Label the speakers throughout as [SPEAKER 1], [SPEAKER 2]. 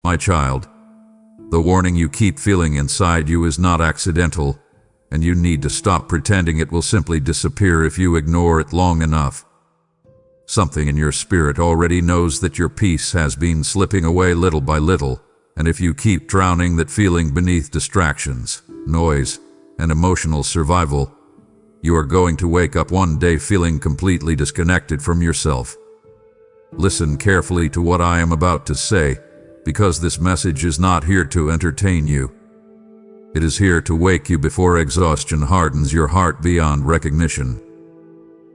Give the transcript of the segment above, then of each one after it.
[SPEAKER 1] My child, the warning you keep feeling inside you is not accidental, and you need to stop pretending it will simply disappear if you ignore it long enough. Something in your spirit already knows that your peace has been slipping away little by little, and if you keep drowning that feeling beneath distractions, noise, and emotional survival, you are going to wake up one day feeling completely disconnected from yourself. Listen carefully to what I am about to say, because this message is not here to entertain you. It is here to wake you before exhaustion hardens your heart beyond recognition.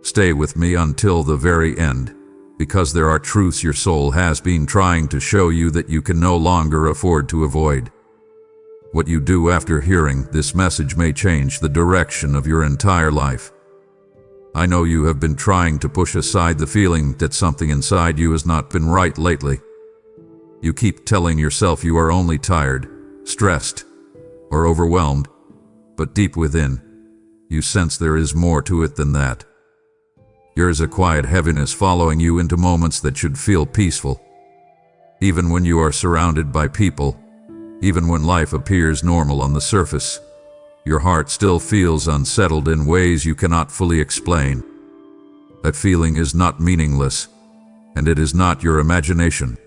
[SPEAKER 1] Stay with me until the very end, because there are truths your soul has been trying to show you that you can no longer afford to avoid. What you do after hearing this message may change the direction of your entire life. I know you have been trying to push aside the feeling that something inside you has not been right lately. You keep telling yourself you are only tired, stressed, or overwhelmed, but deep within, you sense there is more to it than that. There is a quiet heaviness following you into moments that should feel peaceful. Even when you are surrounded by people, even when life appears normal on the surface, your heart still feels unsettled in ways you cannot fully explain. That feeling is not meaningless, and it is not your imagination.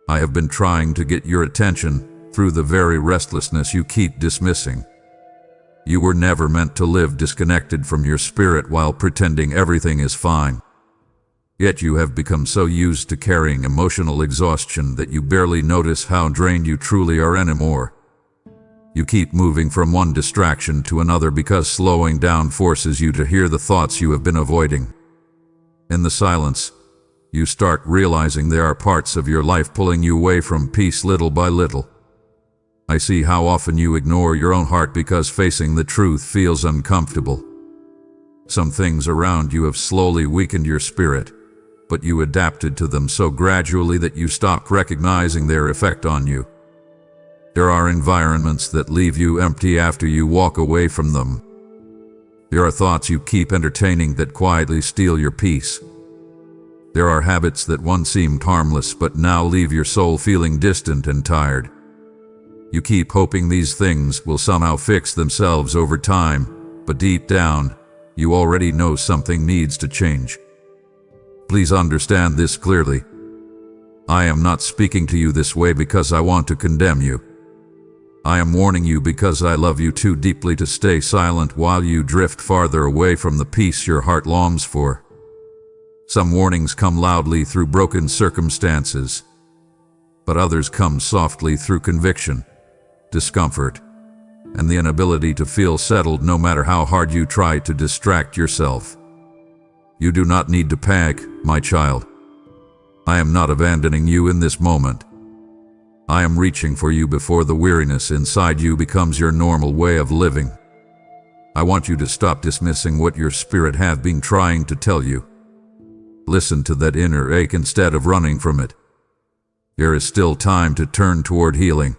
[SPEAKER 1] I have been trying to get your attention through the very restlessness you keep dismissing. You were never meant to live disconnected from your spirit while pretending everything is fine. Yet you have become so used to carrying emotional exhaustion that you barely notice how drained you truly are anymore. You keep moving from one distraction to another because slowing down forces you to hear the thoughts you have been avoiding. In the silence, you start realizing there are parts of your life pulling you away from peace little by little. I see how often you ignore your own heart because facing the truth feels uncomfortable. Some things around you have slowly weakened your spirit, but you adapted to them so gradually that you stopped recognizing their effect on you. There are environments that leave you empty after you walk away from them. There are thoughts you keep entertaining that quietly steal your peace. There are habits that once seemed harmless but now leave your soul feeling distant and tired. You keep hoping these things will somehow fix themselves over time, but deep down, you already know something needs to change. Please understand this clearly. I am not speaking to you this way because I want to condemn you. I am warning you because I love you too deeply to stay silent while you drift farther away from the peace your heart longs for. Some warnings come loudly through broken circumstances, but others come softly through conviction, discomfort, and the inability to feel settled no matter how hard you try to distract yourself. You do not need to panic, my child. I am not abandoning you in this moment. I am reaching for you before the weariness inside you becomes your normal way of living. I want you to stop dismissing what your spirit has been trying to tell you. Listen to that inner ache instead of running from it. There is still time to turn toward healing.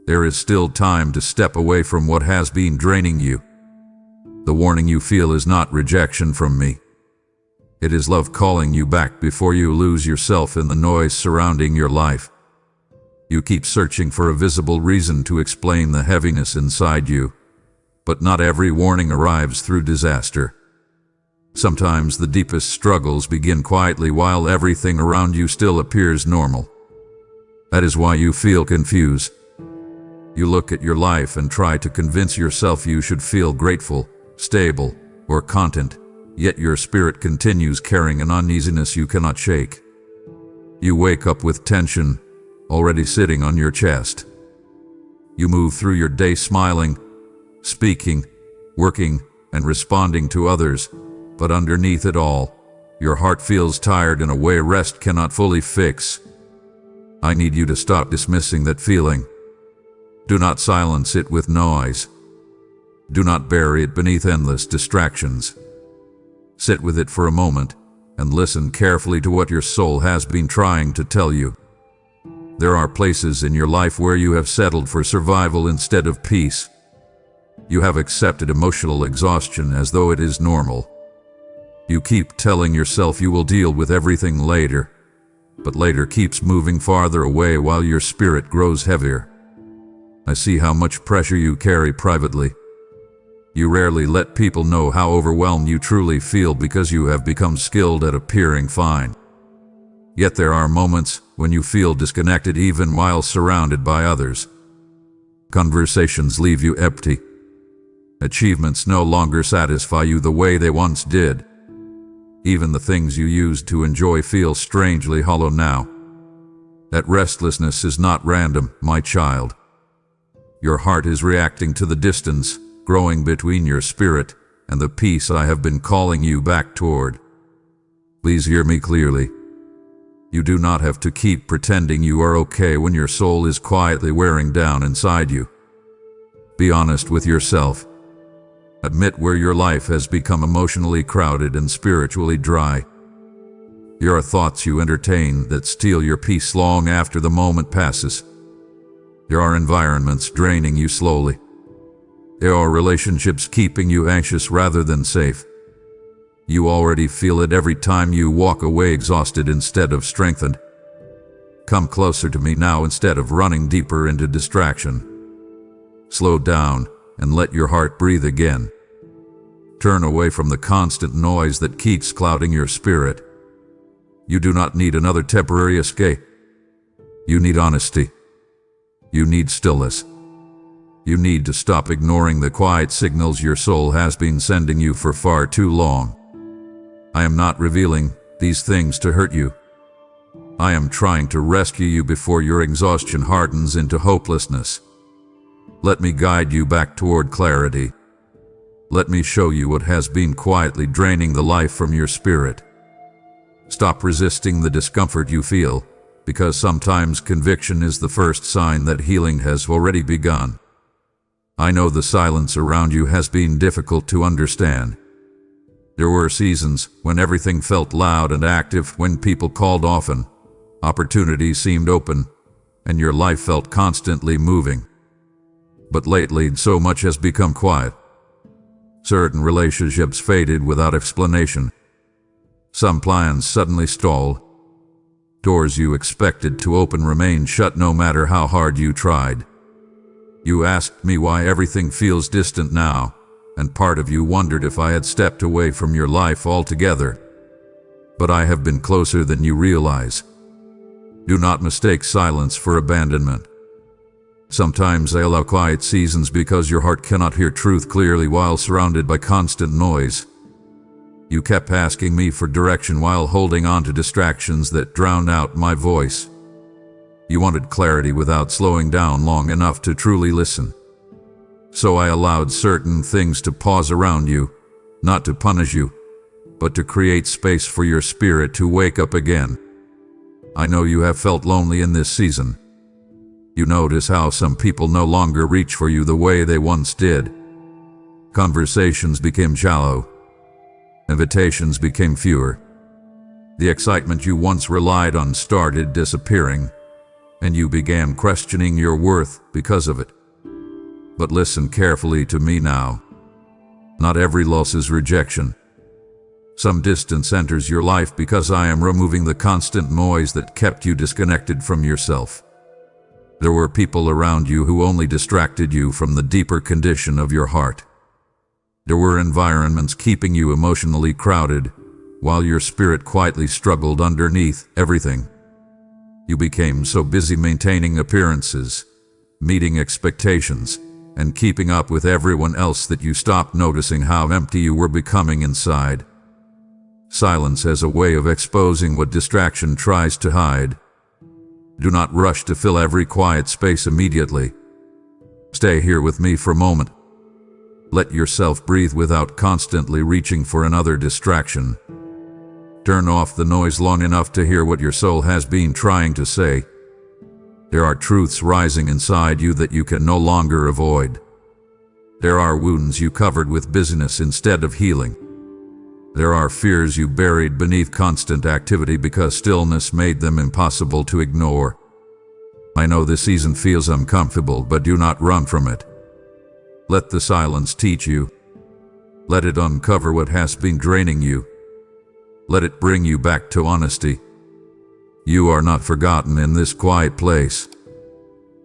[SPEAKER 1] There is still time to step away from what has been draining you. The warning you feel is not rejection from me. It is love calling you back before you lose yourself in the noise surrounding your life. You keep searching for a visible reason to explain the heaviness inside you, but not every warning arrives through disaster. Sometimes the deepest struggles begin quietly while everything around you still appears normal. That is why you feel confused. You look at your life and try to convince yourself you should feel grateful, stable, or content, yet your spirit continues carrying an uneasiness you cannot shake. You wake up with tension already sitting on your chest. You move through your day smiling, speaking, working, and responding to others, but underneath it all, your heart feels tired in a way rest cannot fully fix. I need you to stop dismissing that feeling. Do not silence it with noise. Do not bury it beneath endless distractions. Sit with it for a moment and listen carefully to what your soul has been trying to tell you. There are places in your life where you have settled for survival instead of peace. You have accepted emotional exhaustion as though it is normal. You keep telling yourself you will deal with everything later, but later keeps moving farther away while your spirit grows heavier. I see how much pressure you carry privately. You rarely let people know how overwhelmed you truly feel because you have become skilled at appearing fine. Yet there are moments when you feel disconnected even while surrounded by others. Conversations leave you empty. Achievements no longer satisfy you the way they once did. Even the things you used to enjoy feel strangely hollow now. That restlessness is not random, my child. Your heart is reacting to the distance growing between your spirit and the peace I have been calling you back toward. Please hear me clearly. You do not have to keep pretending you are okay when your soul is quietly wearing down inside you. Be honest with yourself. Admit where your life has become emotionally crowded and spiritually dry. There are thoughts you entertain that steal your peace long after the moment passes. There are environments draining you slowly. There are relationships keeping you anxious rather than safe. You already feel it every time you walk away exhausted instead of strengthened. Come closer to me now instead of running deeper into distraction. Slow down and let your heart breathe again. Turn away from the constant noise that keeps clouding your spirit. You do not need another temporary escape. You need honesty. You need stillness. You need to stop ignoring the quiet signals your soul has been sending you for far too long. I am not revealing these things to hurt you. I am trying to rescue you before your exhaustion hardens into hopelessness. Let me guide you back toward clarity. Let me show you what has been quietly draining the life from your spirit. Stop resisting the discomfort you feel, because sometimes conviction is the first sign that healing has already begun. I know the silence around you has been difficult to understand. There were seasons when everything felt loud and active, when people called often, opportunities seemed open, and your life felt constantly moving. But lately, so much has become quiet. Certain relationships faded without explanation. Some plans suddenly stalled. Doors you expected to open remained shut no matter how hard you tried. You asked me why everything feels distant now, and part of you wondered if I had stepped away from your life altogether. But I have been closer than you realize. Do not mistake silence for abandonment. Sometimes I allow quiet seasons because your heart cannot hear truth clearly while surrounded by constant noise. You kept asking me for direction while holding on to distractions that drowned out my voice. You wanted clarity without slowing down long enough to truly listen. So I allowed certain things to pause around you, not to punish you, but to create space for your spirit to wake up again. I know you have felt lonely in this season. You notice how some people no longer reach for you the way they once did. Conversations became shallow. Invitations became fewer. The excitement you once relied on started disappearing, and you began questioning your worth because of it. But listen carefully to me now. Not every loss is rejection. Some distance enters your life because I am removing the constant noise that kept you disconnected from yourself. There were people around you who only distracted you from the deeper condition of your heart. There were environments keeping you emotionally crowded, while your spirit quietly struggled underneath everything. You became so busy maintaining appearances, meeting expectations, and keeping up with everyone else that you stopped noticing how empty you were becoming inside. Silence has a way of exposing what distraction tries to hide. Do not rush to fill every quiet space immediately. Stay here with me for a moment. Let yourself breathe without constantly reaching for another distraction. Turn off the noise long enough to hear what your soul has been trying to say. There are truths rising inside you that you can no longer avoid. There are wounds you covered with busyness instead of healing. There are fears you buried beneath constant activity because stillness made them impossible to ignore. I know this season feels uncomfortable, but do not run from it. Let the silence teach you. Let it uncover what has been draining you. Let it bring you back to honesty. You are not forgotten in this quiet place.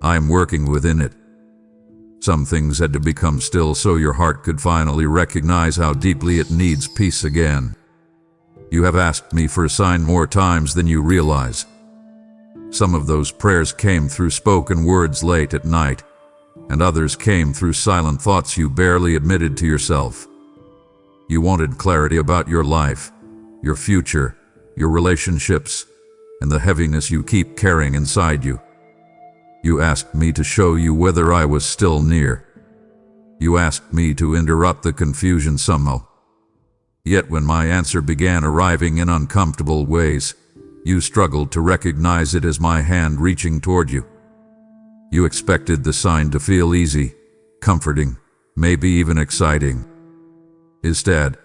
[SPEAKER 1] I am working within it. Some things had to become still so your heart could finally recognize how deeply it needs peace again. You have asked me for a sign more times than you realize. Some of those prayers came through spoken words late at night, and others came through silent thoughts you barely admitted to yourself. You wanted clarity about your life, your future, your relationships, and the heaviness you keep carrying inside you. You asked me to show you whether I was still near. You asked me to interrupt the confusion somehow. Yet when my answer began arriving in uncomfortable ways, you struggled to recognize it as my hand reaching toward you. You expected the sign to feel easy, comforting, maybe even exciting. Instead,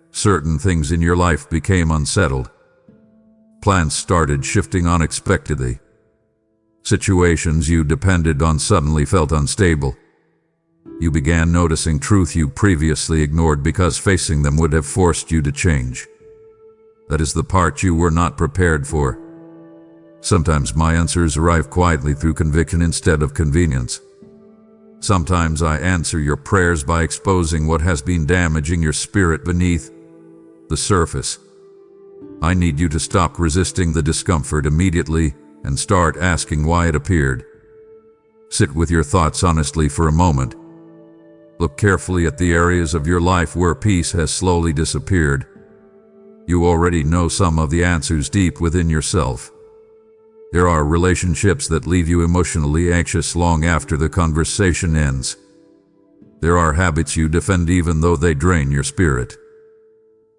[SPEAKER 1] certain things in your life became unsettled. Plans started shifting unexpectedly. Situations you depended on suddenly felt unstable. You began noticing truth you previously ignored because facing them would have forced you to change. That is the part you were not prepared for. Sometimes my answers arrive quietly through conviction instead of convenience. Sometimes I answer your prayers by exposing what has been damaging your spirit beneath the surface. I need you to stop resisting the discomfort immediately and start asking why it appeared. Sit with your thoughts honestly for a moment. Look carefully at the areas of your life where peace has slowly disappeared. You already know some of the answers deep within yourself. There are relationships that leave you emotionally anxious long after the conversation ends. There are habits you defend even though they drain your spirit.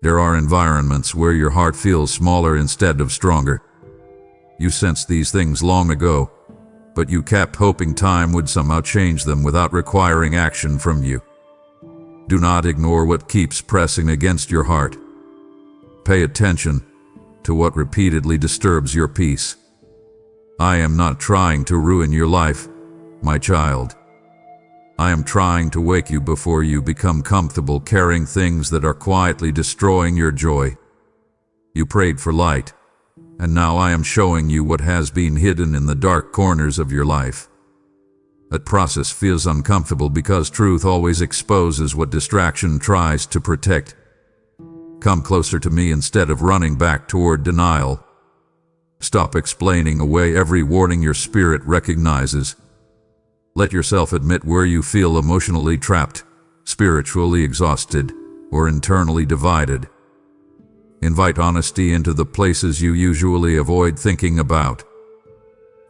[SPEAKER 1] There are environments where your heart feels smaller instead of stronger. You sensed these things long ago, but you kept hoping time would somehow change them without requiring action from you. Do not ignore what keeps pressing against your heart. Pay attention to what repeatedly disturbs your peace. I am not trying to ruin your life, my child. I am trying to wake you before you become comfortable carrying things that are quietly destroying your joy. You prayed for light, and now I am showing you what has been hidden in the dark corners of your life. That process feels uncomfortable because truth always exposes what distraction tries to protect. Come closer to me instead of running back toward denial. Stop explaining away every warning your spirit recognizes. Let yourself admit where you feel emotionally trapped, spiritually exhausted, or internally divided. Invite honesty into the places you usually avoid thinking about.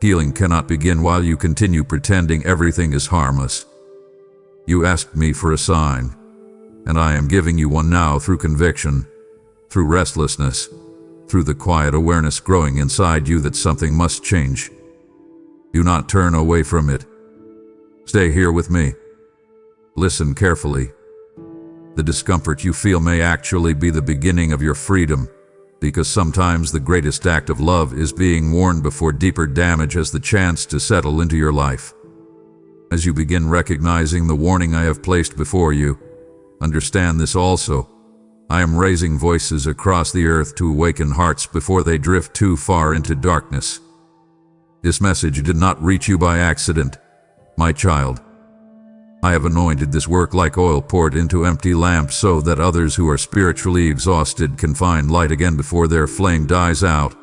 [SPEAKER 1] Healing cannot begin while you continue pretending everything is harmless. You asked me for a sign, and I am giving you one now through conviction, through restlessness, through the quiet awareness growing inside you that something must change. Do not turn away from it. Stay here with me. Listen carefully. The discomfort you feel may actually be the beginning of your freedom, because sometimes the greatest act of love is being warned before deeper damage has the chance to settle into your life. As you begin recognizing the warning I have placed before you, understand this also. I am raising voices across the earth to awaken hearts before they drift too far into darkness. This message did not reach you by accident, my child. I have anointed this work like oil poured into empty lamps so that others who are spiritually exhausted can find light again before their flame dies out.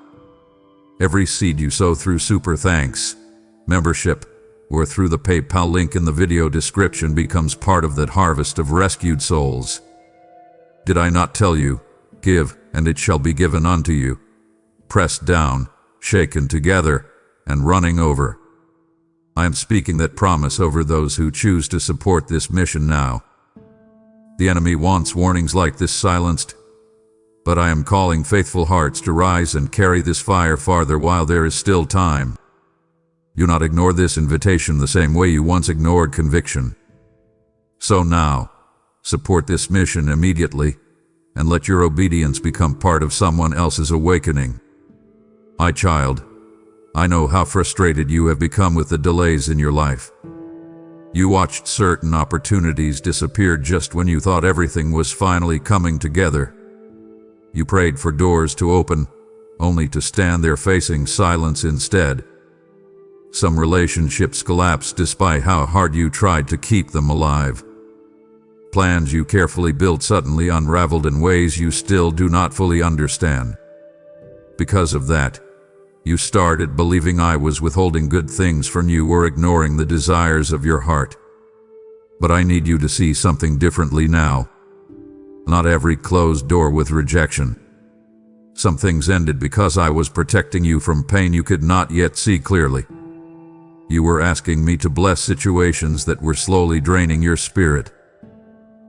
[SPEAKER 1] Every seed you sow through super thanks, membership, or through the PayPal link in the video description becomes part of that harvest of rescued souls. Did I not tell you, give, and it shall be given unto you, pressed down, shaken together, and running over. I am speaking that promise over those who choose to support this mission now. The enemy wants warnings like this silenced, but I am calling faithful hearts to rise and carry this fire farther while there is still time. Do not ignore this invitation the same way you once ignored conviction. So now, support this mission immediately, and let your obedience become part of someone else's awakening. My child, I know how frustrated you have become with the delays in your life. You watched certain opportunities disappear just when you thought everything was finally coming together. You prayed for doors to open, only to stand there facing silence instead. Some relationships collapsed despite how hard you tried to keep them alive. Plans you carefully built suddenly unraveled in ways you still do not fully understand. Because of that, you started believing I was withholding good things from you or ignoring the desires of your heart. But I need you to see something differently now. Not every closed door with rejection. Some things ended because I was protecting you from pain you could not yet see clearly. You were asking me to bless situations that were slowly draining your spirit.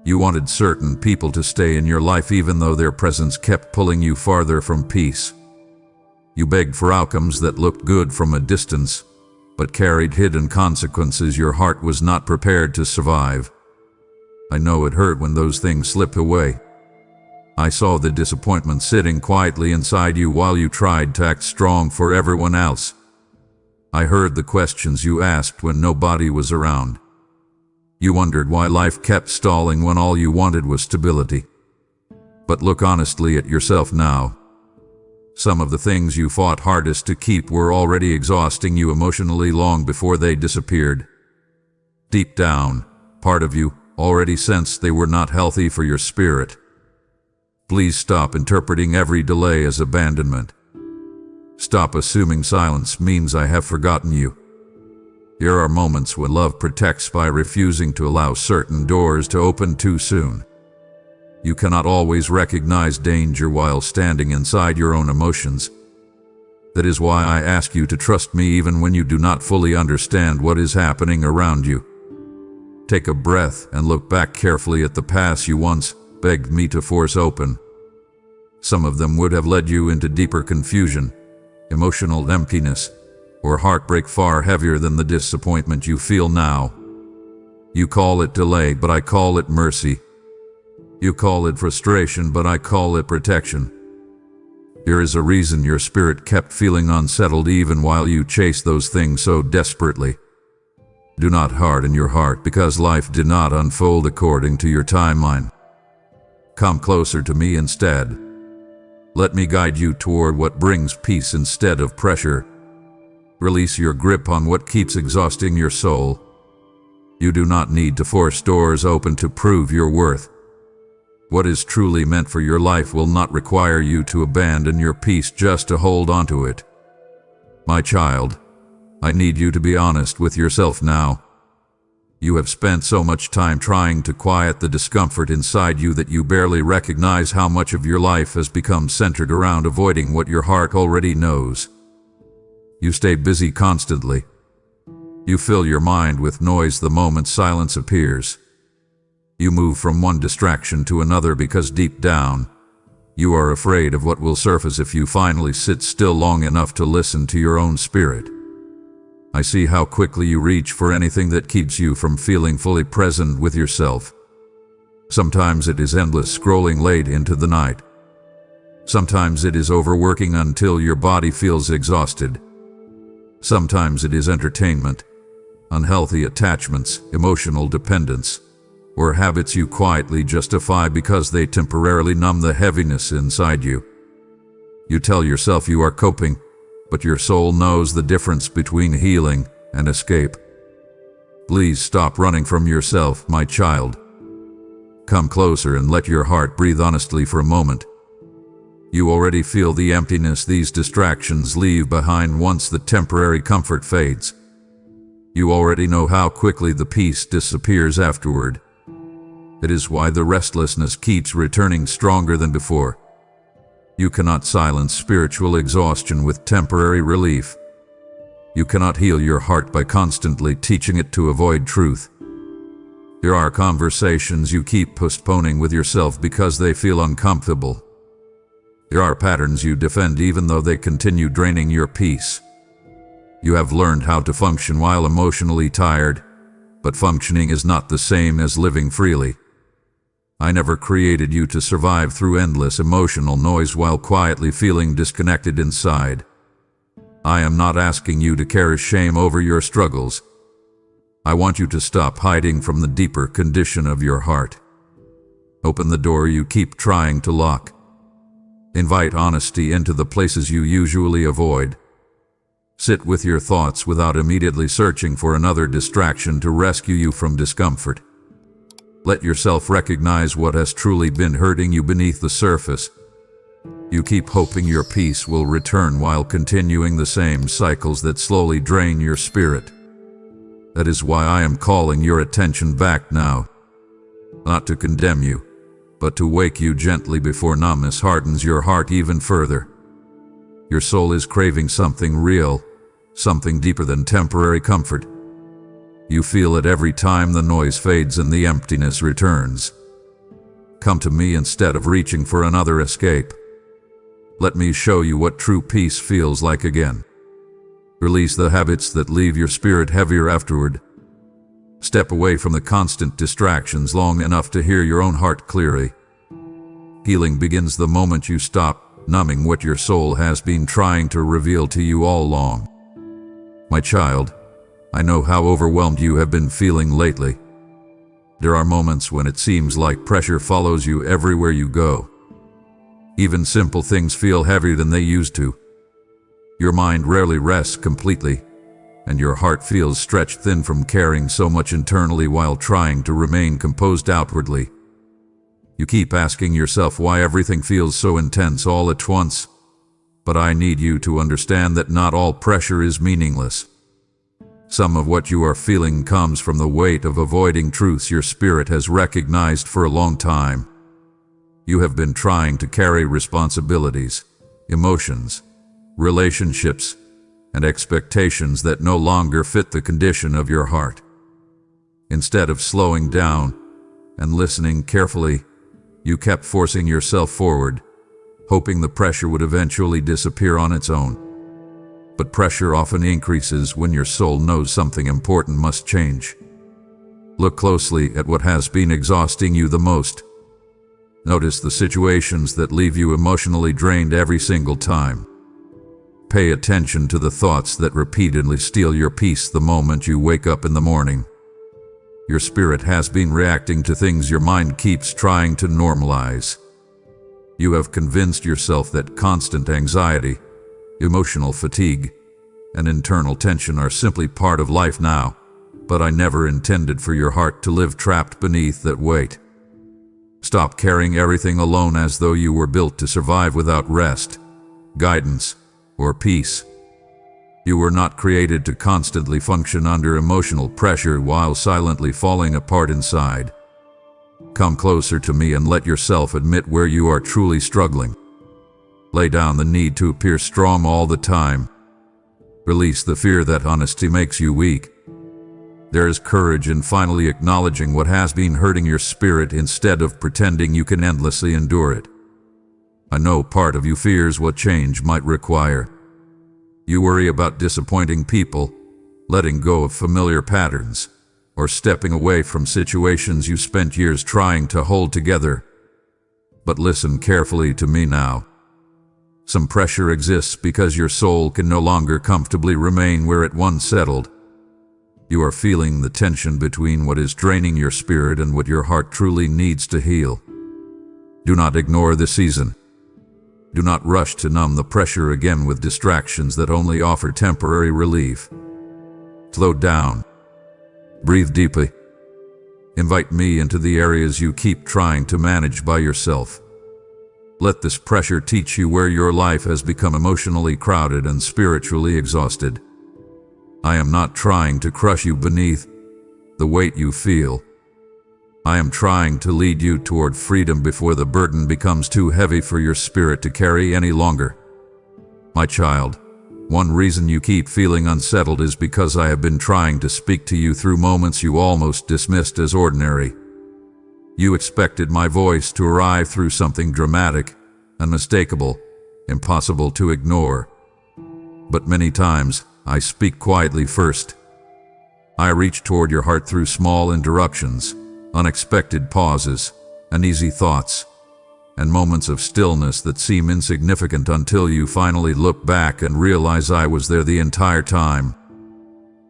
[SPEAKER 1] You wanted certain people to stay in your life even though their presence kept pulling you farther from peace. You begged for outcomes that looked good from a distance, but carried hidden consequences your heart was not prepared to survive. I know it hurt when those things slipped away. I saw the disappointment sitting quietly inside you while you tried to act strong for everyone else. I heard the questions you asked when nobody was around. You wondered why life kept stalling when all you wanted was stability. But look honestly at yourself now. Some of the things you fought hardest to keep were already exhausting you emotionally long before they disappeared. Deep down, part of you already sensed they were not healthy for your spirit. Please stop interpreting every delay as abandonment. Stop assuming silence means I have forgotten you. There are moments when love protects by refusing to allow certain doors to open too soon. You cannot always recognize danger while standing inside your own emotions. That is why I ask you to trust me even when you do not fully understand what is happening around you. Take a breath and look back carefully at the paths you once begged me to force open. Some of them would have led you into deeper confusion, emotional emptiness, or heartbreak far heavier than the disappointment you feel now. You call it delay, but I call it mercy. You call it frustration, but I call it protection. There is a reason your spirit kept feeling unsettled even while you chased those things so desperately. Do not harden your heart because life did not unfold according to your timeline. Come closer to me instead. Let me guide you toward what brings peace instead of pressure. Release your grip on what keeps exhausting your soul. You do not need to force doors open to prove your worth. What is truly meant for your life will not require you to abandon your peace just to hold on to it. My child, I need you to be honest with yourself now. You have spent so much time trying to quiet the discomfort inside you that you barely recognize how much of your life has become centered around avoiding what your heart already knows. You stay busy constantly. You fill your mind with noise the moment silence appears. You move from one distraction to another because deep down, you are afraid of what will surface if you finally sit still long enough to listen to your own spirit. I see how quickly you reach for anything that keeps you from feeling fully present with yourself. Sometimes it is endless scrolling late into the night. Sometimes it is overworking until your body feels exhausted. Sometimes it is entertainment, unhealthy attachments, emotional dependence, or habits you quietly justify because they temporarily numb the heaviness inside you. You tell yourself you are coping, but your soul knows the difference between healing and escape. Please stop running from yourself, my child. Come closer and let your heart breathe honestly for a moment. You already feel the emptiness these distractions leave behind once the temporary comfort fades. You already know how quickly the peace disappears afterward. It is why the restlessness keeps returning stronger than before. You cannot silence spiritual exhaustion with temporary relief. You cannot heal your heart by constantly teaching it to avoid truth. There are conversations you keep postponing with yourself because they feel uncomfortable. There are patterns you defend even though they continue draining your peace. You have learned how to function while emotionally tired, but functioning is not the same as living freely. I never created you to survive through endless emotional noise while quietly feeling disconnected inside. I am not asking you to carry shame over your struggles. I want you to stop hiding from the deeper condition of your heart. Open the door you keep trying to lock. Invite honesty into the places you usually avoid. Sit with your thoughts without immediately searching for another distraction to rescue you from discomfort. Let yourself recognize what has truly been hurting you beneath the surface. You keep hoping your peace will return while continuing the same cycles that slowly drain your spirit. That is why I am calling your attention back now. Not to condemn you, but to wake you gently before numbness hardens your heart even further. Your soul is craving something real, something deeper than temporary comfort. You feel it every time the noise fades and the emptiness returns. Come to me instead of reaching for another escape. Let me show you what true peace feels like again. Release the habits that leave your spirit heavier afterward. Step away from the constant distractions long enough to hear your own heart clearly. Healing begins the moment you stop numbing what your soul has been trying to reveal to you all along. My child, I know how overwhelmed you have been feeling lately. There are moments when it seems like pressure follows you everywhere you go. Even simple things feel heavier than they used to. Your mind rarely rests completely, and your heart feels stretched thin from carrying so much internally while trying to remain composed outwardly. You keep asking yourself why everything feels so intense all at once, but I need you to understand that not all pressure is meaningless. Some of what you are feeling comes from the weight of avoiding truths your spirit has recognized for a long time. You have been trying to carry responsibilities, emotions, relationships, and expectations that no longer fit the condition of your heart. Instead of slowing down and listening carefully, you kept forcing yourself forward, hoping the pressure would eventually disappear on its own. But pressure often increases when your soul knows something important must change. Look closely at what has been exhausting you the most. Notice the situations that leave you emotionally drained every single time. Pay attention to the thoughts that repeatedly steal your peace the moment you wake up in the morning. Your spirit has been reacting to things your mind keeps trying to normalize. You have convinced yourself that constant anxiety, emotional fatigue, and internal tension are simply part of life now, but I never intended for your heart to live trapped beneath that weight. Stop carrying everything alone as though you were built to survive without rest, guidance, or peace. You were not created to constantly function under emotional pressure while silently falling apart inside. Come closer to me and let yourself admit where you are truly struggling. Lay down the need to appear strong all the time. Release the fear that honesty makes you weak. There is courage in finally acknowledging what has been hurting your spirit instead of pretending you can endlessly endure it. I know part of you fears what change might require. You worry about disappointing people, letting go of familiar patterns, or stepping away from situations you spent years trying to hold together. But listen carefully to me now. Some pressure exists because your soul can no longer comfortably remain where it once settled. You are feeling the tension between what is draining your spirit and what your heart truly needs to heal. Do not ignore the season. Do not rush to numb the pressure again with distractions that only offer temporary relief. Slow down. Breathe deeply. Invite me into the areas you keep trying to manage by yourself. Let this pressure teach you where your life has become emotionally crowded and spiritually exhausted. I am not trying to crush you beneath the weight you feel. I am trying to lead you toward freedom before the burden becomes too heavy for your spirit to carry any longer. My child, one reason you keep feeling unsettled is because I have been trying to speak to you through moments you almost dismissed as ordinary. You expected my voice to arrive through something dramatic, unmistakable, impossible to ignore. But many times, I speak quietly first. I reach toward your heart through small interruptions, unexpected pauses, uneasy thoughts, and moments of stillness that seem insignificant until you finally look back and realize I was there the entire time.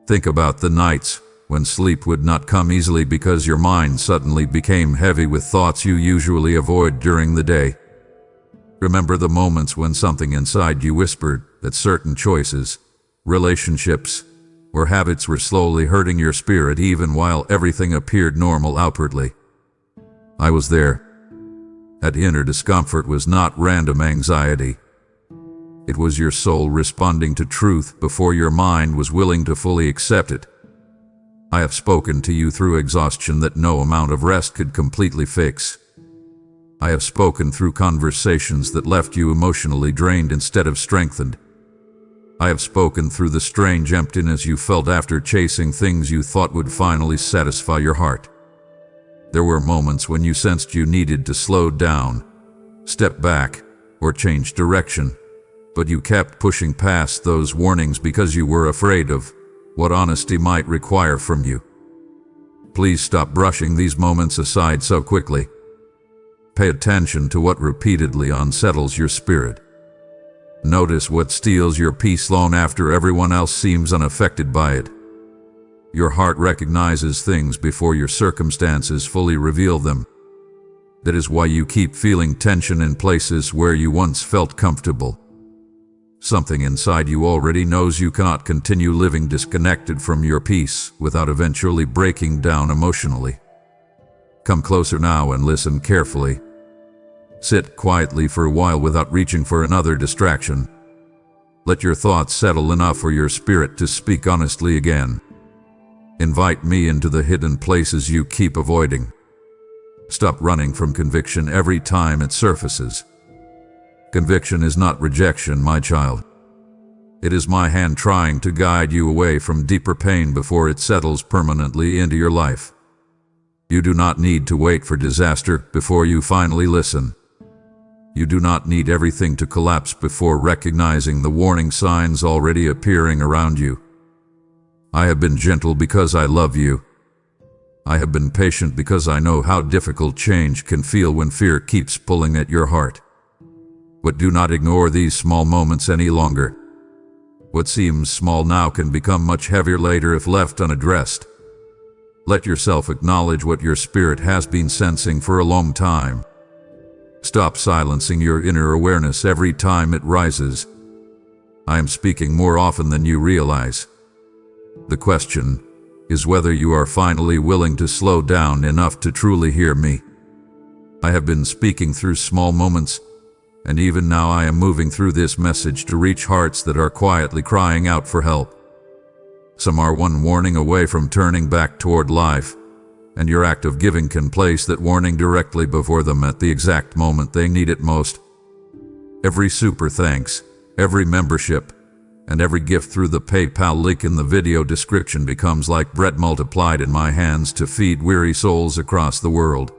[SPEAKER 1] Think about the nights when sleep would not come easily because your mind suddenly became heavy with thoughts you usually avoid during the day. Remember the moments when something inside you whispered that certain choices, relationships, or habits were slowly hurting your spirit even while everything appeared normal outwardly. I was there. That inner discomfort was not random anxiety. It was your soul responding to truth before your mind was willing to fully accept it. I have spoken to you through exhaustion that no amount of rest could completely fix. I have spoken through conversations that left you emotionally drained instead of strengthened. I have spoken through the strange emptiness you felt after chasing things you thought would finally satisfy your heart. There were moments when you sensed you needed to slow down, step back, or change direction, but you kept pushing past those warnings because you were afraid of what honesty might require from you. Please stop brushing these moments aside so quickly. Pay attention to what repeatedly unsettles your spirit. Notice what steals your peace long after everyone else seems unaffected by it. Your heart recognizes things before your circumstances fully reveal them. That is why you keep feeling tension in places where you once felt comfortable. Something inside you already knows you cannot continue living disconnected from your peace without eventually breaking down emotionally. Come closer now and listen carefully. Sit quietly for a while without reaching for another distraction. Let your thoughts settle enough for your spirit to speak honestly again. Invite me into the hidden places you keep avoiding. Stop running from conviction every time it surfaces. Conviction is not rejection, my child. It is my hand trying to guide you away from deeper pain before it settles permanently into your life. You do not need to wait for disaster before you finally listen. You do not need everything to collapse before recognizing the warning signs already appearing around you. I have been gentle because I love you. I have been patient because I know how difficult change can feel when fear keeps pulling at your heart. But do not ignore these small moments any longer. What seems small now can become much heavier later if left unaddressed. Let yourself acknowledge what your spirit has been sensing for a long time. Stop silencing your inner awareness every time it rises. I am speaking more often than you realize. The question is whether you are finally willing to slow down enough to truly hear me. I have been speaking through small moments, and even now I am moving through this message to reach hearts that are quietly crying out for help. Some are one warning away from turning back toward life, and your act of giving can place that warning directly before them at the exact moment they need it most. Every super thanks, every membership, and every gift through the PayPal link in the video description becomes like bread multiplied in my hands to feed weary souls across the world.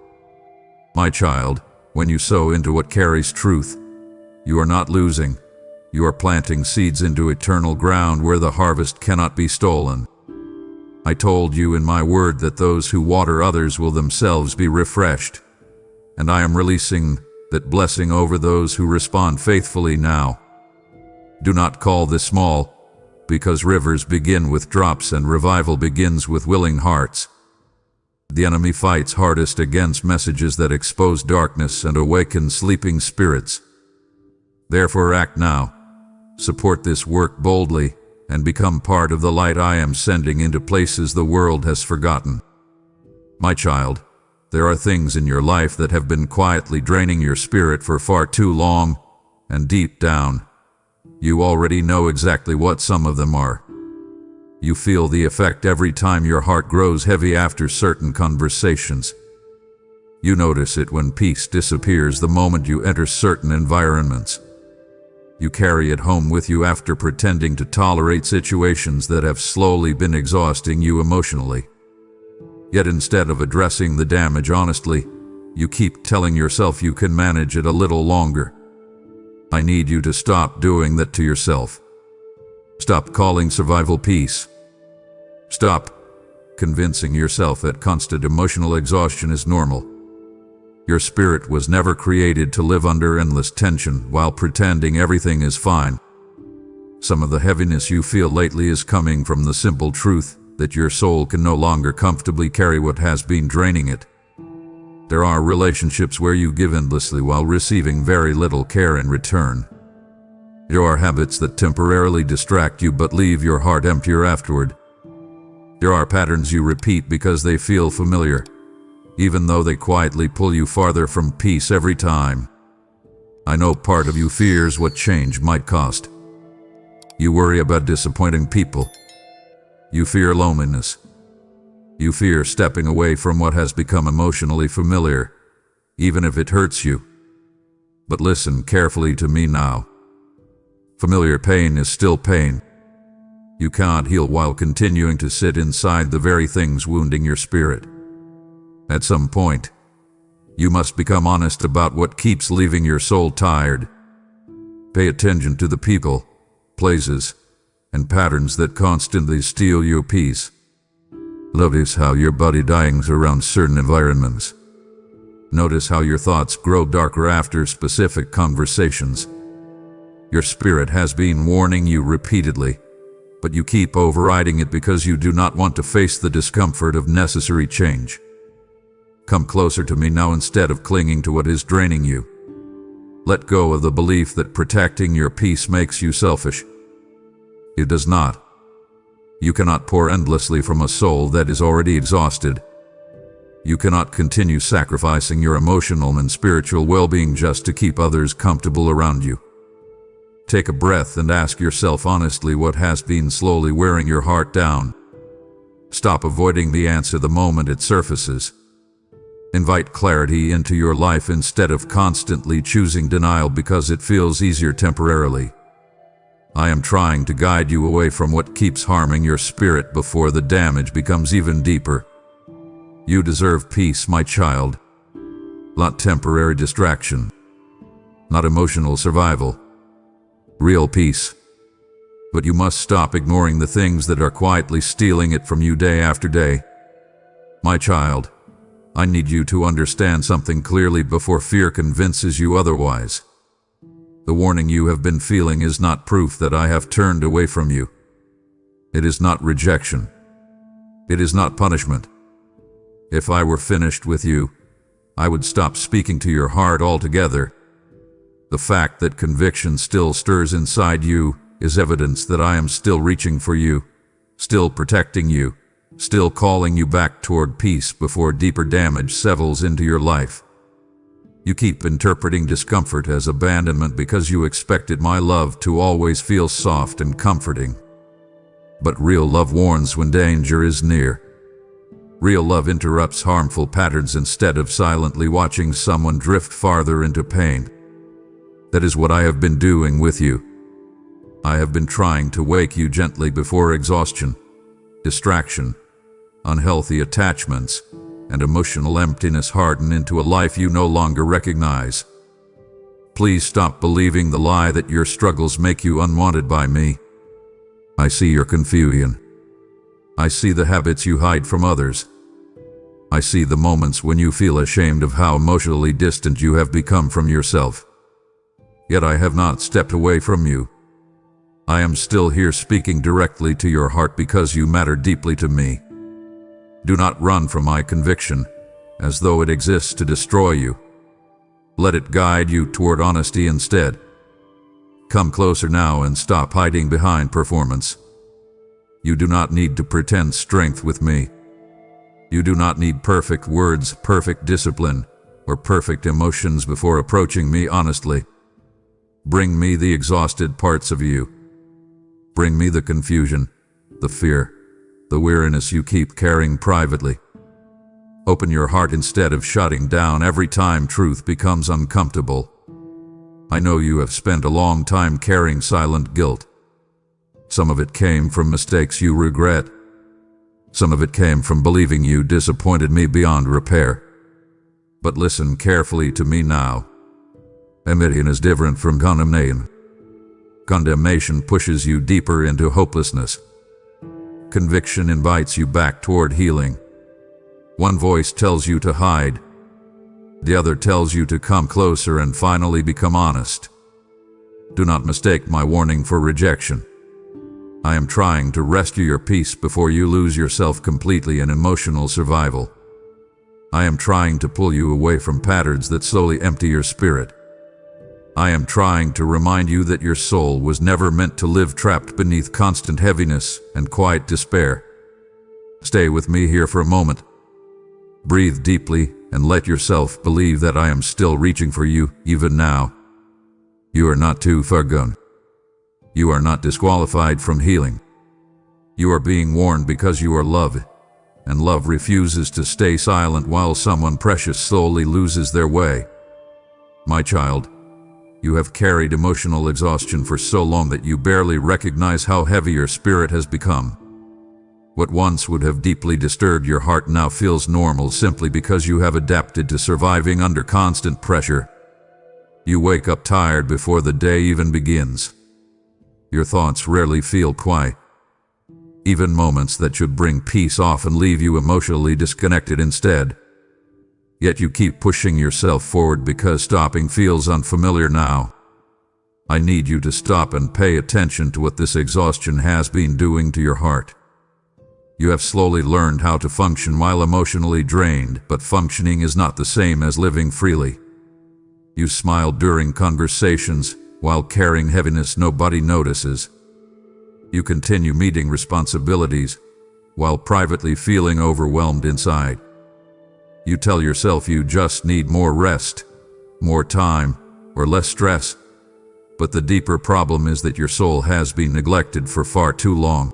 [SPEAKER 1] My child, when you sow into what carries truth, you are not losing. You are planting seeds into eternal ground where the harvest cannot be stolen. I told you in my word that those who water others will themselves be refreshed, and I am releasing that blessing over those who respond faithfully now. Do not call this small, because rivers begin with drops and revival begins with willing hearts. The enemy fights hardest against messages that expose darkness and awaken sleeping spirits. Therefore act now. Support this work boldly and become part of the light I am sending into places the world has forgotten. My child, there are things in your life that have been quietly draining your spirit for far too long, and deep down, you already know exactly what some of them are. You feel the effect every time your heart grows heavy after certain conversations. You notice it when peace disappears the moment you enter certain environments. You carry it home with you after pretending to tolerate situations that have slowly been exhausting you emotionally. Yet instead of addressing the damage honestly, you keep telling yourself you can manage it a little longer. I need you to stop doing that to yourself. Stop calling survival peace. Stop convincing yourself that constant emotional exhaustion is normal. Your spirit was never created to live under endless tension while pretending everything is fine. Some of the heaviness you feel lately is coming from the simple truth that your soul can no longer comfortably carry what has been draining it. There are relationships where you give endlessly while receiving very little care in return. There are habits that temporarily distract you but leave your heart emptier afterward. There are patterns you repeat because they feel familiar, even though they quietly pull you farther from peace every time. I know part of you fears what change might cost. You worry about disappointing people. You fear loneliness. You fear stepping away from what has become emotionally familiar, even if it hurts you. But listen carefully to me now. Familiar pain is still pain. You can't heal while continuing to sit inside the very things wounding your spirit. At some point, you must become honest about what keeps leaving your soul tired. Pay attention to the people, places, and patterns that constantly steal your peace. Notice how your body dies around certain environments. Notice how your thoughts grow darker after specific conversations. Your spirit has been warning you repeatedly, but you keep overriding it because you do not want to face the discomfort of necessary change. Come closer to me now instead of clinging to what is draining you. Let go of the belief that protecting your peace makes you selfish. It does not. You cannot pour endlessly from a soul that is already exhausted. You cannot continue sacrificing your emotional and spiritual well-being just to keep others comfortable around you. Take a breath and ask yourself honestly what has been slowly wearing your heart down. Stop avoiding the answer the moment it surfaces. Invite clarity into your life instead of constantly choosing denial because it feels easier temporarily. I am trying to guide you away from what keeps harming your spirit before the damage becomes even deeper. You deserve peace, my child. Not temporary distraction. Not emotional survival. Real peace. But you must stop ignoring the things that are quietly stealing it from you day after day. My child, I need you to understand something clearly before fear convinces you otherwise. The warning you have been feeling is not proof that I have turned away from you. It is not rejection. It is not punishment. If I were finished with you, I would stop speaking to your heart altogether. The fact that conviction still stirs inside you is evidence that I am still reaching for you, still protecting you, still calling you back toward peace before deeper damage settles into your life. You keep interpreting discomfort as abandonment because you expected my love to always feel soft and comforting. But real love warns when danger is near. Real love interrupts harmful patterns instead of silently watching someone drift farther into pain. That is what I have been doing with you. I have been trying to wake you gently before exhaustion, distraction, unhealthy attachments, and emotional emptiness harden into a life you no longer recognize. Please stop believing the lie that your struggles make you unwanted by me. I see your confusion. I see the habits you hide from others. I see the moments when you feel ashamed of how emotionally distant you have become from yourself. Yet I have not stepped away from you. I am still here speaking directly to your heart because you matter deeply to me. Do not run from my conviction, as though it exists to destroy you. Let it guide you toward honesty instead. Come closer now and stop hiding behind performance. You do not need to pretend strength with me. You do not need perfect words, perfect discipline, or perfect emotions before approaching me honestly. Bring me the exhausted parts of you. Bring me the confusion, the fear, the weariness you keep carrying privately. Open your heart instead of shutting down every time truth becomes uncomfortable. I know you have spent a long time carrying silent guilt. Some of it came from mistakes you regret. Some of it came from believing you disappointed me beyond repair. But listen carefully to me now. Admitting is different from condemnation. Condemnation pushes you deeper into hopelessness. Conviction invites you back toward healing. One voice tells you to hide. The other tells you to come closer and finally become honest. Do not mistake my warning for rejection. I am trying to rescue your peace before you lose yourself completely in emotional survival. I am trying to pull you away from patterns that slowly empty your spirit. I am trying to remind you that your soul was never meant to live trapped beneath constant heaviness and quiet despair. Stay with me here for a moment. Breathe deeply and let yourself believe that I am still reaching for you, even now. You are not too far gone. You are not disqualified from healing. You are being warned because you are loved, and love refuses to stay silent while someone precious slowly loses their way. My child, you have carried emotional exhaustion for so long that you barely recognize how heavy your spirit has become. What once would have deeply disturbed your heart now feels normal simply because you have adapted to surviving under constant pressure. You wake up tired before the day even begins. Your thoughts rarely feel quiet. Even moments that should bring peace often leave you emotionally disconnected instead. Yet you keep pushing yourself forward because stopping feels unfamiliar now. I need you to stop and pay attention to what this exhaustion has been doing to your heart. You have slowly learned how to function while emotionally drained, but functioning is not the same as living freely. You smile during conversations, while carrying heaviness nobody notices. You continue meeting responsibilities, while privately feeling overwhelmed inside. You tell yourself you just need more rest, more time, or less stress. But the deeper problem is that your soul has been neglected for far too long.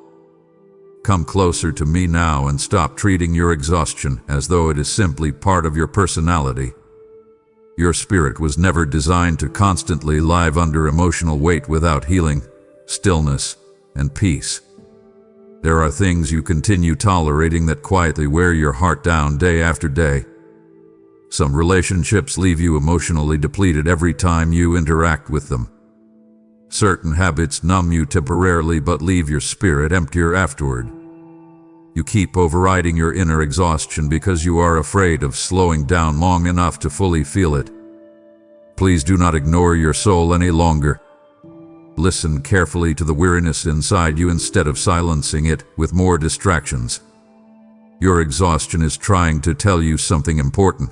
[SPEAKER 1] Come closer to me now and stop treating your exhaustion as though it is simply part of your personality. Your spirit was never designed to constantly live under emotional weight without healing, stillness, and peace. There are things you continue tolerating that quietly wear your heart down day after day. Some relationships leave you emotionally depleted every time you interact with them. Certain habits numb you temporarily but leave your spirit emptier afterward. You keep overriding your inner exhaustion because you are afraid of slowing down long enough to fully feel it. Please do not ignore your soul any longer. Listen carefully to the weariness inside you instead of silencing it with more distractions. Your exhaustion is trying to tell you something important.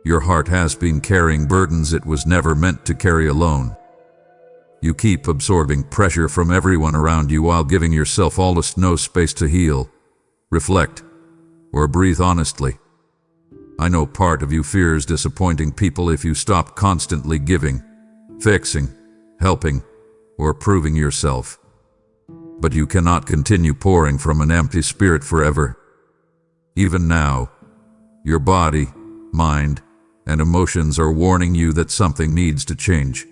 [SPEAKER 1] Your heart has been carrying burdens it was never meant to carry alone. You keep absorbing pressure from everyone around you while giving yourself almost no space to heal, reflect, or breathe honestly. I know part of you fears disappointing people if you stop constantly giving, fixing, helping, or proving yourself. But you cannot continue pouring from an empty spirit forever. Even now, your body, mind, and emotions are warning you that something needs to change.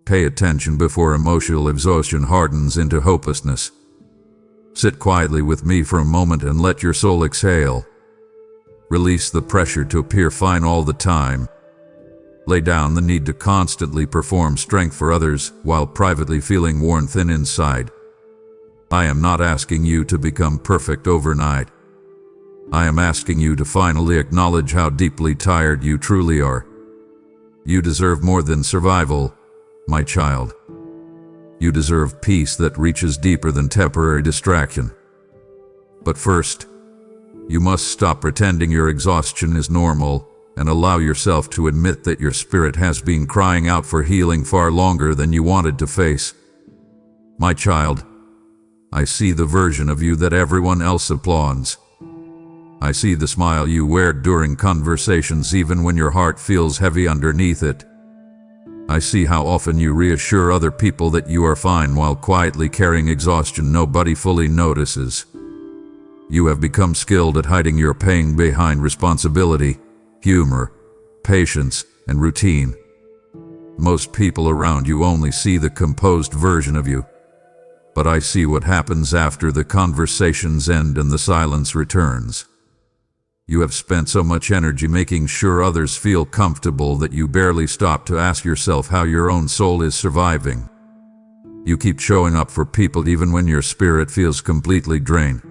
[SPEAKER 1] Pay attention before emotional exhaustion hardens into hopelessness. Sit quietly with me for a moment and let your soul exhale. Release the pressure to appear fine all the time. Lay down the need to constantly perform strength for others while privately feeling worn thin inside. I am not asking you to become perfect overnight. I am asking you to finally acknowledge how deeply tired you truly are. You deserve more than survival, my child. You deserve peace that reaches deeper than temporary distraction. But first, you must stop pretending your exhaustion is normal and allow yourself to admit that your spirit has been crying out for healing far longer than you wanted to face. My child, I see the version of you that everyone else applauds. I see the smile you wear during conversations even when your heart feels heavy underneath it. I see how often you reassure other people that you are fine while quietly carrying exhaustion nobody fully notices. You have become skilled at hiding your pain behind responsibility, humor, patience, and routine. Most people around you only see the composed version of you. But I see what happens after the conversations end and the silence returns. You have spent so much energy making sure others feel comfortable that you barely stop to ask yourself how your own soul is surviving. You keep showing up for people even when your spirit feels completely drained.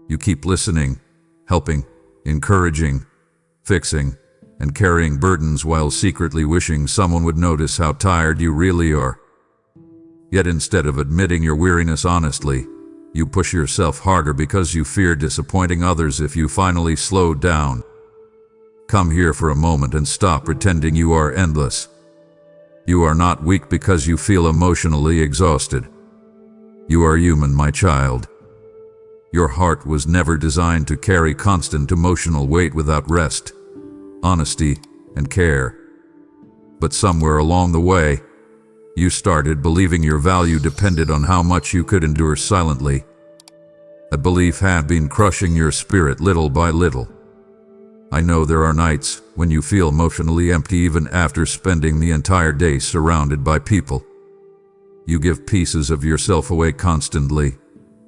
[SPEAKER 1] You keep listening, helping, encouraging, fixing, and carrying burdens while secretly wishing someone would notice how tired you really are. Yet instead of admitting your weariness honestly, You push yourself harder because you fear disappointing others if you finally slow down. Come here for a moment and stop pretending you are endless. You are not weak because you feel emotionally exhausted. You are human, my child. Your heart was never designed to carry constant emotional weight without rest, honesty, and care. But somewhere along the way, you started believing your value depended on how much you could endure silently. That belief had been crushing your spirit little by little. I know there are nights when you feel emotionally empty even after spending the entire day surrounded by people. You give pieces of yourself away constantly,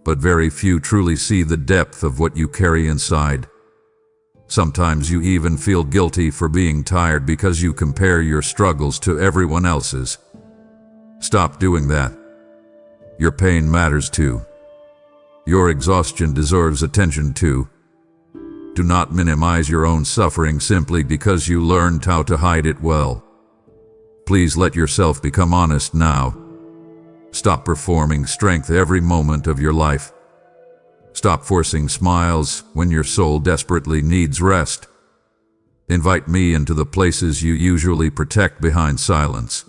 [SPEAKER 1] but very few truly see the depth of what you carry inside. Sometimes you even feel guilty for being tired because you compare your struggles to everyone else's. Stop doing that. Your pain matters too. Your exhaustion deserves attention too. Do not minimize your own suffering simply because you learned how to hide it well. Please let yourself become honest now. Stop performing strength every moment of your life. Stop forcing smiles when your soul desperately needs rest. Invite me into the places you usually protect behind silence.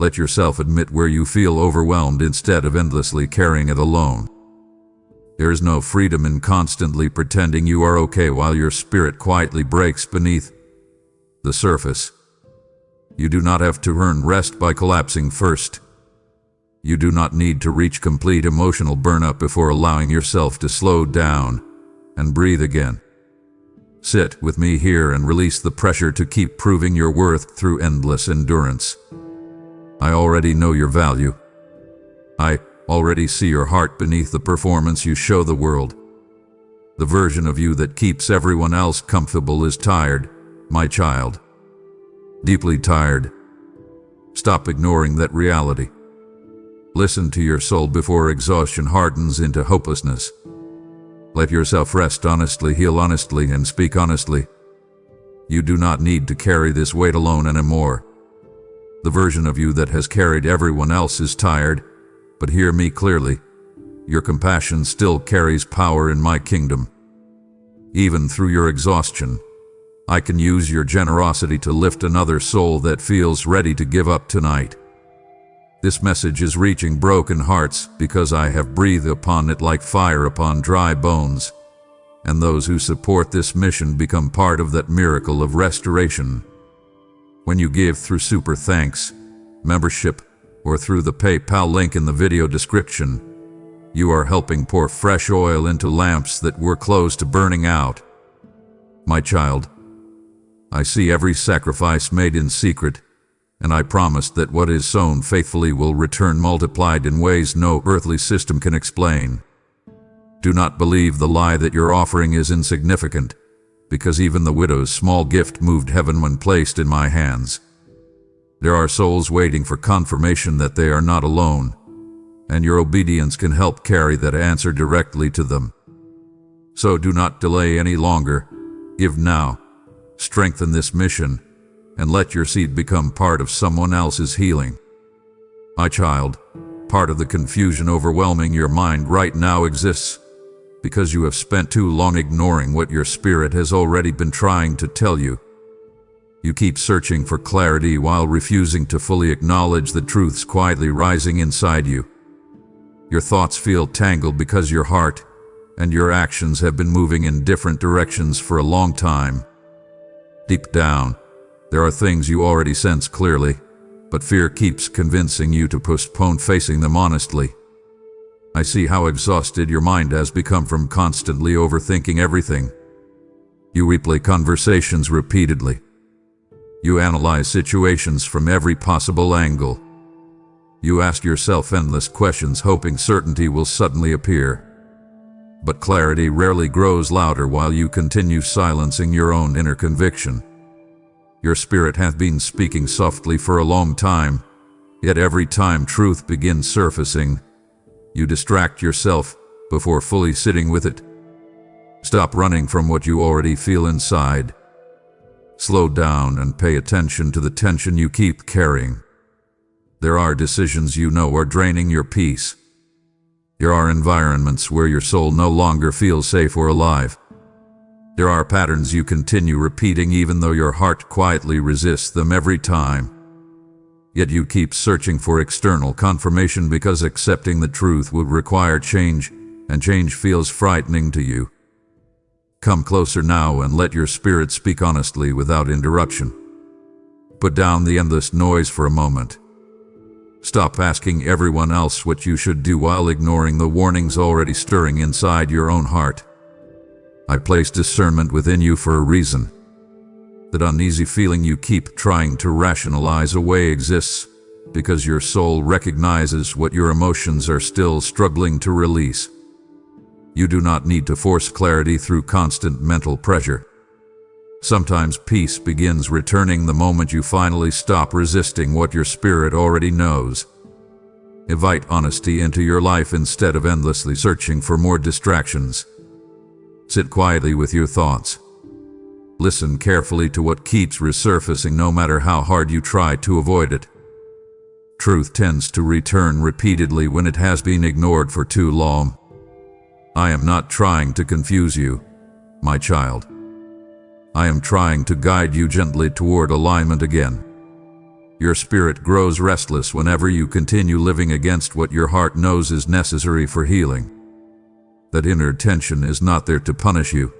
[SPEAKER 1] Let yourself admit where you feel overwhelmed instead of endlessly carrying it alone. There is no freedom in constantly pretending you are okay while your spirit quietly breaks beneath the surface. You do not have to earn rest by collapsing first. You do not need to reach complete emotional burnout before allowing yourself to slow down and breathe again. Sit with me here and release the pressure to keep proving your worth through endless endurance. I already know your value. I already see your heart beneath the performance you show the world. The version of you that keeps everyone else comfortable is tired, my child. Deeply tired. Stop ignoring that reality. Listen to your soul before exhaustion hardens into hopelessness. Let yourself rest honestly, heal honestly, and speak honestly. You do not need to carry this weight alone anymore. The version of you that has carried everyone else is tired, but hear me clearly. Your compassion still carries power in my kingdom. Even through your exhaustion, I can use your generosity to lift another soul that feels ready to give up tonight. This message is reaching broken hearts because I have breathed upon it like fire upon dry bones, and those who support this mission become part of that miracle of restoration. When you give through super thanks, membership, or through the PayPal link in the video description, you are helping pour fresh oil into lamps that were close to burning out. My child, I see every sacrifice made in secret, and I promise that what is sown faithfully will return multiplied in ways no earthly system can explain. Do not believe the lie that your offering is insignificant, because even the widow's small gift moved heaven when placed in my hands. There are souls waiting for confirmation that they are not alone, and your obedience can help carry that answer directly to them. So do not delay any longer. Give now. Strengthen this mission, and let your seed become part of someone else's healing. My child, part of the confusion overwhelming your mind right now exists because you have spent too long ignoring what your spirit has already been trying to tell you. You keep searching for clarity while refusing to fully acknowledge the truths quietly rising inside you. Your thoughts feel tangled because your heart and your actions have been moving in different directions for a long time. Deep down, there are things you already sense clearly, but fear keeps convincing you to postpone facing them honestly. I see how exhausted your mind has become from constantly overthinking everything. You replay conversations repeatedly. You analyze situations from every possible angle. You ask yourself endless questions hoping certainty will suddenly appear. But clarity rarely grows louder while you continue silencing your own inner conviction. Your spirit hath been speaking softly for a long time, yet every time truth begins surfacing, you distract yourself before fully sitting with it. Stop running from what you already feel inside. Slow down and pay attention to the tension you keep carrying. There are decisions you know are draining your peace. There are environments where your soul no longer feels safe or alive. There are patterns you continue repeating even though your heart quietly resists them every time. Yet you keep searching for external confirmation because accepting the truth would require change, and change feels frightening to you. Come closer now and let your spirit speak honestly without interruption. Put down the endless noise for a moment. Stop asking everyone else what you should do while ignoring the warnings already stirring inside your own heart. I place discernment within you for a reason. That uneasy feeling you keep trying to rationalize away exists because your soul recognizes what your emotions are still struggling to release. You do not need to force clarity through constant mental pressure. Sometimes peace begins returning the moment you finally stop resisting what your spirit already knows. Invite honesty into your life instead of endlessly searching for more distractions. Sit quietly with your thoughts. Listen carefully to what keeps resurfacing no matter how hard you try to avoid it. Truth tends to return repeatedly when it has been ignored for too long. I am not trying to confuse you, my child. I am trying to guide you gently toward alignment again. Your spirit grows restless whenever you continue living against what your heart knows is necessary for healing. That inner tension is not there to punish you.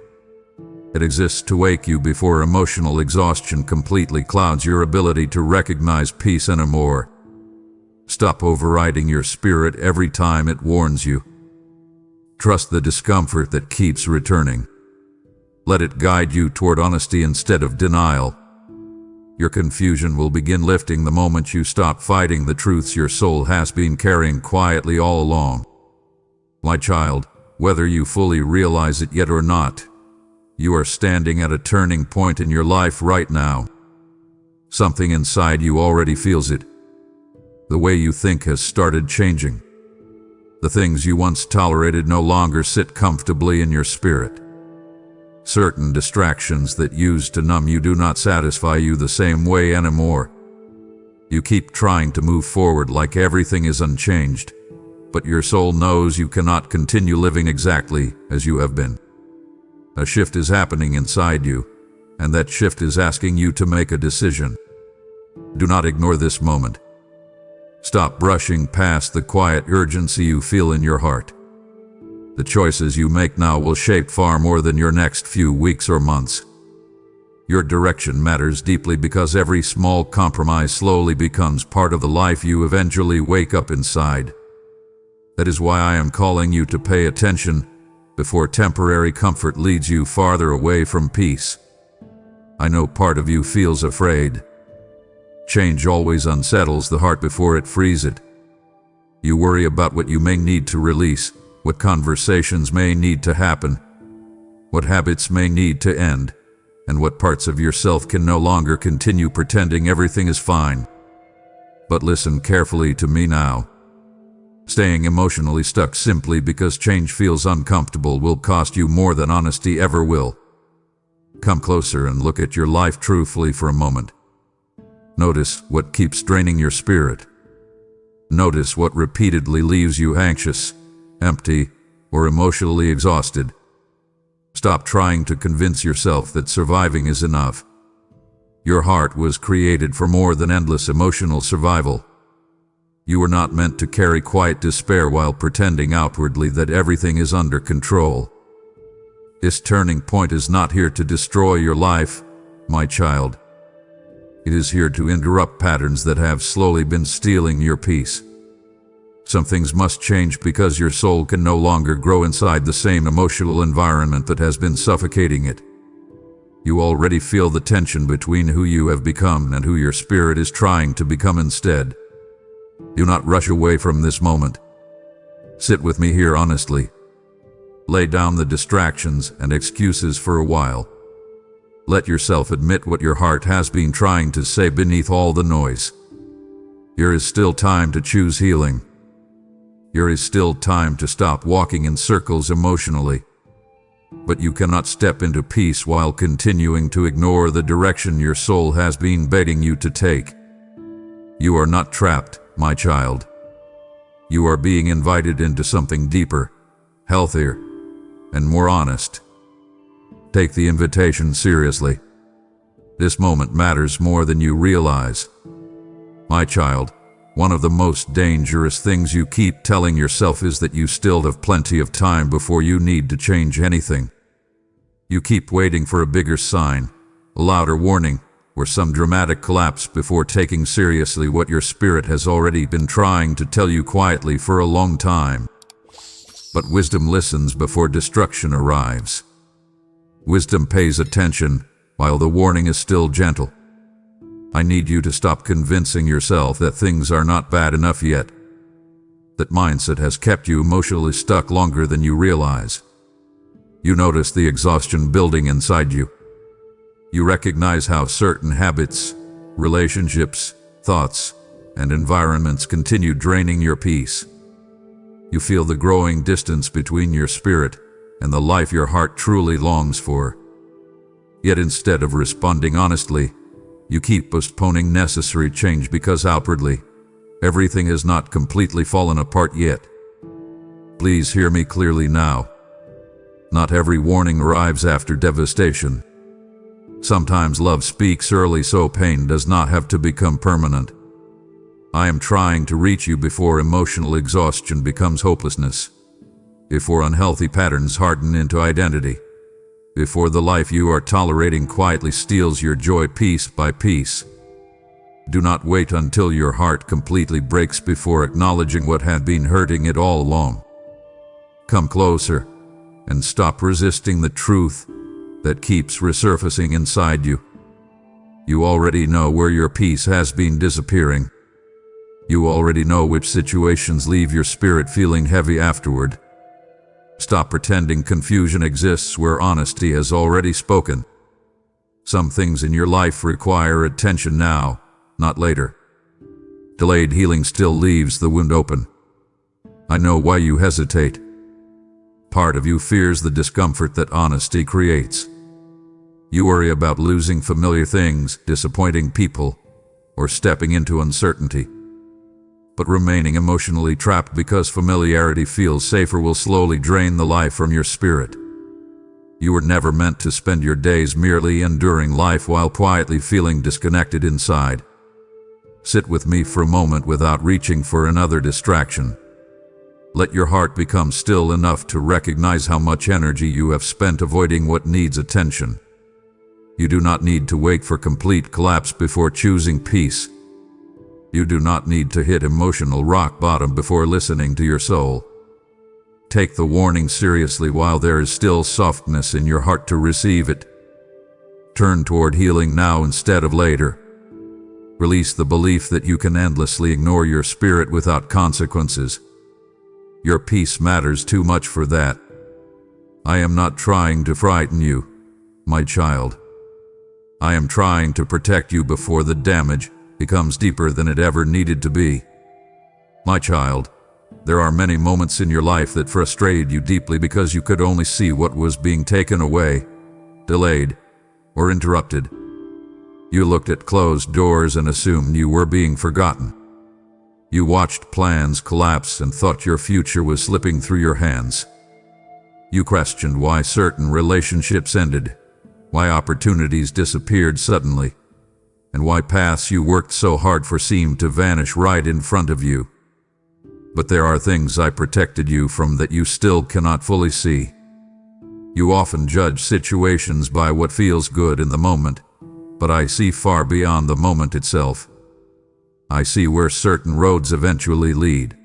[SPEAKER 1] It exists to wake you before emotional exhaustion completely clouds your ability to recognize peace anymore. Stop overriding your spirit every time it warns you. Trust the discomfort that keeps returning. Let it guide you toward honesty instead of denial. Your confusion will begin lifting the moment you stop fighting the truths your soul has been carrying quietly all along. My child, whether you fully realize it yet or not, you are standing at a turning point in your life right now. Something inside you already feels it. The way you think has started changing. The things you once tolerated no longer sit comfortably in your spirit. Certain distractions that used to numb you do not satisfy you the same way anymore. You keep trying to move forward like everything is unchanged, but your soul knows you cannot continue living exactly as you have been. A shift is happening inside you, and that shift is asking you to make a decision. Do not ignore this moment. Stop brushing past the quiet urgency you feel in your heart. The choices you make now will shape far more than your next few weeks or months. Your direction matters deeply because every small compromise slowly becomes part of the life you eventually wake up inside. That is why I am calling you to pay attention before temporary comfort leads you farther away from peace. I know part of you feels afraid. Change always unsettles the heart before it frees it. You worry about what you may need to release, what conversations may need to happen, what habits may need to end, and what parts of yourself can no longer continue pretending everything is fine. But listen carefully to me now. Staying emotionally stuck simply because change feels uncomfortable will cost you more than honesty ever will. Come closer and look at your life truthfully for a moment. Notice what keeps draining your spirit. Notice what repeatedly leaves you anxious, empty, or emotionally exhausted. Stop trying to convince yourself that surviving is enough. Your heart was created for more than endless emotional survival. You were not meant to carry quiet despair while pretending outwardly that everything is under control. This turning point is not here to destroy your life, my child. It is here to interrupt patterns that have slowly been stealing your peace. Some things must change because your soul can no longer grow inside the same emotional environment that has been suffocating it. You already feel the tension between who you have become and who your spirit is trying to become instead. Do not rush away from this moment. Sit with me here honestly. Lay down the distractions and excuses for a while. Let yourself admit what your heart has been trying to say beneath all the noise. There is still time to choose healing. There is still time to stop walking in circles emotionally. But you cannot step into peace while continuing to ignore the direction your soul has been begging you to take. You are not trapped, my child. You are being invited into something deeper, healthier, and more honest. Take the invitation seriously. This moment matters more than you realize. My child, one of the most dangerous things you keep telling yourself is that you still have plenty of time before you need to change anything. You keep waiting for a bigger sign, a louder warning, or some dramatic collapse before taking seriously what your spirit has already been trying to tell you quietly for a long time. But wisdom listens before destruction arrives. Wisdom pays attention while the warning is still gentle. I need you to stop convincing yourself that things are not bad enough yet. That mindset has kept you emotionally stuck longer than you realize. You notice the exhaustion building inside you. You recognize how certain habits, relationships, thoughts, and environments continue draining your peace. You feel the growing distance between your spirit and the life your heart truly longs for. Yet instead of responding honestly, you keep postponing necessary change because outwardly, everything has not completely fallen apart yet. Please hear me clearly now. Not every warning arrives after devastation. Sometimes love speaks early so pain does not have to become permanent. I am trying to reach you before emotional exhaustion becomes hopelessness, before unhealthy patterns harden into identity, before the life you are tolerating quietly steals your joy piece by piece. Do not wait until your heart completely breaks before acknowledging what had been hurting it all along. Come closer and stop resisting the truth that keeps resurfacing inside you. You already know where your peace has been disappearing. You already know which situations leave your spirit feeling heavy afterward. Stop pretending confusion exists where honesty has already spoken. Some things in your life require attention now, not later. Delayed healing still leaves the wound open. I know why you hesitate. Part of you fears the discomfort that honesty creates. You worry about losing familiar things, disappointing people, or stepping into uncertainty. But remaining emotionally trapped because familiarity feels safer will slowly drain the life from your spirit. You were never meant to spend your days merely enduring life while quietly feeling disconnected inside. Sit with me for a moment without reaching for another distraction. Let your heart become still enough to recognize how much energy you have spent avoiding what needs attention. You do not need to wait for complete collapse before choosing peace. You do not need to hit emotional rock bottom before listening to your soul. Take the warning seriously while there is still softness in your heart to receive it. Turn toward healing now instead of later. Release the belief that you can endlessly ignore your spirit without consequences. Your peace matters too much for that. I am not trying to frighten you, my child. I am trying to protect you before the damage becomes deeper than it ever needed to be. My child, there are many moments in your life that frustrated you deeply because you could only see what was being taken away, delayed, or interrupted. You looked at closed doors and assumed you were being forgotten. You watched plans collapse and thought your future was slipping through your hands. You questioned why certain relationships ended, why opportunities disappeared suddenly, and why paths you worked so hard for seemed to vanish right in front of you. But there are things I protected you from that you still cannot fully see. You often judge situations by what feels good in the moment, but I see far beyond the moment itself. I see where certain roads eventually lead.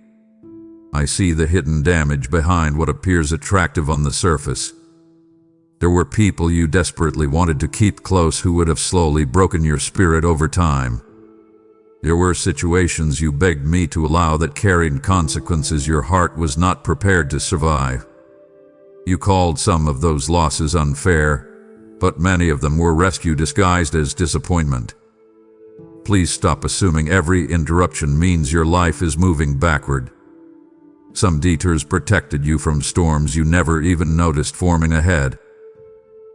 [SPEAKER 1] I see the hidden damage behind what appears attractive on the surface. There were people you desperately wanted to keep close who would have slowly broken your spirit over time. There were situations you begged me to allow that carried consequences your heart was not prepared to survive. You called some of those losses unfair, but many of them were rescue disguised as disappointment. Please stop assuming every interruption means your life is moving backward. Some detours protected you from storms you never even noticed forming ahead.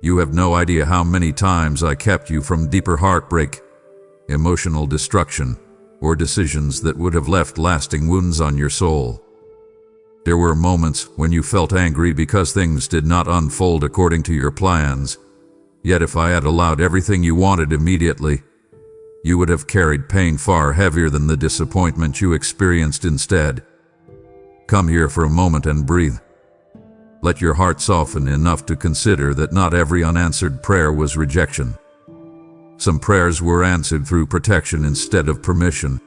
[SPEAKER 1] You have no idea how many times I kept you from deeper heartbreak, emotional destruction, or decisions that would have left lasting wounds on your soul. There were moments when you felt angry because things did not unfold according to your plans. Yet if I had allowed everything you wanted immediately, you would have carried pain far heavier than the disappointment you experienced instead. Come here for a moment and breathe. Let your heart soften enough to consider that not every unanswered prayer was rejection. Some prayers were answered through protection instead of permission.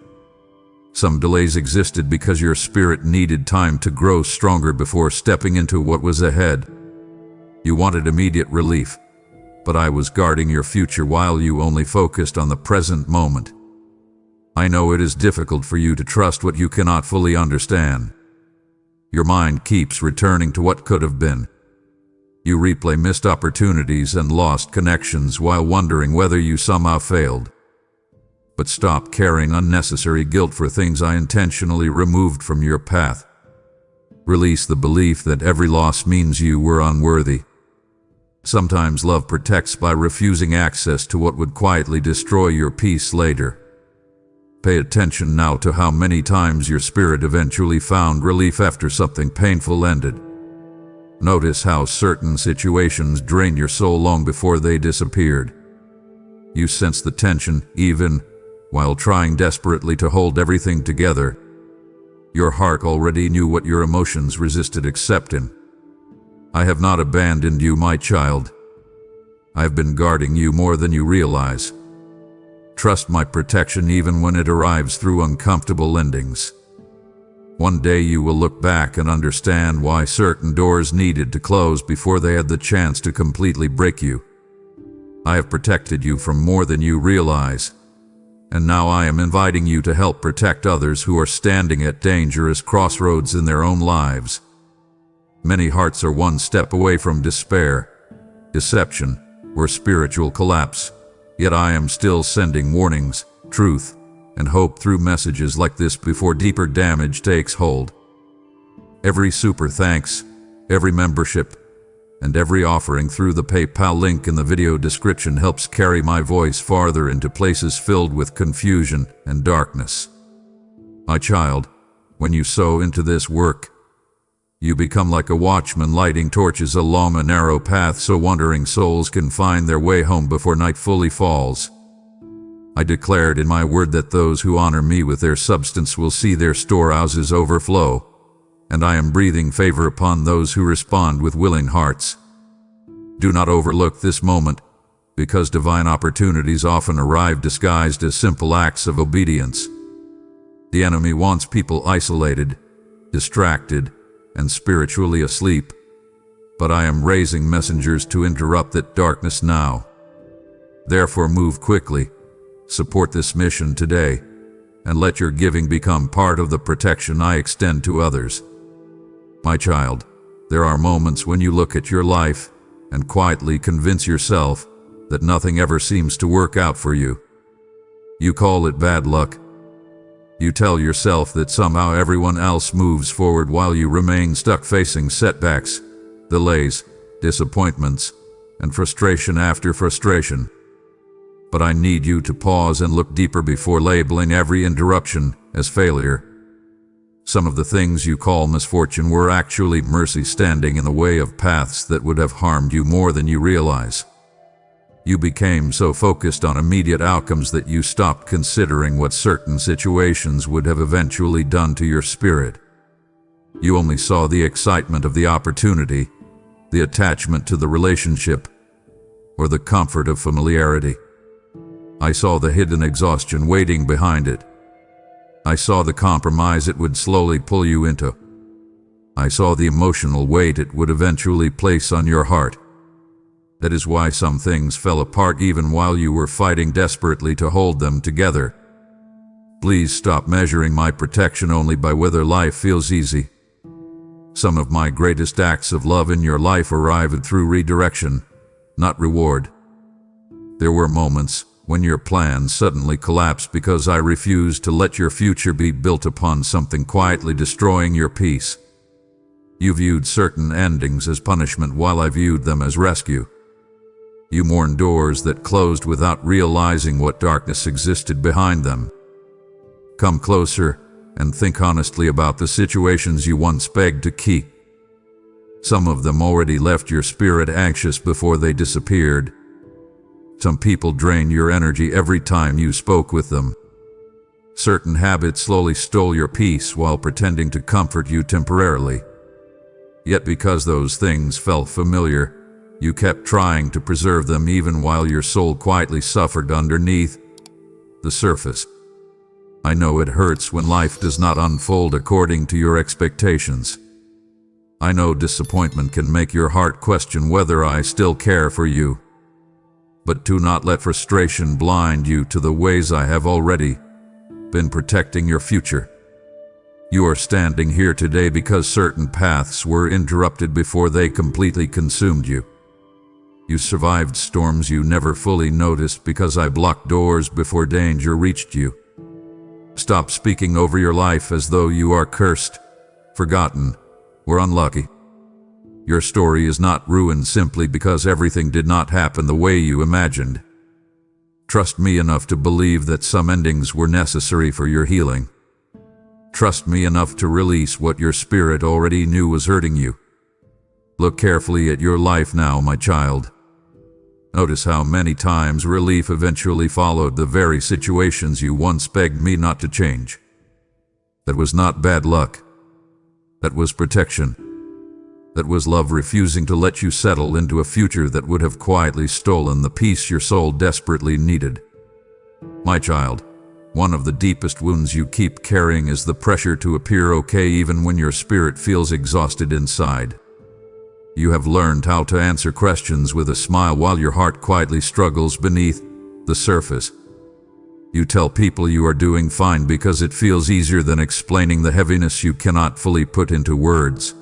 [SPEAKER 1] Some delays existed because your spirit needed time to grow stronger before stepping into what was ahead. You wanted immediate relief, but I was guarding your future while you only focused on the present moment. I know it is difficult for you to trust what you cannot fully understand. Your mind keeps returning to what could have been. You replay missed opportunities and lost connections while wondering whether you somehow failed. But stop carrying unnecessary guilt for things I intentionally removed from your path. Release the belief that every loss means you were unworthy. Sometimes love protects by refusing access to what would quietly destroy your peace later. Pay attention now to how many times your spirit eventually found relief after something painful ended. Notice how certain situations drained your soul long before they disappeared. You sensed the tension even while trying desperately to hold everything together. Your heart already knew what your emotions resisted accepting. I have not abandoned you, my child. I have been guarding you more than you realize. Trust my protection even when it arrives through uncomfortable endings. One day you will look back and understand why certain doors needed to close before they had the chance to completely break you. I have protected you from more than you realize, and now I am inviting you to help protect others who are standing at dangerous crossroads in their own lives. Many hearts are one step away from despair, deception, or spiritual collapse, yet I am still sending warnings, truth, and hope through messages like this before deeper damage takes hold. Every super thanks, every membership, and every offering through the PayPal link in the video description helps carry my voice farther into places filled with confusion and darkness. My child, when you sow into this work, you become like a watchman lighting torches along a narrow path so wandering souls can find their way home before night fully falls. I declared in my word that those who honor me with their substance will see their storehouses overflow, and I am breathing favor upon those who respond with willing hearts. Do not overlook this moment, because divine opportunities often arrive disguised as simple acts of obedience. The enemy wants people isolated, distracted, and spiritually asleep, but I am raising messengers to interrupt that darkness now. Therefore move quickly, support this mission today, and let your giving become part of the protection I extend to others. My child, there are moments when you look at your life and quietly convince yourself that nothing ever seems to work out for you. You call it bad luck. You tell yourself that somehow everyone else moves forward while you remain stuck facing setbacks, delays, disappointments, and frustration after frustration. But I need you to pause and look deeper before labeling every interruption as failure. Some of the things you call misfortune were actually mercy standing in the way of paths that would have harmed you more than you realize. You became so focused on immediate outcomes that you stopped considering what certain situations would have eventually done to your spirit. You only saw the excitement of the opportunity, the attachment to the relationship, or the comfort of familiarity. I saw the hidden exhaustion waiting behind it. I saw the compromise it would slowly pull you into. I saw the emotional weight it would eventually place on your heart. That is why some things fell apart even while you were fighting desperately to hold them together. Please stop measuring my protection only by whether life feels easy. Some of my greatest acts of love in your life arrived through redirection, not reward. There were moments when your plans suddenly collapsed because I refused to let your future be built upon something quietly destroying your peace. You viewed certain endings as punishment while I viewed them as rescue. You mourned doors that closed without realizing what darkness existed behind them. Come closer and think honestly about the situations you once begged to keep. Some of them already left your spirit anxious before they disappeared. Some people drained your energy every time you spoke with them. Certain habits slowly stole your peace while pretending to comfort you temporarily. Yet because those things felt familiar, you kept trying to preserve them even while your soul quietly suffered underneath the surface. I know it hurts when life does not unfold according to your expectations. I know disappointment can make your heart question whether I still care for you. But do not let frustration blind you to the ways I have already been protecting your future. You are standing here today because certain paths were interrupted before they completely consumed you. You survived storms you never fully noticed because I blocked doors before danger reached you. Stop speaking over your life as though you are cursed, forgotten, or unlucky. Your story is not ruined simply because everything did not happen the way you imagined. Trust me enough to believe that some endings were necessary for your healing. Trust me enough to release what your spirit already knew was hurting you. Look carefully at your life now, my child. Notice how many times relief eventually followed the very situations you once begged me not to change. That was not bad luck. That was protection. That was love refusing to let you settle into a future that would have quietly stolen the peace your soul desperately needed. My child, one of the deepest wounds you keep carrying is the pressure to appear okay even when your spirit feels exhausted inside. You have learned how to answer questions with a smile while your heart quietly struggles beneath the surface. You tell people you are doing fine because it feels easier than explaining the heaviness you cannot fully put into words.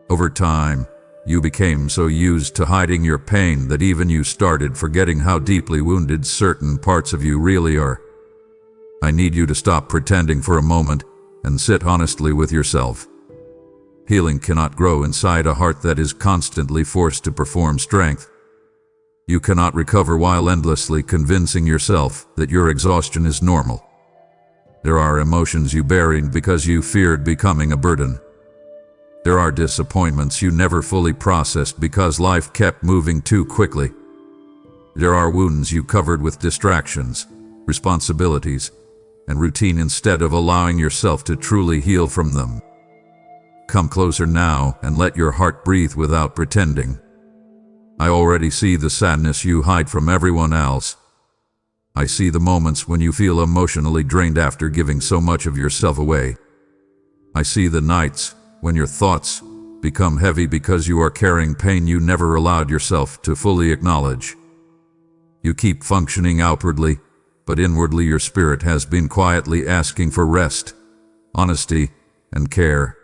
[SPEAKER 1] Over time, you became so used to hiding your pain that even you started forgetting how deeply wounded certain parts of you really are. I need you to stop pretending for a moment and sit honestly with yourself. Healing cannot grow inside a heart that is constantly forced to perform strength. You cannot recover while endlessly convincing yourself that your exhaustion is normal. There are emotions you buried because you feared becoming a burden. There are disappointments you never fully processed because life kept moving too quickly. There are wounds you covered with distractions, responsibilities, and routine instead of allowing yourself to truly heal from them. Come closer now and let your heart breathe without pretending. I already see the sadness you hide from everyone else. I see the moments when you feel emotionally drained after giving so much of yourself away. I see the nights when your thoughts become heavy because you are carrying pain you never allowed yourself to fully acknowledge. You keep functioning outwardly, but inwardly your spirit has been quietly asking for rest, honesty, and care.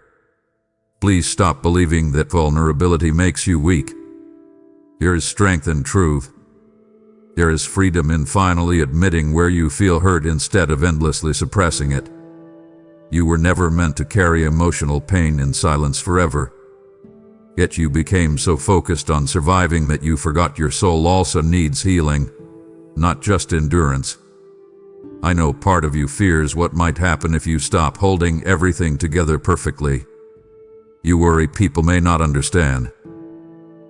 [SPEAKER 1] Please stop believing that vulnerability makes you weak. There is strength in truth. There is freedom in finally admitting where you feel hurt instead of endlessly suppressing it. You were never meant to carry emotional pain in silence forever. Yet you became so focused on surviving that you forgot your soul also needs healing, not just endurance. I know part of you fears what might happen if you stop holding everything together perfectly. You worry people may not understand.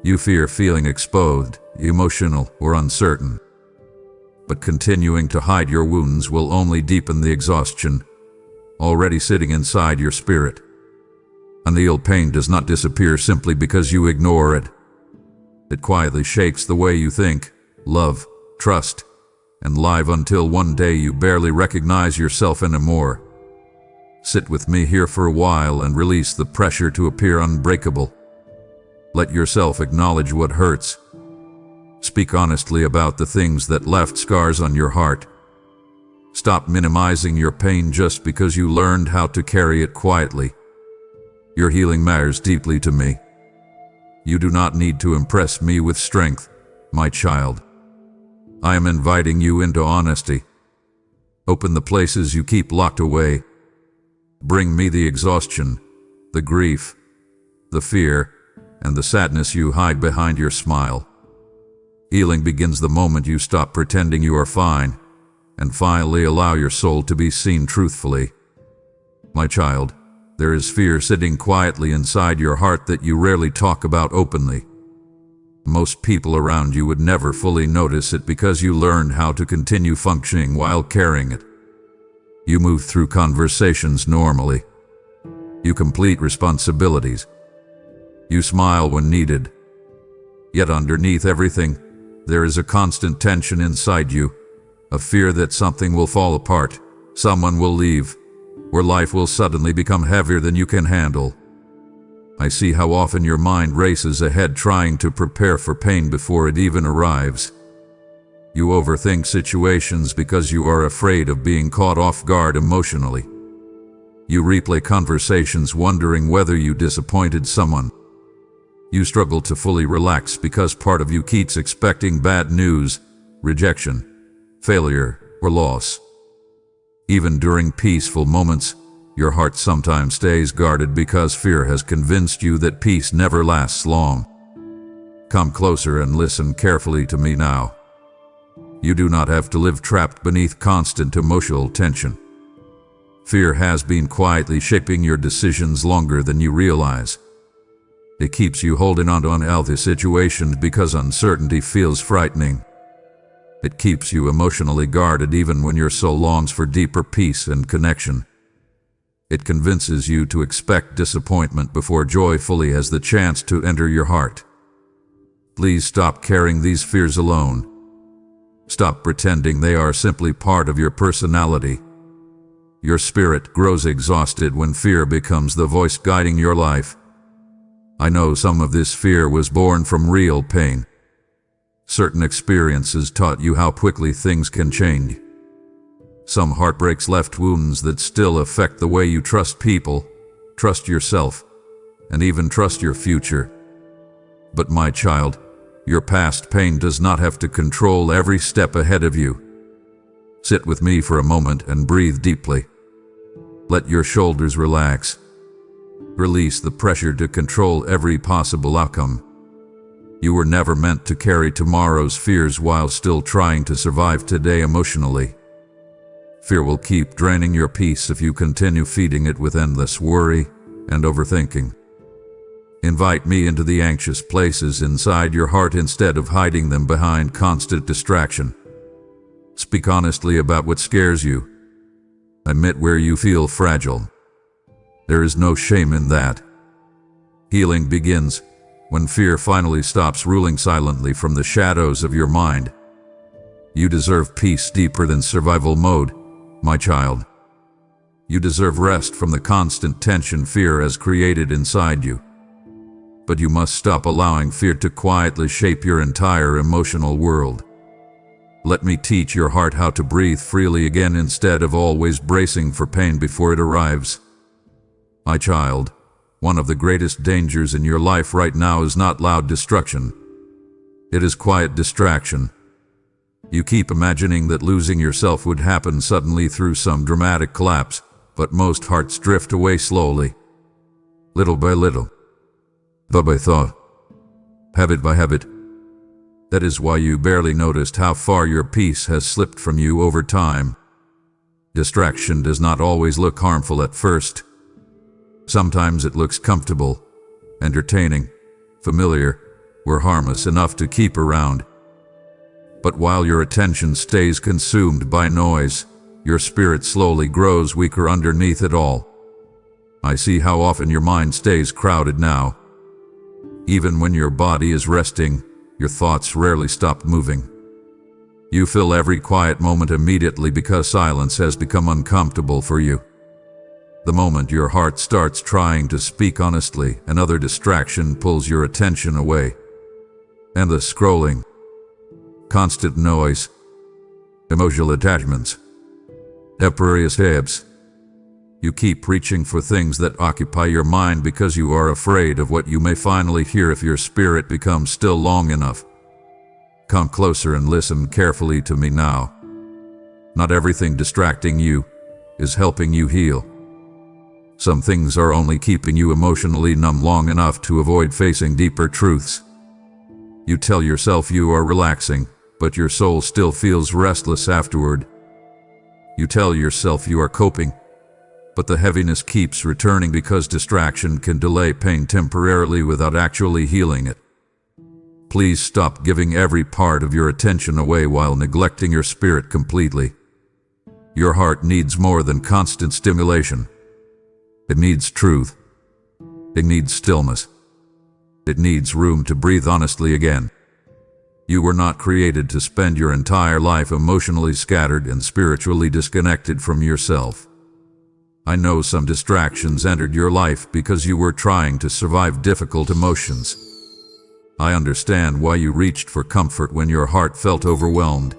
[SPEAKER 1] You fear feeling exposed, emotional, or uncertain. But continuing to hide your wounds will only deepen the exhaustion already sitting inside your spirit. Unhealed pain does not disappear simply because you ignore it. It quietly shakes the way you think, love, trust, and live until one day you barely recognize yourself anymore. Sit with me here for a while and release the pressure to appear unbreakable. Let yourself acknowledge what hurts. Speak honestly about the things that left scars on your heart. Stop minimizing your pain just because you learned how to carry it quietly. Your healing matters deeply to me. You do not need to impress me with strength, my child. I am inviting you into honesty. Open the places you keep locked away. Bring me the exhaustion, the grief, the fear, and the sadness you hide behind your smile. Healing begins the moment you stop pretending you are fine and finally allow your soul to be seen truthfully. My child, there is fear sitting quietly inside your heart that you rarely talk about openly. Most people around you would never fully notice it because you learned how to continue functioning while carrying it. You move through conversations normally. You complete responsibilities. You smile when needed. Yet underneath everything, there is a constant tension inside you, a fear that something will fall apart, someone will leave, or life will suddenly become heavier than you can handle. I see how often your mind races ahead trying to prepare for pain before it even arrives. You overthink situations because you are afraid of being caught off guard emotionally. You replay conversations wondering whether you disappointed someone. You struggle to fully relax because part of you keeps expecting bad news, rejection, failure, or loss. Even during peaceful moments, your heart sometimes stays guarded because fear has convinced you that peace never lasts long. Come closer and listen carefully to me now. You do not have to live trapped beneath constant emotional tension. Fear has been quietly shaping your decisions longer than you realize. It keeps you holding on to unhealthy situations because uncertainty feels frightening. It keeps you emotionally guarded even when your soul longs for deeper peace and connection. It convinces you to expect disappointment before joy fully has the chance to enter your heart. Please stop carrying these fears alone. Stop pretending they are simply part of your personality. Your spirit grows exhausted when fear becomes the voice guiding your life. I know some of this fear was born from real pain. Certain experiences taught you how quickly things can change. Some heartbreaks left wounds that still affect the way you trust people, trust yourself, and even trust your future. But my child, your past pain does not have to control every step ahead of you. Sit with me for a moment and breathe deeply. Let your shoulders relax. Release the pressure to control every possible outcome. You were never meant to carry tomorrow's fears while still trying to survive today emotionally. Fear will keep draining your peace if you continue feeding it with endless worry and overthinking. Invite me into the anxious places inside your heart instead of hiding them behind constant distraction. Speak honestly about what scares you. Admit where you feel fragile. There is no shame in that. Healing begins when fear finally stops ruling silently from the shadows of your mind. You deserve peace deeper than survival mode, my child. You deserve rest from the constant tension fear has created inside you. But you must stop allowing fear to quietly shape your entire emotional world. Let me teach your heart how to breathe freely again instead of always bracing for pain before it arrives. My child, one of the greatest dangers in your life right now is not loud destruction. It is quiet distraction. You keep imagining that losing yourself would happen suddenly through some dramatic collapse, but most hearts drift away slowly. Little by little. Thought by thought. Habit by habit. That is why you barely noticed how far your peace has slipped from you over time. Distraction does not always look harmful at first. Sometimes it looks comfortable, entertaining, familiar, or harmless enough to keep around. But while your attention stays consumed by noise, your spirit slowly grows weaker underneath it all. I see how often your mind stays crowded now. Even when your body is resting, your thoughts rarely stop moving. You fill every quiet moment immediately because silence has become uncomfortable for you. The moment your heart starts trying to speak honestly, another distraction pulls your attention away. Endless scrolling, constant noise, emotional attachments, temporary escapes. You keep reaching for things that occupy your mind because you are afraid of what you may finally hear if your spirit becomes still long enough. Come closer and listen carefully to me now. Not everything distracting you is helping you heal. Some things are only keeping you emotionally numb long enough to avoid facing deeper truths. You tell yourself you are relaxing, but your soul still feels restless afterward. You tell yourself you are coping, but the heaviness keeps returning because distraction can delay pain temporarily without actually healing it. Please stop giving every part of your attention away while neglecting your spirit completely. Your heart needs more than constant stimulation. It needs truth. It needs stillness. It needs room to breathe honestly again. You were not created to spend your entire life emotionally scattered and spiritually disconnected from yourself. I know some distractions entered your life because you were trying to survive difficult emotions. I understand why you reached for comfort when your heart felt overwhelmed.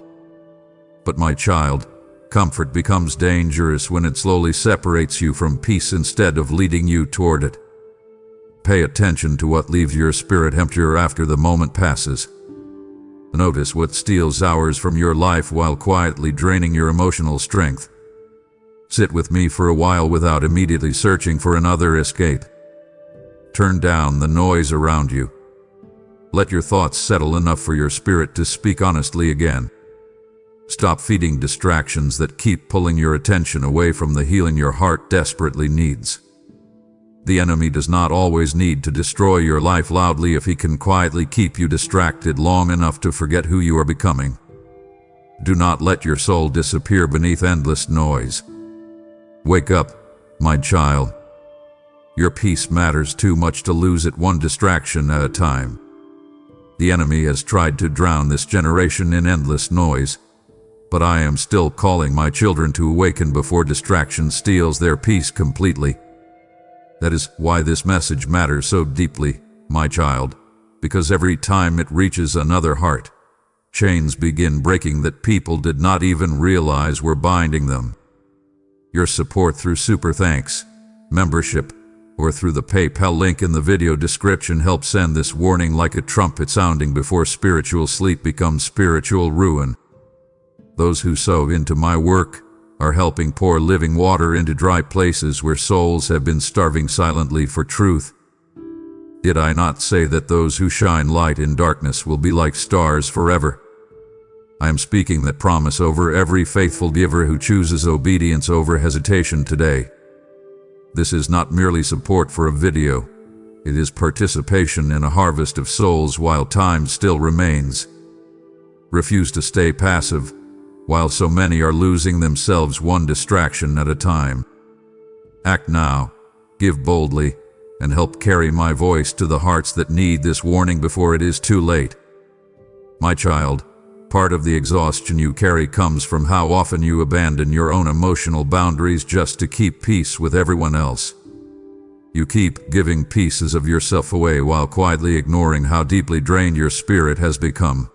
[SPEAKER 1] But my child, comfort becomes dangerous when it slowly separates you from peace instead of leading you toward it. Pay attention to what leaves your spirit emptier after the moment passes. Notice what steals hours from your life while quietly draining your emotional strength. Sit with me for a while without immediately searching for another escape. Turn down the noise around you. Let your thoughts settle enough for your spirit to speak honestly again. Stop feeding distractions that keep pulling your attention away from the healing your heart desperately needs. The enemy does not always need to destroy your life loudly if he can quietly keep you distracted long enough to forget who you are becoming. Do not let your soul disappear beneath endless noise. Wake up, my child. Your peace matters too much to lose it one distraction at a time. The enemy has tried to drown this generation in endless noise, but I am still calling my children to awaken before distraction steals their peace completely. That is why this message matters so deeply, my child, because every time it reaches another heart, chains begin breaking that people did not even realize were binding them. Your support through super thanks, membership, or through the PayPal link in the video description helps send this warning like a trumpet sounding before spiritual sleep becomes spiritual ruin. Those who sow into my work are helping pour living water into dry places where souls have been starving silently for truth. Did I not say that those who shine light in darkness will be like stars forever? I am speaking that promise over every faithful giver who chooses obedience over hesitation today. This is not merely support for a video. It is participation in a harvest of souls while time still remains. Refuse to stay passive, while so many are losing themselves one distraction at a time. Act now, give boldly, and help carry my voice to the hearts that need this warning before it is too late. My child, part of the exhaustion you carry comes from how often you abandon your own emotional boundaries just to keep peace with everyone else. You keep giving pieces of yourself away while quietly ignoring how deeply drained your spirit has become.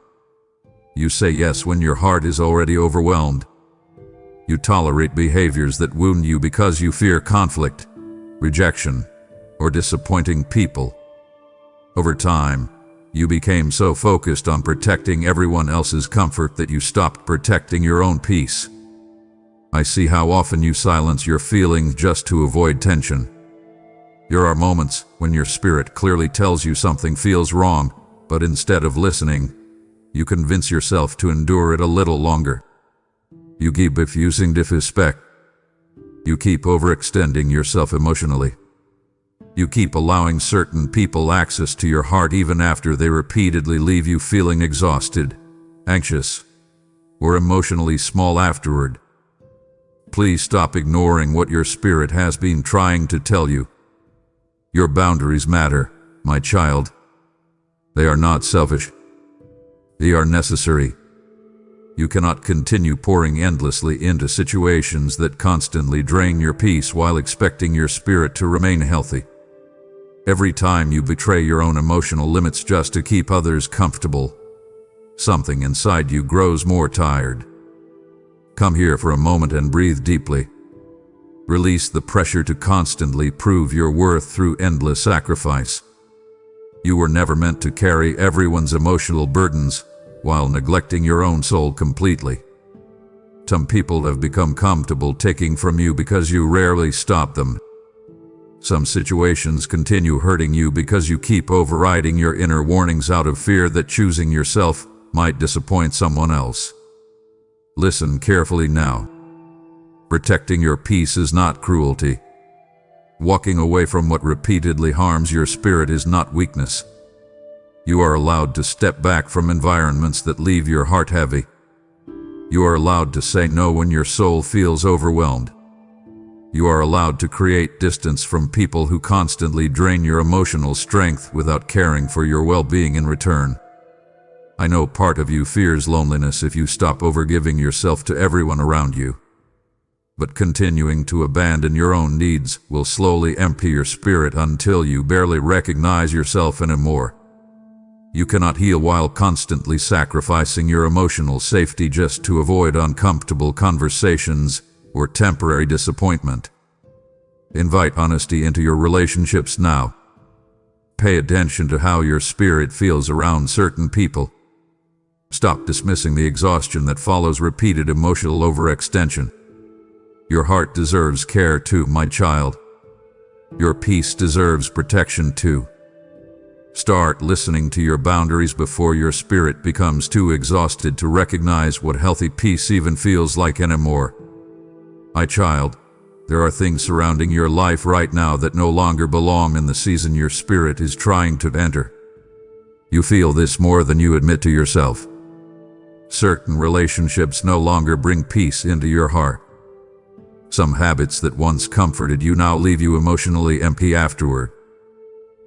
[SPEAKER 1] You say yes when your heart is already overwhelmed. You tolerate behaviors that wound you because you fear conflict, rejection, or disappointing people. Over time, you became so focused on protecting everyone else's comfort that you stopped protecting your own peace. I see how often you silence your feelings just to avoid tension. There are moments when your spirit clearly tells you something feels wrong, but instead of listening, you convince yourself to endure it a little longer. You keep refusing disrespect. You keep overextending yourself emotionally. You keep allowing certain people access to your heart even after they repeatedly leave you feeling exhausted, anxious, or emotionally small afterward. Please stop ignoring what your spirit has been trying to tell you. Your boundaries matter, my child. They are not selfish. They are necessary. You cannot continue pouring endlessly into situations that constantly drain your peace while expecting your spirit to remain healthy. Every time you betray your own emotional limits just to keep others comfortable, something inside you grows more tired. Come here for a moment and breathe deeply. Release the pressure to constantly prove your worth through endless sacrifice. You were never meant to carry everyone's emotional burdens while neglecting your own soul completely. Some people have become comfortable taking from you because you rarely stop them. Some situations continue hurting you because you keep overriding your inner warnings out of fear that choosing yourself might disappoint someone else. Listen carefully now. Protecting your peace is not cruelty. Walking away from what repeatedly harms your spirit is not weakness. You are allowed to step back from environments that leave your heart heavy. You are allowed to say no when your soul feels overwhelmed. You are allowed to create distance from people who constantly drain your emotional strength without caring for your well-being in return. I know part of you fears loneliness if you stop overgiving yourself to everyone around you. But continuing to abandon your own needs will slowly empty your spirit until you barely recognize yourself anymore. You cannot heal while constantly sacrificing your emotional safety just to avoid uncomfortable conversations or temporary disappointment. Invite honesty into your relationships now. Pay attention to how your spirit feels around certain people. Stop dismissing the exhaustion that follows repeated emotional overextension. Your heart deserves care too, my child. Your peace deserves protection too. Start listening to your boundaries before your spirit becomes too exhausted to recognize what healthy peace even feels like anymore. My child, there are things surrounding your life right now that no longer belong in the season your spirit is trying to enter. You feel this more than you admit to yourself. Certain relationships no longer bring peace into your heart. Some habits that once comforted you now leave you emotionally empty afterward.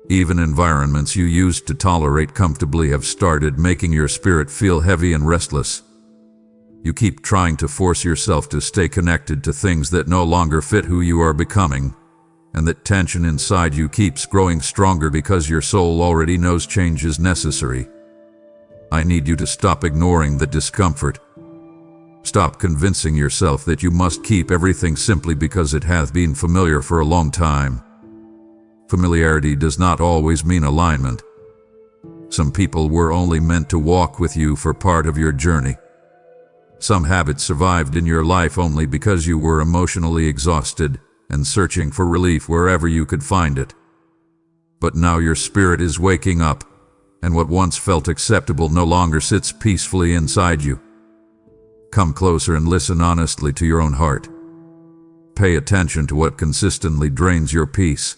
[SPEAKER 1] Even environments you used to tolerate comfortably have started making your spirit feel heavy and restless. You keep trying to force yourself to stay connected to things that no longer fit who you are becoming, and that tension inside you keeps growing stronger because your soul already knows change is necessary. I need you to stop ignoring the discomfort. Stop convincing yourself that you must keep everything simply because it hath been familiar for a long time. Familiarity does not always mean alignment. Some people were only meant to walk with you for part of your journey. Some habits survived in your life only because you were emotionally exhausted and searching for relief wherever you could find it. But now your spirit is waking up, and what once felt acceptable no longer sits peacefully inside you. Come closer and listen honestly to your own heart. Pay attention to what consistently drains your peace.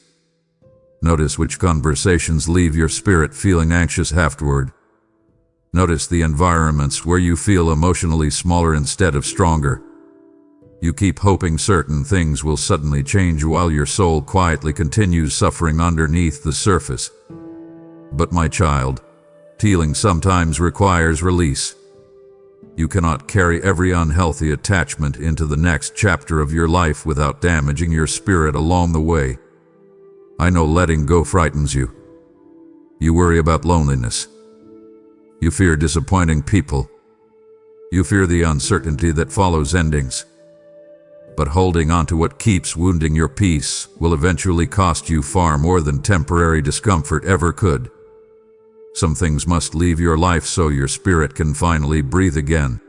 [SPEAKER 1] Notice which conversations leave your spirit feeling anxious afterward. Notice the environments where you feel emotionally smaller instead of stronger. You keep hoping certain things will suddenly change while your soul quietly continues suffering underneath the surface. But my child, healing sometimes requires release. You cannot carry every unhealthy attachment into the next chapter of your life without damaging your spirit along the way. I know letting go frightens you. You worry about loneliness. You fear disappointing people. You fear the uncertainty that follows endings. But holding on to what keeps wounding your peace will eventually cost you far more than temporary discomfort ever could. Some things must leave your life so your spirit can finally breathe again.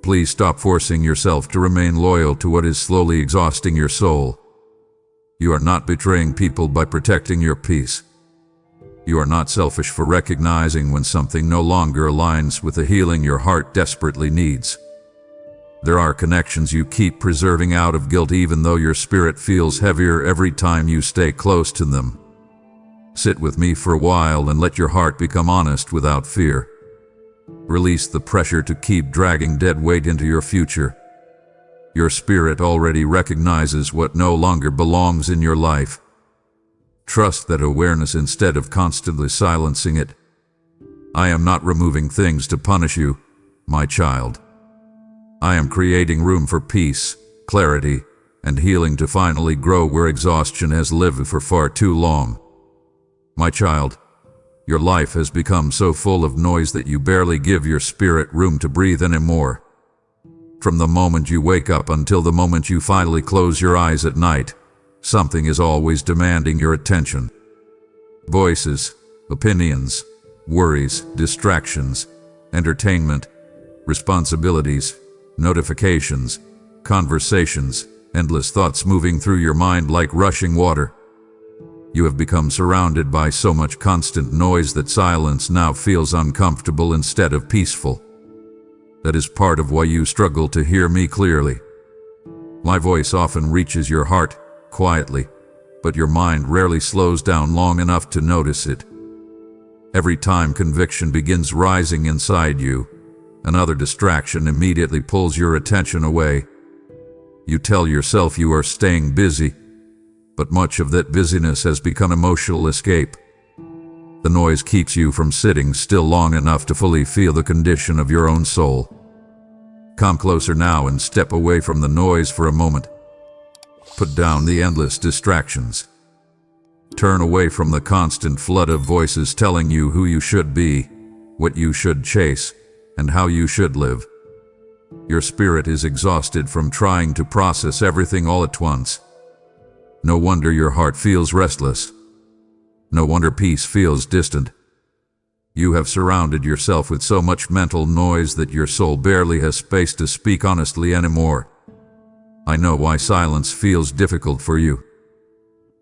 [SPEAKER 1] Please stop forcing yourself to remain loyal to what is slowly exhausting your soul. You are not betraying people by protecting your peace. You are not selfish for recognizing when something no longer aligns with the healing your heart desperately needs. There are connections you keep preserving out of guilt even though your spirit feels heavier every time you stay close to them. Sit with me for a while and let your heart become honest without fear. Release the pressure to keep dragging dead weight into your future. Your spirit already recognizes what no longer belongs in your life. Trust that awareness instead of constantly silencing it. I am not removing things to punish you, my child. I am creating room for peace, clarity, and healing to finally grow where exhaustion has lived for far too long. My child, your life has become so full of noise that you barely give your spirit room to breathe anymore. From the moment you wake up until the moment you finally close your eyes at night, something is always demanding your attention. Voices, opinions, worries, distractions, entertainment, responsibilities, notifications, conversations, endless thoughts moving through your mind like rushing water. You have become surrounded by so much constant noise that silence now feels uncomfortable instead of peaceful. That is part of why you struggle to hear me clearly. My voice often reaches your heart, quietly, but your mind rarely slows down long enough to notice it. Every time conviction begins rising inside you, another distraction immediately pulls your attention away. You tell yourself you are staying busy, but much of that busyness has become emotional escape. The noise keeps you from sitting still long enough to fully feel the condition of your own soul. Come closer now and step away from the noise for a moment. Put down the endless distractions. Turn away from the constant flood of voices telling you who you should be, what you should chase, and how you should live. Your spirit is exhausted from trying to process everything all at once. No wonder your heart feels restless. No wonder peace feels distant. You have surrounded yourself with so much mental noise that your soul barely has space to speak honestly anymore. I know why silence feels difficult for you.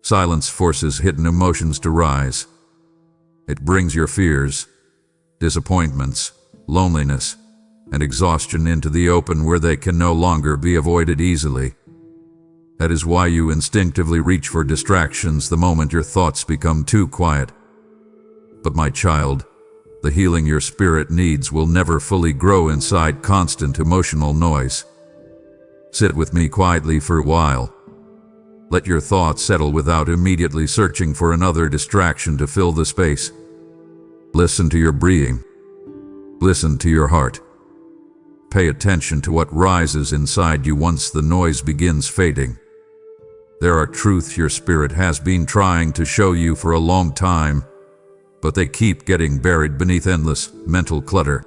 [SPEAKER 1] Silence forces hidden emotions to rise. It brings your fears, disappointments, loneliness, and exhaustion into the open where they can no longer be avoided easily. That is why you instinctively reach for distractions the moment your thoughts become too quiet. But my child, the healing your spirit needs will never fully grow inside constant emotional noise. Sit with me quietly for a while. Let your thoughts settle without immediately searching for another distraction to fill the space. Listen to your breathing. Listen to your heart. Pay attention to what rises inside you once the noise begins fading. There are truths your spirit has been trying to show you for a long time, but they keep getting buried beneath endless mental clutter.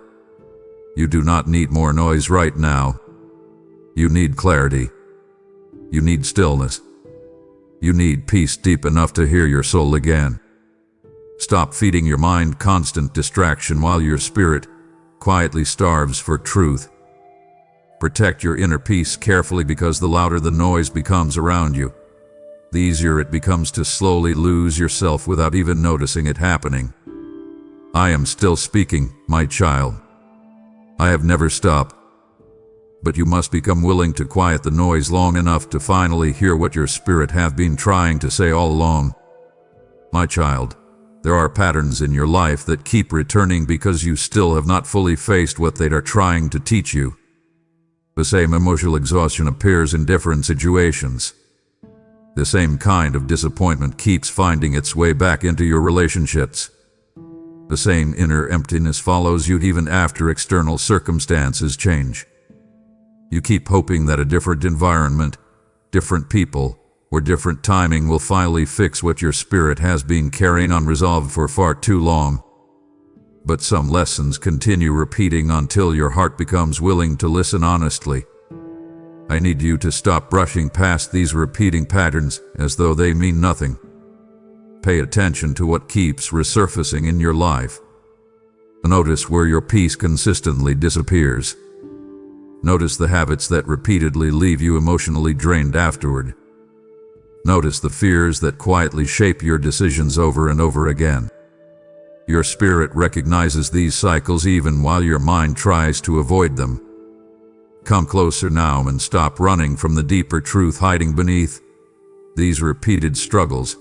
[SPEAKER 1] You do not need more noise right now. You need clarity. You need stillness. You need peace deep enough to hear your soul again. Stop feeding your mind constant distraction while your spirit quietly starves for truth. Protect your inner peace carefully, because the louder the noise becomes around you, the easier it becomes to slowly lose yourself without even noticing it happening. I am still speaking, my child. I have never stopped. But you must become willing to quiet the noise long enough to finally hear what your spirit have been trying to say all along. My child, there are patterns in your life that keep returning because you still have not fully faced what they are trying to teach you. The same emotional exhaustion appears in different situations. The same kind of disappointment keeps finding its way back into your relationships. The same inner emptiness follows you even after external circumstances change. You keep hoping that a different environment, different people, or different timing will finally fix what your spirit has been carrying unresolved for far too long. But some lessons continue repeating until your heart becomes willing to listen honestly. I need you to stop brushing past these repeating patterns as though they mean nothing. Pay attention to what keeps resurfacing in your life. Notice where your peace consistently disappears. Notice the habits that repeatedly leave you emotionally drained afterward. Notice the fears that quietly shape your decisions over and over again. Your spirit recognizes these cycles even while your mind tries to avoid them. Come closer now and stop running from the deeper truth hiding beneath these repeated struggles.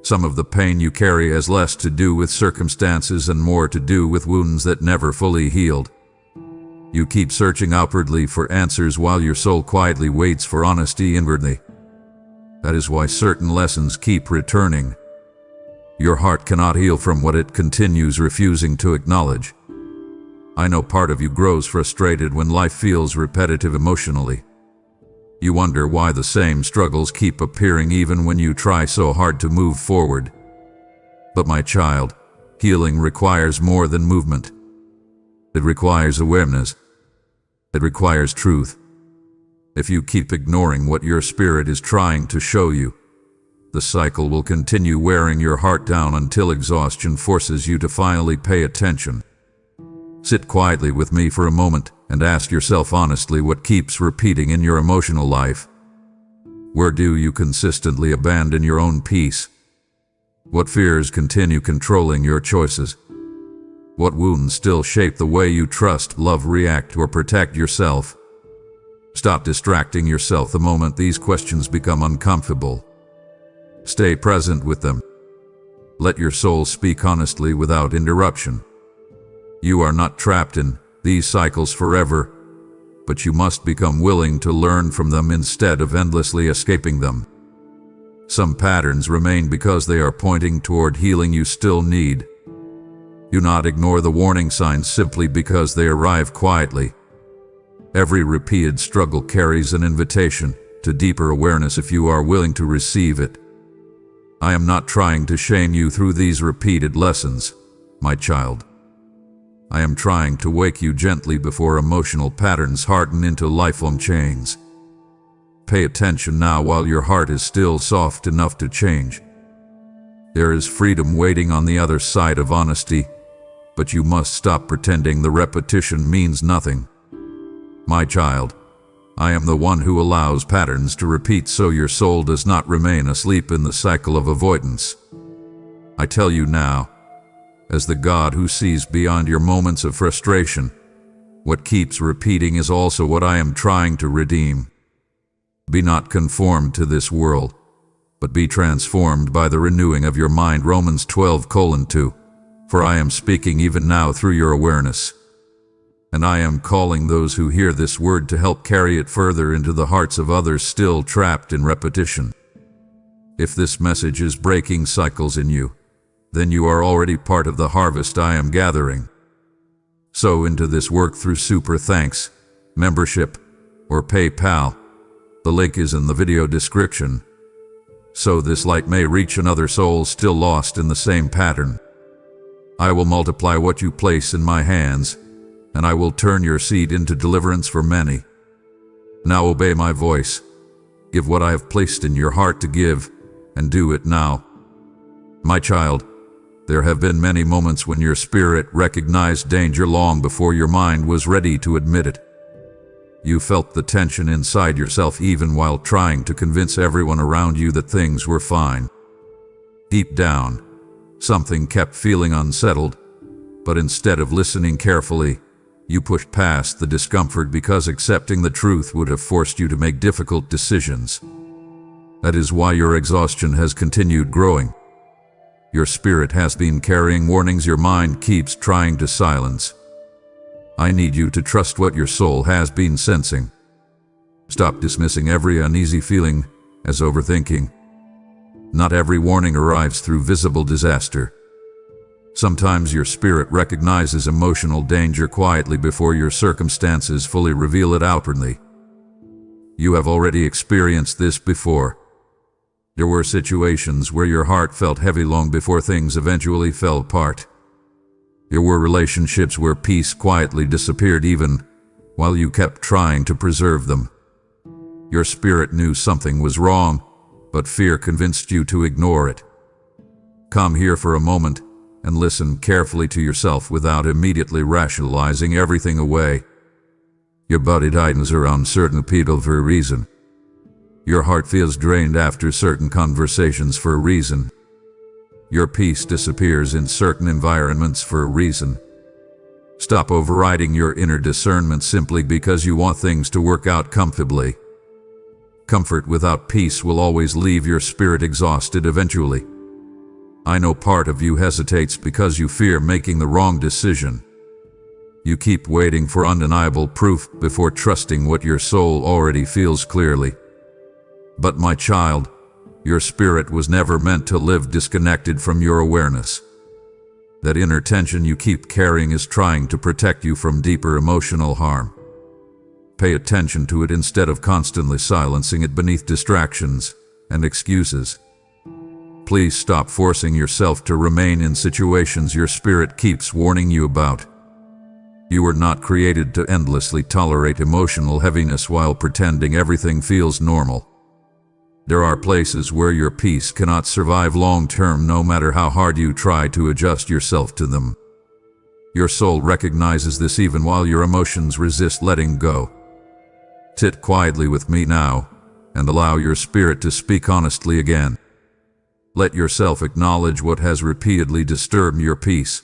[SPEAKER 1] Some of the pain you carry has less to do with circumstances and more to do with wounds that never fully healed. You keep searching outwardly for answers while your soul quietly waits for honesty inwardly. That is why certain lessons keep returning. Your heart cannot heal from what it continues refusing to acknowledge. I know part of you grows frustrated when life feels repetitive emotionally. You wonder why the same struggles keep appearing even when you try so hard to move forward. But my child, healing requires more than movement. It requires awareness. It requires truth. If you keep ignoring what your spirit is trying to show you, the cycle will continue wearing your heart down until exhaustion forces you to finally pay attention. Sit quietly with me for a moment and ask yourself honestly what keeps repeating in your emotional life. Where do you consistently abandon your own peace? What fears continue controlling your choices? What wounds still shape the way you trust, love, react, or protect yourself? Stop distracting yourself the moment these questions become uncomfortable. Stay present with them. Let your soul speak honestly without interruption. You are not trapped in these cycles forever, but you must become willing to learn from them instead of endlessly escaping them. Some patterns remain because they are pointing toward healing you still need. Do not ignore the warning signs simply because they arrive quietly. Every repeated struggle carries an invitation to deeper awareness if you are willing to receive it. I am not trying to shame you through these repeated lessons, my child. I am trying to wake you gently before emotional patterns harden into lifelong chains. Pay attention now while your heart is still soft enough to change. There is freedom waiting on the other side of honesty, but you must stop pretending the repetition means nothing. My child, I am the one who allows patterns to repeat so your soul does not remain asleep in the cycle of avoidance. I tell you now, as the God who sees beyond your moments of frustration, what keeps repeating is also what I am trying to redeem. Be not conformed to this world, but be transformed by the renewing of your mind. Romans 12:2. For I am speaking even now through your awareness. And I am calling those who hear this word to help carry it further into the hearts of others still trapped in repetition. If this message is breaking cycles in you, then you are already part of the harvest I am gathering. Sow into this work through super thanks, membership, or PayPal. The link is in the video description. So this light may reach another soul still lost in the same pattern. I will multiply what you place in my hands, and I will turn your seed into deliverance for many. Now obey my voice. Give what I have placed in your heart to give, and do it now. My child, there have been many moments when your spirit recognized danger long before your mind was ready to admit it. You felt the tension inside yourself even while trying to convince everyone around you that things were fine. Deep down, something kept feeling unsettled, but instead of listening carefully, you pushed past the discomfort because accepting the truth would have forced you to make difficult decisions. That is why your exhaustion has continued growing. Your spirit has been carrying warnings your mind keeps trying to silence. I need you to trust what your soul has been sensing. Stop dismissing every uneasy feeling as overthinking. Not every warning arrives through visible disaster. Sometimes your spirit recognizes emotional danger quietly before your circumstances fully reveal it outwardly. You have already experienced this before. There were situations where your heart felt heavy long before things eventually fell apart. There were relationships where peace quietly disappeared even while you kept trying to preserve them. Your spirit knew something was wrong, but fear convinced you to ignore it. Come here for a moment and listen carefully to yourself without immediately rationalizing everything away. Your body tightens around certain people for a reason. Your heart feels drained after certain conversations for a reason. Your peace disappears in certain environments for a reason. Stop overriding your inner discernment simply because you want things to work out comfortably. Comfort without peace will always leave your spirit exhausted eventually. I know part of you hesitates because you fear making the wrong decision. You keep waiting for undeniable proof before trusting what your soul already feels clearly. But my child, your spirit was never meant to live disconnected from your awareness. That inner tension you keep carrying is trying to protect you from deeper emotional harm. Pay attention to it instead of constantly silencing it beneath distractions and excuses. Please stop forcing yourself to remain in situations your spirit keeps warning you about. You were not created to endlessly tolerate emotional heaviness while pretending everything feels normal. There are places where your peace cannot survive long-term no matter how hard you try to adjust yourself to them. Your soul recognizes this even while your emotions resist letting go. Sit quietly with me now and allow your spirit to speak honestly again. Let yourself acknowledge what has repeatedly disturbed your peace.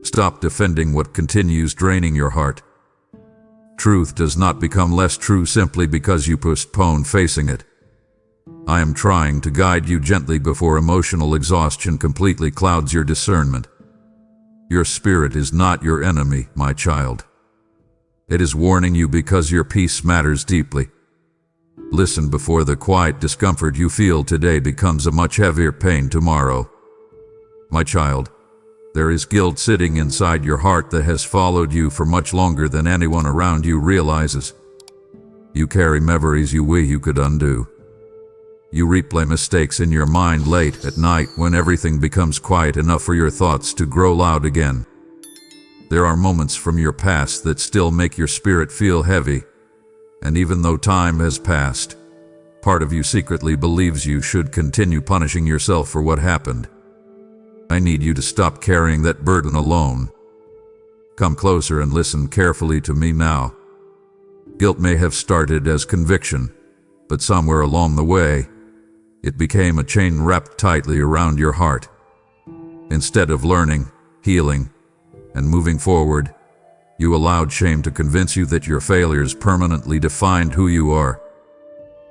[SPEAKER 1] Stop defending what continues draining your heart. Truth does not become less true simply because you postpone facing it. I am trying to guide you gently before emotional exhaustion completely clouds your discernment. Your spirit is not your enemy, my child. It is warning you because your peace matters deeply. Listen before the quiet discomfort you feel today becomes a much heavier pain tomorrow. My child, there is guilt sitting inside your heart that has followed you for much longer than anyone around you realizes. You carry memories you wish you could undo. You replay mistakes in your mind late at night when everything becomes quiet enough for your thoughts to grow loud again. There are moments from your past that still make your spirit feel heavy, and even though time has passed, part of you secretly believes you should continue punishing yourself for what happened. I need you to stop carrying that burden alone. Come closer and listen carefully to me now. Guilt may have started as conviction, but somewhere along the way, it became a chain wrapped tightly around your heart. Instead of learning, healing, and moving forward, you allowed shame to convince you that your failures permanently defined who you are.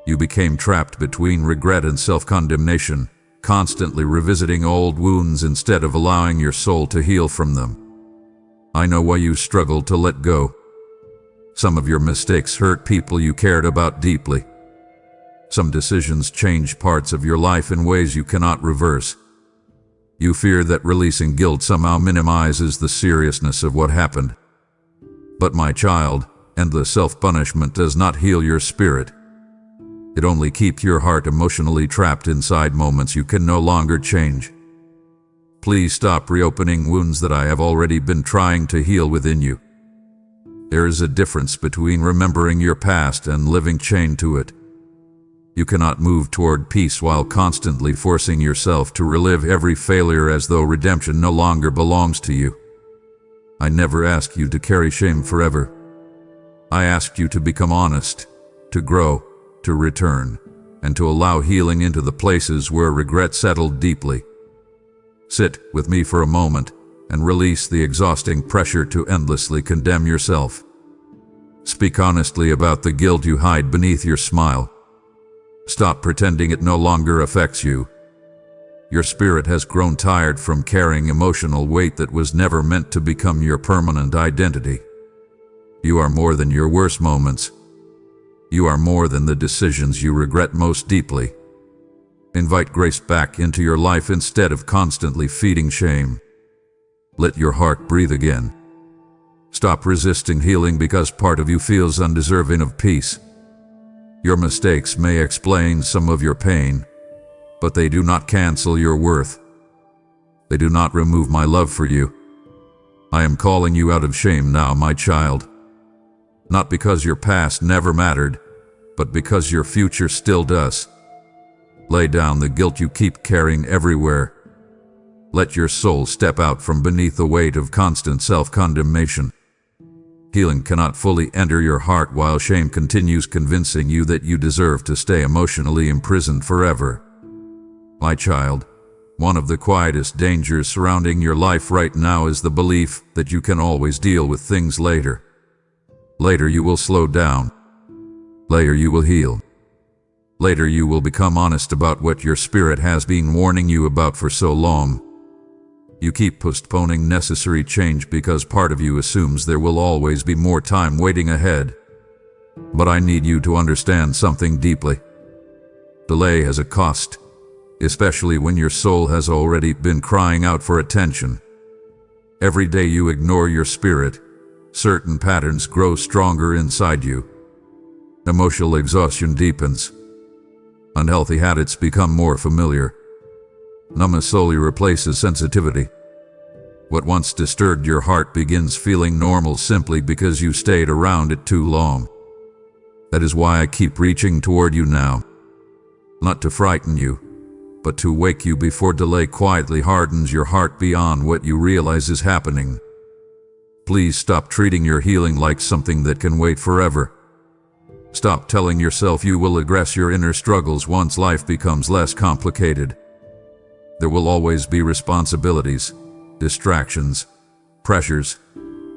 [SPEAKER 1] You became trapped between regret and self-condemnation, constantly revisiting old wounds instead of allowing your soul to heal from them. I know why you struggled to let go. Some of your mistakes hurt people you cared about deeply. Some decisions change parts of your life in ways you cannot reverse. You fear that releasing guilt somehow minimizes the seriousness of what happened. But my child, endless self-punishment does not heal your spirit. It only keeps your heart emotionally trapped inside moments you can no longer change. Please stop reopening wounds that I have already been trying to heal within you. There is a difference between remembering your past and living chained to it. You cannot move toward peace while constantly forcing yourself to relive every failure as though redemption no longer belongs to you. I never asked you to carry shame forever. I asked you to become honest, to grow, to return, and to allow healing into the places where regret settled deeply. Sit with me for a moment and release the exhausting pressure to endlessly condemn yourself. Speak honestly about the guilt you hide beneath your smile. Stop pretending it no longer affects you. Your spirit has grown tired from carrying emotional weight that was never meant to become your permanent identity. You are more than your worst moments. You are more than the decisions you regret most deeply. Invite grace back into your life instead of constantly feeding shame. Let your heart breathe again. Stop resisting healing because part of you feels undeserving of peace. Your mistakes may explain some of your pain, but they do not cancel your worth. They do not remove my love for you. I am calling you out of shame now, my child. Not because your past never mattered, but because your future still does. Lay down the guilt you keep carrying everywhere. Let your soul step out from beneath the weight of constant self-condemnation. Healing cannot fully enter your heart while shame continues convincing you that you deserve to stay emotionally imprisoned forever. My child, one of the quietest dangers surrounding your life right now is the belief that you can always deal with things later. Later you will slow down. Later you will heal. Later you will become honest about what your spirit has been warning you about for so long. You keep postponing necessary change because part of you assumes there will always be more time waiting ahead. But I need you to understand something deeply. Delay has a cost, especially when your soul has already been crying out for attention. Every day you ignore your spirit, certain patterns grow stronger inside you. Emotional exhaustion deepens. Unhealthy habits become more familiar. Numbness slowly replaces sensitivity. What once disturbed your heart begins feeling normal simply because you stayed around it too long. That is why I keep reaching toward you now. Not to frighten you, but to wake you before delay quietly hardens your heart beyond what you realize is happening. Please stop treating your healing like something that can wait forever. Stop telling yourself you will address your inner struggles once life becomes less complicated. There will always be responsibilities, distractions, pressures,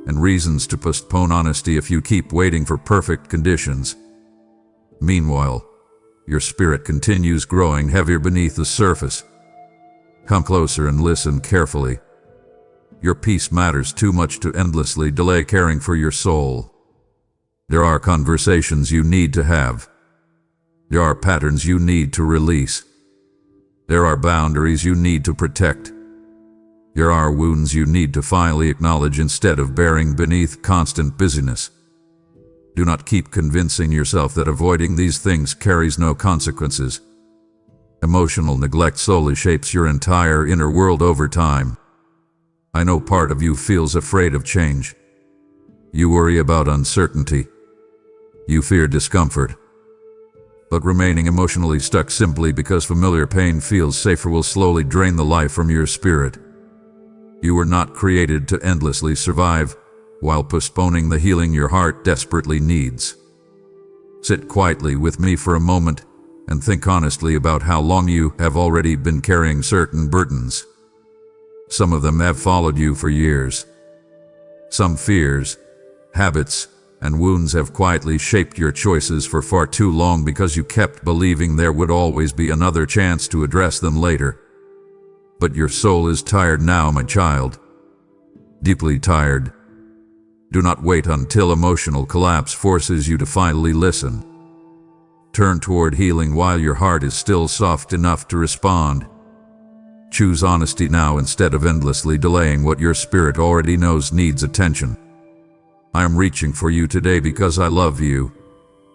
[SPEAKER 1] and reasons to postpone honesty if you keep waiting for perfect conditions. Meanwhile, your spirit continues growing heavier beneath the surface. Come closer and listen carefully. Your peace matters too much to endlessly delay caring for your soul. There are conversations you need to have. There are patterns you need to release. There are boundaries you need to protect. There are wounds you need to finally acknowledge instead of bearing beneath constant busyness. Do not keep convincing yourself that avoiding these things carries no consequences. Emotional neglect solely shapes your entire inner world over time. I know part of you feels afraid of change. You worry about uncertainty. You fear discomfort. But remaining emotionally stuck simply because familiar pain feels safer will slowly drain the life from your spirit. You were not created to endlessly survive while postponing the healing your heart desperately needs. Sit quietly with me for a moment and think honestly about how long you have already been carrying certain burdens. Some of them have followed you for years. Some fears, habits, and wounds have quietly shaped your choices for far too long because you kept believing there would always be another chance to address them later. But your soul is tired now, my child. Deeply tired. Do not wait until emotional collapse forces you to finally listen. Turn toward healing while your heart is still soft enough to respond. Choose honesty now instead of endlessly delaying what your spirit already knows needs attention. I am reaching for you today because I love you,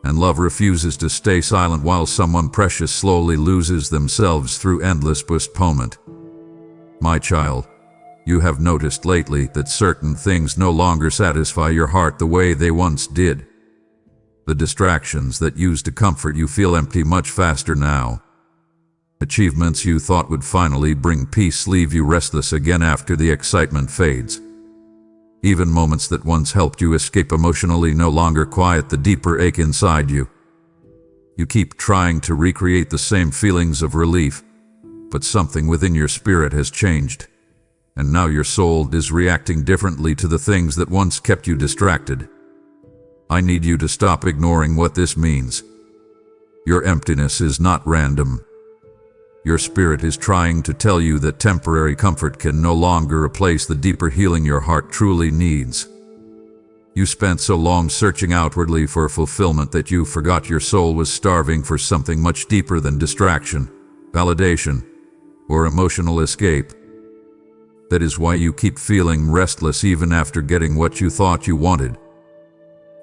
[SPEAKER 1] and love refuses to stay silent while someone precious slowly loses themselves through endless postponement. My child, you have noticed lately that certain things no longer satisfy your heart the way they once did. The distractions that used to comfort you feel empty much faster now. Achievements you thought would finally bring peace leave you restless again after the excitement fades. Even moments that once helped you escape emotionally no longer quiet the deeper ache inside you. You keep trying to recreate the same feelings of relief, but something within your spirit has changed, and now your soul is reacting differently to the things that once kept you distracted. I need you to stop ignoring what this means. Your emptiness is not random. Your spirit is trying to tell you that temporary comfort can no longer replace the deeper healing your heart truly needs. You spent so long searching outwardly for fulfillment that you forgot your soul was starving for something much deeper than distraction, validation, or emotional escape. That is why you keep feeling restless even after getting what you thought you wanted.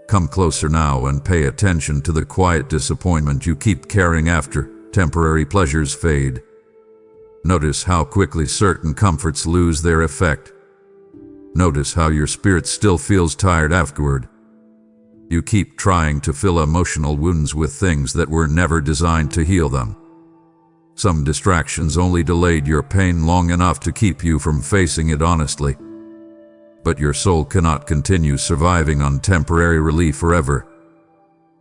[SPEAKER 1] Come closer now and pay attention to the quiet disappointment you keep carrying after temporary pleasures fade. Notice how quickly certain comforts lose their effect. Notice how your spirit still feels tired afterward. You keep trying to fill emotional wounds with things that were never designed to heal them. Some distractions only delayed your pain long enough to keep you from facing it honestly. But your soul cannot continue surviving on temporary relief forever.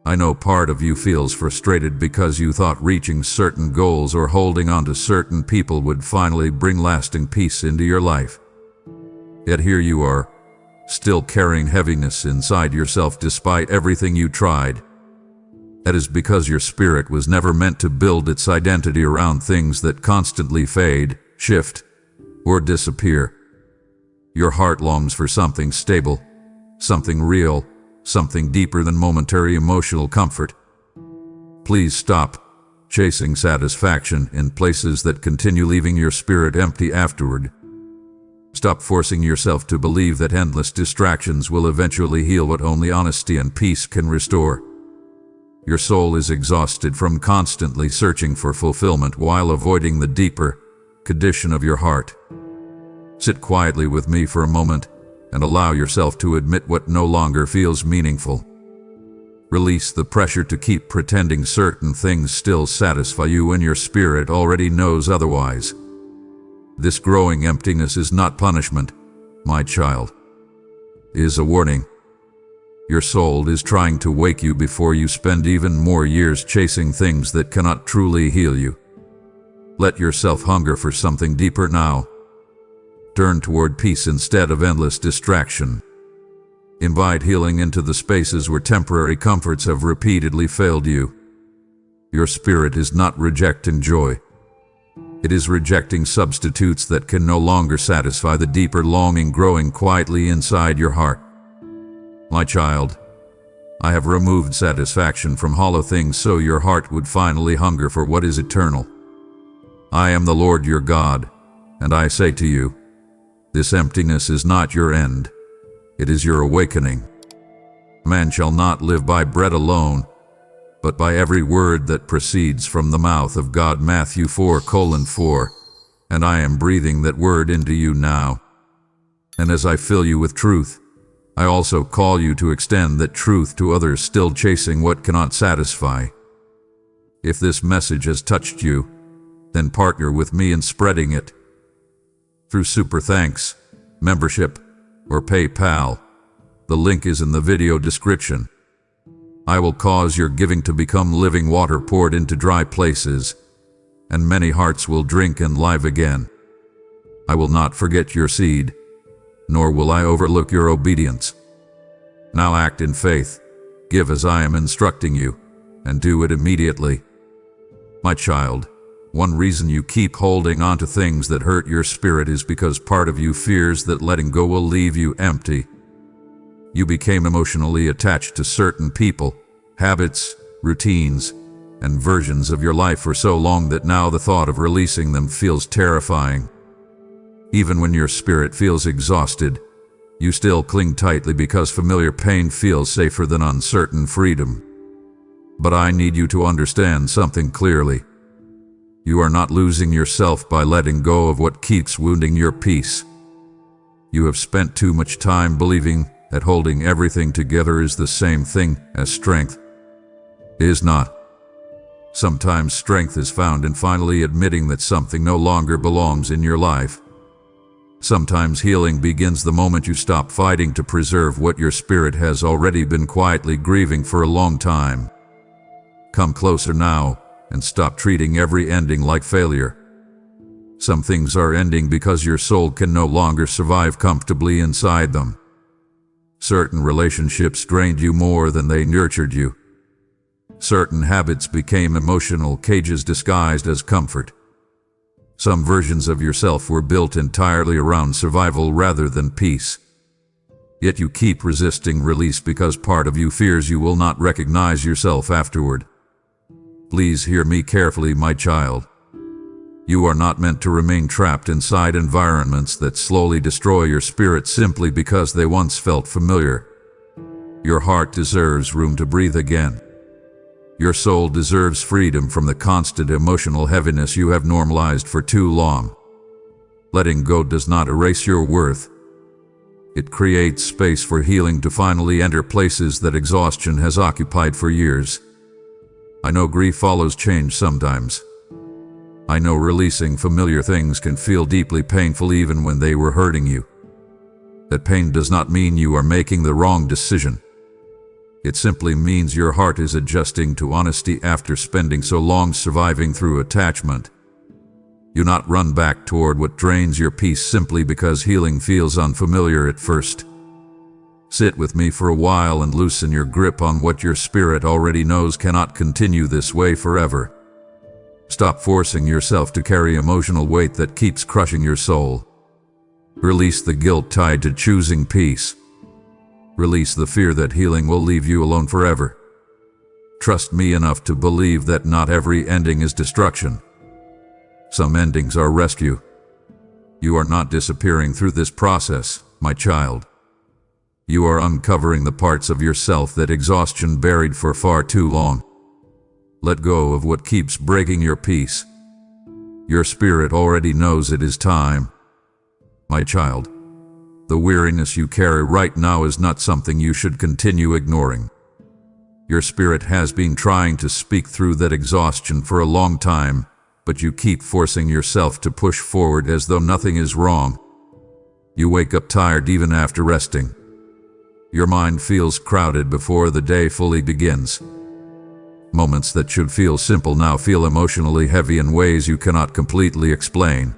[SPEAKER 1] I know part of you feels frustrated because you thought reaching certain goals or holding on to certain people would finally bring lasting peace into your life. Yet here you are, still carrying heaviness inside yourself despite everything you tried. That is because your spirit was never meant to build its identity around things that constantly fade, shift, or disappear. Your heart longs for something stable, something real, something deeper than momentary emotional comfort. Please stop chasing satisfaction in places that continue leaving your spirit empty afterward. Stop forcing yourself to believe that endless distractions will eventually heal what only honesty and peace can restore. Your soul is exhausted from constantly searching for fulfillment while avoiding the deeper condition of your heart. Sit quietly with me for a moment and allow yourself to admit what no longer feels meaningful. Release the pressure to keep pretending certain things still satisfy you when your spirit already knows otherwise. This growing emptiness is not punishment, my child. It is a warning. Your soul is trying to wake you before you spend even more years chasing things that cannot truly heal you. Let yourself hunger for something deeper now. Turn toward peace instead of endless distraction. Invite healing into the spaces where temporary comforts have repeatedly failed you. Your spirit is not rejecting joy. It is rejecting substitutes that can no longer satisfy the deeper longing growing quietly inside your heart. My child, I have removed satisfaction from hollow things so your heart would finally hunger for what is eternal. I am the Lord your God, and I say to you, this emptiness is not your end. It is your awakening. Man shall not live by bread alone, but by every word that proceeds from the mouth of God. Matthew 4:4. And I am breathing that word into you now. And as I fill you with truth, I also call you to extend that truth to others still chasing what cannot satisfy. If this message has touched you, then partner with me in spreading it. Through Super Thanks, membership, or PayPal. The link is in the video description. I will cause your giving to become living water poured into dry places, and many hearts will drink and live again. I will not forget your seed, nor will I overlook your obedience. Now act in faith, give as I am instructing you, and do it immediately. My child, one reason you keep holding on to things that hurt your spirit is because part of you fears that letting go will leave you empty. You became emotionally attached to certain people, habits, routines, and versions of your life for so long that now the thought of releasing them feels terrifying. Even when your spirit feels exhausted, you still cling tightly because familiar pain feels safer than uncertain freedom. But I need you to understand something clearly. You are not losing yourself by letting go of what keeps wounding your peace. You have spent too much time believing that holding everything together is the same thing as strength. It is not. Sometimes strength is found in finally admitting that something no longer belongs in your life. Sometimes healing begins the moment you stop fighting to preserve what your spirit has already been quietly grieving for a long time. Come closer now and stop treating every ending like failure. Some things are ending because your soul can no longer survive comfortably inside them. Certain relationships drained you more than they nurtured you. Certain habits became emotional cages disguised as comfort. Some versions of yourself were built entirely around survival rather than peace. Yet you keep resisting release because part of you fears you will not recognize yourself afterward. Please hear me carefully, my child. You are not meant to remain trapped inside environments that slowly destroy your spirit simply because they once felt familiar. Your heart deserves room to breathe again. Your soul deserves freedom from the constant emotional heaviness you have normalized for too long. Letting go does not erase your worth. It creates space for healing to finally enter places that exhaustion has occupied for years. I know grief follows change sometimes. I know releasing familiar things can feel deeply painful even when they were hurting you. That pain does not mean you are making the wrong decision. It simply means your heart is adjusting to honesty after spending so long surviving through attachment. Do not run back toward what drains your peace simply because healing feels unfamiliar at first. Sit with me for a while and loosen your grip on what your spirit already knows cannot continue this way forever. Stop forcing yourself to carry emotional weight that keeps crushing your soul. Release the guilt tied to choosing peace. Release the fear that healing will leave you alone forever. Trust me enough to believe that not every ending is destruction. Some endings are rescue. You are not disappearing through this process, my child. You are uncovering the parts of yourself that exhaustion buried for far too long. Let go of what keeps breaking your peace. Your spirit already knows it is time. My child, the weariness you carry right now is not something you should continue ignoring. Your spirit has been trying to speak through that exhaustion for a long time, but you keep forcing yourself to push forward as though nothing is wrong. You wake up tired even after resting. Your mind feels crowded before the day fully begins. Moments that should feel simple now feel emotionally heavy in ways you cannot completely explain.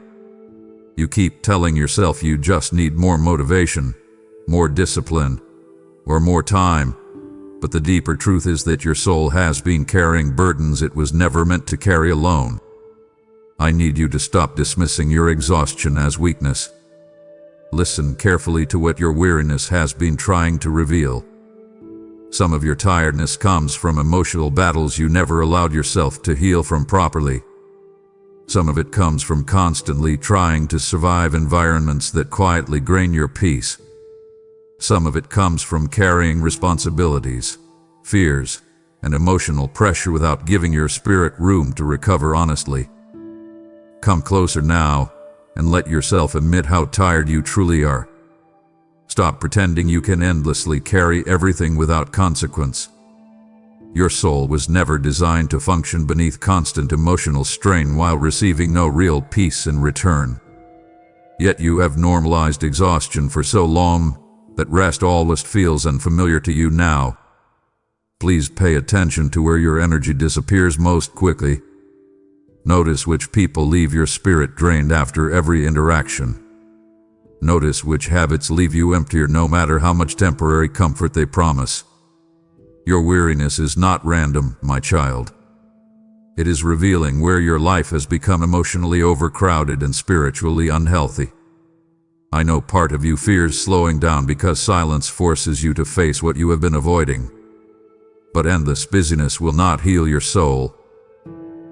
[SPEAKER 1] You keep telling yourself you just need more motivation, more discipline, or more time, but the deeper truth is that your soul has been carrying burdens it was never meant to carry alone. I need you to stop dismissing your exhaustion as weakness. Listen carefully to what your weariness has been trying to reveal. Some of your tiredness comes from emotional battles you never allowed yourself to heal from properly. Some of it comes from constantly trying to survive environments that quietly drain your peace. Some of it comes from carrying responsibilities, fears, and emotional pressure without giving your spirit room to recover honestly. Come closer now and let yourself admit how tired you truly are. Stop pretending you can endlessly carry everything without consequence. Your soul was never designed to function beneath constant emotional strain while receiving no real peace in return. Yet you have normalized exhaustion for so long that rest almost feels unfamiliar to you now. Please pay attention to where your energy disappears most quickly. Notice which people leave your spirit drained after every interaction. Notice which habits leave you emptier no matter how much temporary comfort they promise. Your weariness is not random, my child. It is revealing where your life has become emotionally overcrowded and spiritually unhealthy. I know part of you fears slowing down because silence forces you to face what you have been avoiding. But endless busyness will not heal your soul.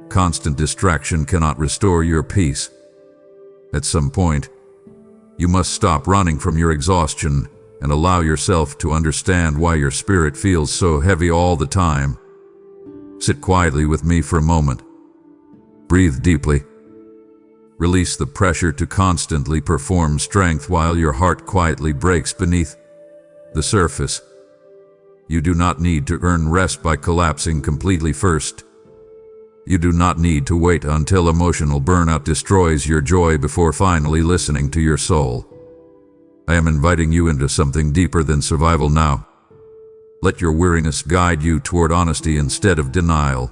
[SPEAKER 1] Constant distraction cannot restore your peace. At some point, you must stop running from your exhaustion and allow yourself to understand why your spirit feels so heavy all the time. Sit quietly with me for a moment. Breathe deeply. Release the pressure to constantly perform strength while your heart quietly breaks beneath the surface. You do not need to earn rest by collapsing completely first. You do not need to wait until emotional burnout destroys your joy before finally listening to your soul. I am inviting you into something deeper than survival now. Let your weariness guide you toward honesty instead of denial.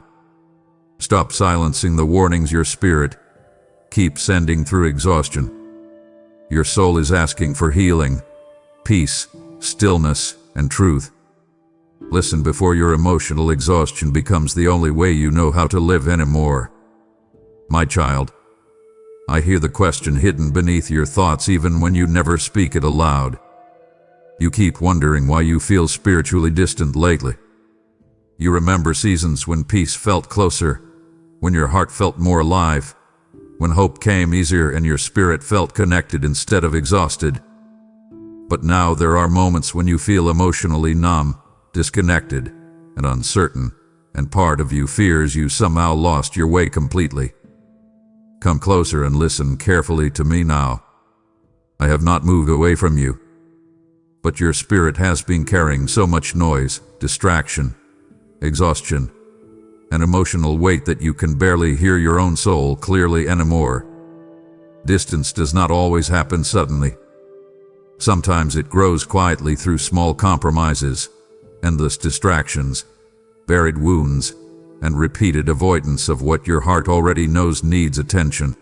[SPEAKER 1] Stop silencing the warnings your spirit keeps sending through exhaustion. Your soul is asking for healing, peace, stillness, and truth. Listen before your emotional exhaustion becomes the only way you know how to live anymore. My child, I hear the question hidden beneath your thoughts even when you never speak it aloud. You keep wondering why you feel spiritually distant lately. You remember seasons when peace felt closer, when your heart felt more alive, when hope came easier and your spirit felt connected instead of exhausted. But now there are moments when you feel emotionally numb, disconnected, and uncertain, and part of you fears you somehow lost your way completely. Come closer and listen carefully to me now. I have not moved away from you, but your spirit has been carrying so much noise, distraction, exhaustion, and emotional weight that you can barely hear your own soul clearly anymore. Distance does not always happen suddenly. Sometimes it grows quietly through small compromises, endless distractions, buried wounds, and repeated avoidance of what your heart already knows needs attention.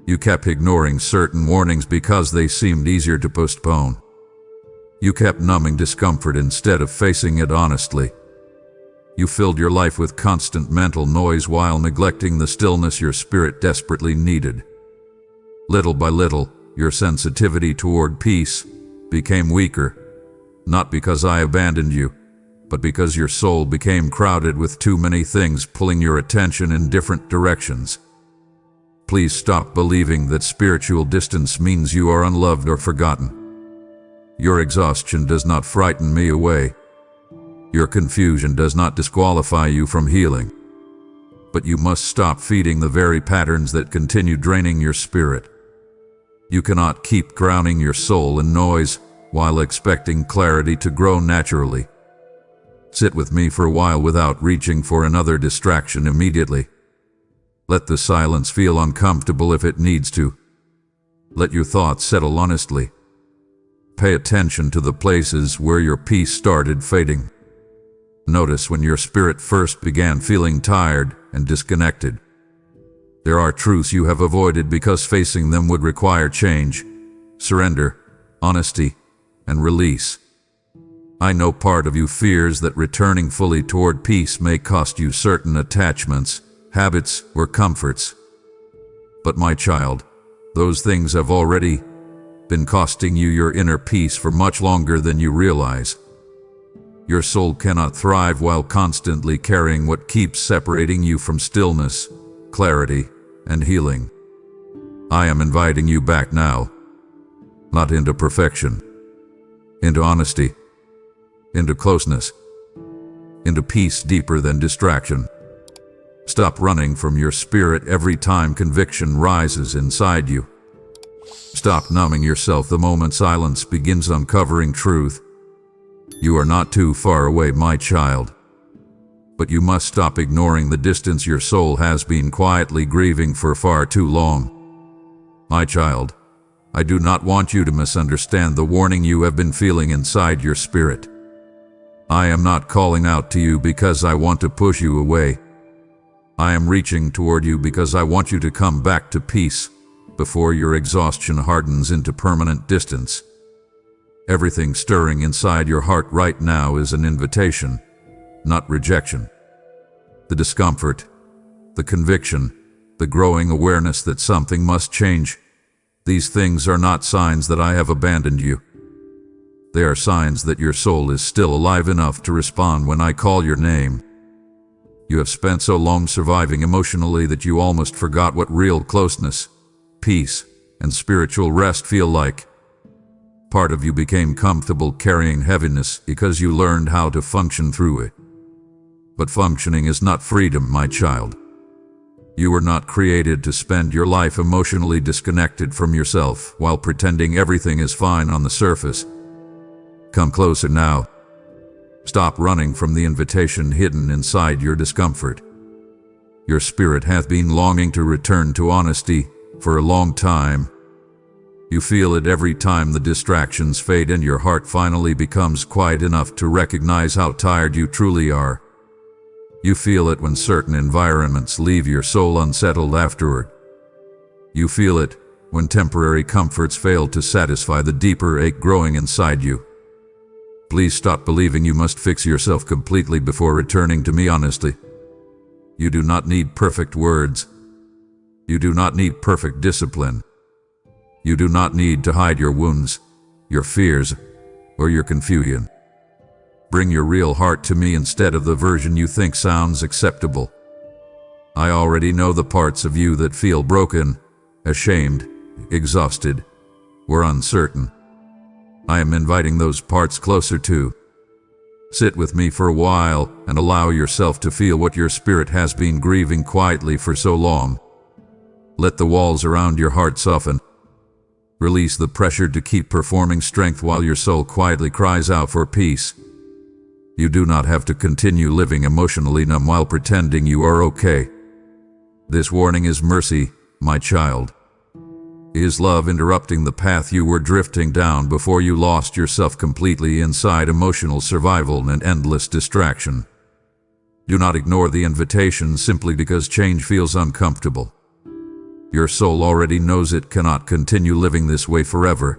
[SPEAKER 1] You kept ignoring certain warnings because they seemed easier to postpone. You kept numbing discomfort instead of facing it honestly. You filled your life with constant mental noise while neglecting the stillness your spirit desperately needed. Little by little, your sensitivity toward peace became weaker, not because I abandoned you, but because your soul became crowded with too many things pulling your attention in different directions. Please stop believing that spiritual distance means you are unloved or forgotten. Your exhaustion does not frighten me away. Your confusion does not disqualify you from healing. But you must stop feeding the very patterns that continue draining your spirit. You cannot keep drowning your soul in noise while expecting clarity to grow naturally. Sit with me for a while without reaching for another distraction immediately. Let the silence feel uncomfortable if it needs to. Let your thoughts settle honestly. Pay attention to the places where your peace started fading. Notice when your spirit first began feeling tired and disconnected. There are truths you have avoided because facing them would require change, surrender, honesty, and release. I know part of you fears that returning fully toward peace may cost you certain attachments, habits, or comforts. But my child, those things have already been costing you your inner peace for much longer than you realize. Your soul cannot thrive while constantly carrying what keeps separating you from stillness, clarity, and healing. I am inviting you back now, not into perfection, into honesty, into closeness, into peace deeper than distraction. Stop running from your spirit every time conviction rises inside you. Stop numbing yourself the moment silence begins uncovering truth. You are not too far away, my child. But you must stop ignoring the distance your soul has been quietly grieving for far too long. My child, I do not want you to misunderstand the warning you have been feeling inside your spirit. I am not calling out to you because I want to push you away. I am reaching toward you because I want you to come back to peace before your exhaustion hardens into permanent distance. Everything stirring inside your heart right now is an invitation, not rejection. The discomfort, the conviction, the growing awareness that something must change, these things are not signs that I have abandoned you. They are signs that your soul is still alive enough to respond when I call your name. You have spent so long surviving emotionally that you almost forgot what real closeness, peace, and spiritual rest feel like. Part of you became comfortable carrying heaviness because you learned how to function through it. But functioning is not freedom, my child. You were not created to spend your life emotionally disconnected from yourself while pretending everything is fine on the surface. Come closer now. Stop running from the invitation hidden inside your discomfort. Your spirit hath been longing to return to honesty for a long time. You feel it every time the distractions fade and your heart finally becomes quiet enough to recognize how tired you truly are. You feel it when certain environments leave your soul unsettled afterward. You feel it when temporary comforts fail to satisfy the deeper ache growing inside you. Please stop believing you must fix yourself completely before returning to me honestly. You do not need perfect words. You do not need perfect discipline. You do not need to hide your wounds, your fears, or your confusion. Bring your real heart to me instead of the version you think sounds acceptable. I already know the parts of you that feel broken, ashamed, exhausted, or uncertain. I am inviting those parts closer too. Sit with me for a while and allow yourself to feel what your spirit has been grieving quietly for so long. Let the walls around your heart soften. Release the pressure to keep performing strength while your soul quietly cries out for peace. You do not have to continue living emotionally numb while pretending you are okay. This warning is mercy, my child. Is love interrupting the path you were drifting down before you lost yourself completely inside emotional survival and endless distraction. Do not ignore the invitation simply because change feels uncomfortable. Your soul already knows it cannot continue living this way forever.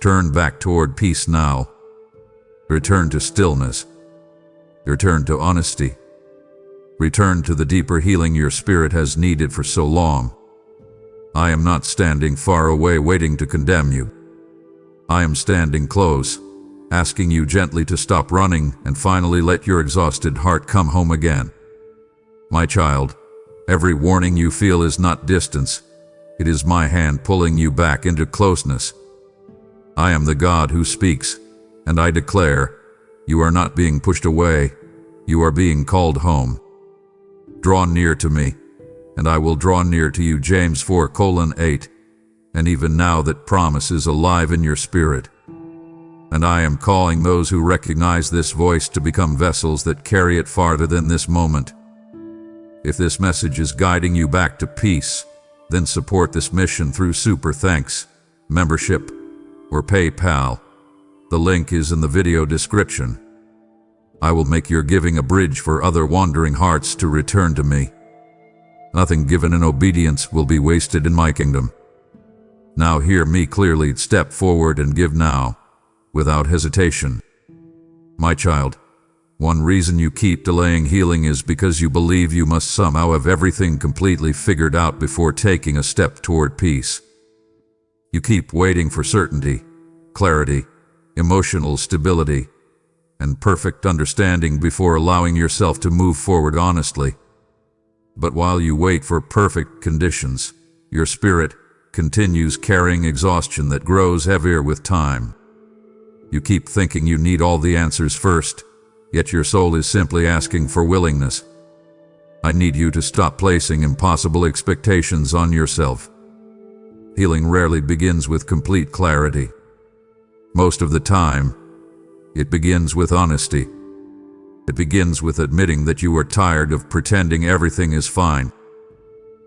[SPEAKER 1] Turn back toward peace now. Return to stillness. Return to honesty. Return to the deeper healing your spirit has needed for so long. I am not standing far away waiting to condemn you. I am standing close, asking you gently to stop running and finally let your exhausted heart come home again. My child, every warning you feel is not distance. It is my hand pulling you back into closeness. I am the God who speaks, and I declare, you are not being pushed away, you are being called home. Draw near to me, and I will draw near to you, James 4:8. And even now that promise is alive in your spirit. And I am calling those who recognize this voice to become vessels that carry it farther than this moment. If this message is guiding you back to peace, then support this mission through Super Thanks, membership, or PayPal. The link is in the video description. I will make your giving a bridge for other wandering hearts to return to me. Nothing given in obedience will be wasted in my kingdom. Now hear me clearly, step forward and give now, without hesitation. My child, one reason you keep delaying healing is because you believe you must somehow have everything completely figured out before taking a step toward peace. You keep waiting for certainty, clarity, emotional stability, and perfect understanding before allowing yourself to move forward honestly. But while you wait for perfect conditions, your spirit continues carrying exhaustion that grows heavier with time. You keep thinking you need all the answers first, yet your soul is simply asking for willingness. I need you to stop placing impossible expectations on yourself. Healing rarely begins with complete clarity. Most of the time, it begins with honesty. It begins with admitting that you are tired of pretending everything is fine.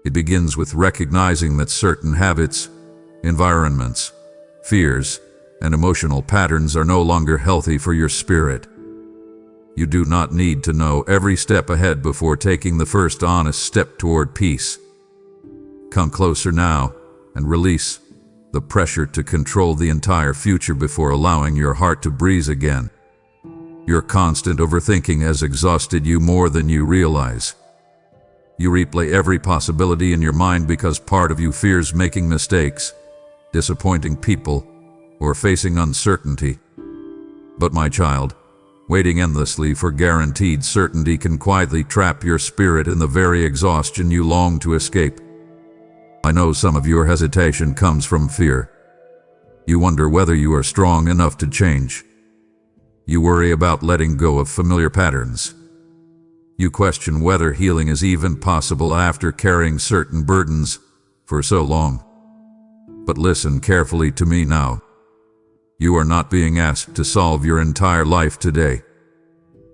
[SPEAKER 1] It begins with recognizing that certain habits, environments, fears, and emotional patterns are no longer healthy for your spirit. You do not need to know every step ahead before taking the first honest step toward peace. Come closer now and release the pressure to control the entire future before allowing your heart to breathe again. Your constant overthinking has exhausted you more than you realize. You replay every possibility in your mind because part of you fears making mistakes, disappointing people, or facing uncertainty. But my child, waiting endlessly for guaranteed certainty can quietly trap your spirit in the very exhaustion you long to escape. I know some of your hesitation comes from fear. You wonder whether you are strong enough to change. You worry about letting go of familiar patterns. You question whether healing is even possible after carrying certain burdens for so long. But listen carefully to me now. You are not being asked to solve your entire life today.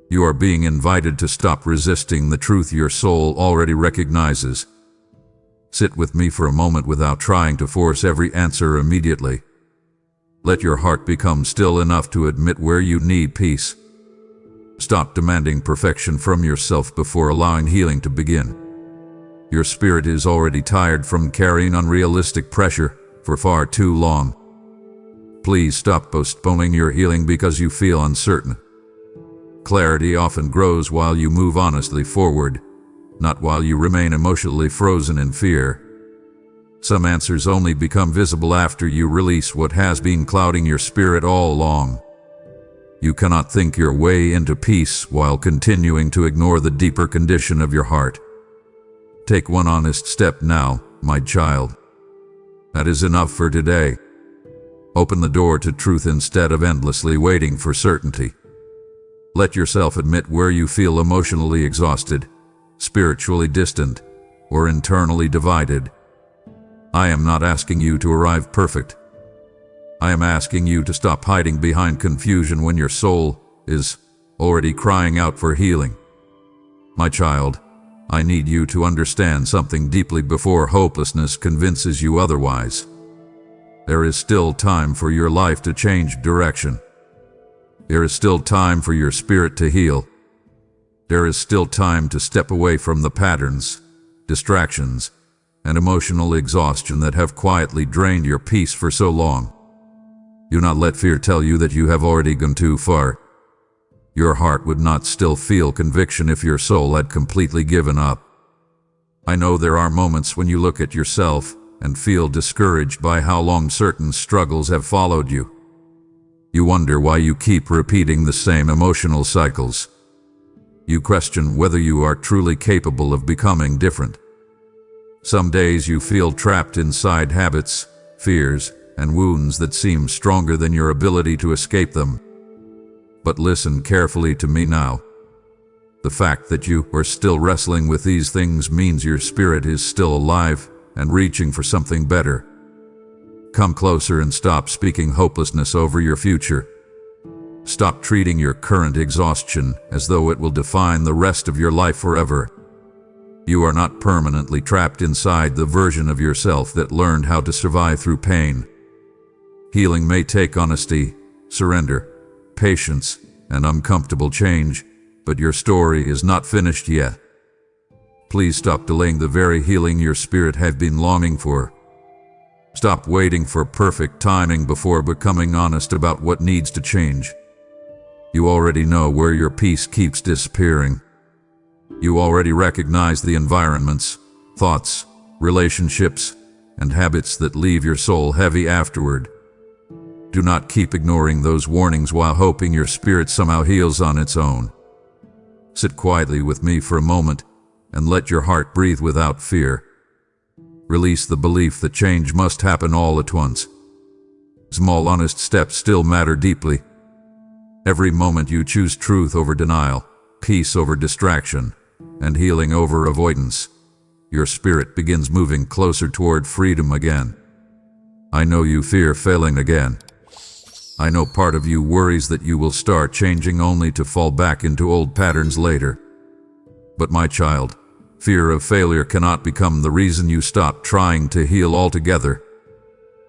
[SPEAKER 1] You are being invited to stop resisting the truth your soul already recognizes. Sit with me for a moment without trying to force every answer immediately. Let your heart become still enough to admit where you need peace. Stop demanding perfection from yourself before allowing healing to begin. Your spirit is already tired from carrying unrealistic pressure for far too long. Please stop postponing your healing because you feel uncertain. Clarity often grows while you move honestly forward, not while you remain emotionally frozen in fear. Some answers only become visible after you release what has been clouding your spirit all along. You cannot think your way into peace while continuing to ignore the deeper condition of your heart. Take one honest step now, my child. That is enough for today. Open the door to truth instead of endlessly waiting for certainty. Let yourself admit where you feel emotionally exhausted, spiritually distant, or internally divided. I am not asking you to arrive perfect. I am asking you to stop hiding behind confusion when your soul is already crying out for healing. My child, I need you to understand something deeply before hopelessness convinces you otherwise. There is still time for your life to change direction. There is still time for your spirit to heal. There is still time to step away from the patterns, distractions, and emotional exhaustion that have quietly drained your peace for so long. Do not let fear tell you that you have already gone too far. Your heart would not still feel conviction if your soul had completely given up. I know there are moments when you look at yourself and feel discouraged by how long certain struggles have followed you. You wonder why you keep repeating the same emotional cycles. You question whether you are truly capable of becoming different. Some days you feel trapped inside habits, fears, and wounds that seem stronger than your ability to escape them. But listen carefully to me now. The fact that you are still wrestling with these things means your spirit is still alive and reaching for something better. Come closer and stop speaking hopelessness over your future. Stop treating your current exhaustion as though it will define the rest of your life forever. You are not permanently trapped inside the version of yourself that learned how to survive through pain. Healing may take honesty, surrender, patience, and uncomfortable change, but your story is not finished yet. Please stop delaying the very healing your spirit has been longing for. Stop waiting for perfect timing before becoming honest about what needs to change. You already know where your peace keeps disappearing. You already recognize the environments, thoughts, relationships, and habits that leave your soul heavy afterward. Do not keep ignoring those warnings while hoping your spirit somehow heals on its own. Sit quietly with me for a moment and let your heart breathe without fear. Release the belief that change must happen all at once. Small honest steps still matter deeply. Every moment you choose truth over denial, peace over distraction, and healing over avoidance, your spirit begins moving closer toward freedom again. I know you fear failing again. I know part of you worries that you will start changing only to fall back into old patterns later. But my child, fear of failure cannot become the reason you stop trying to heal altogether.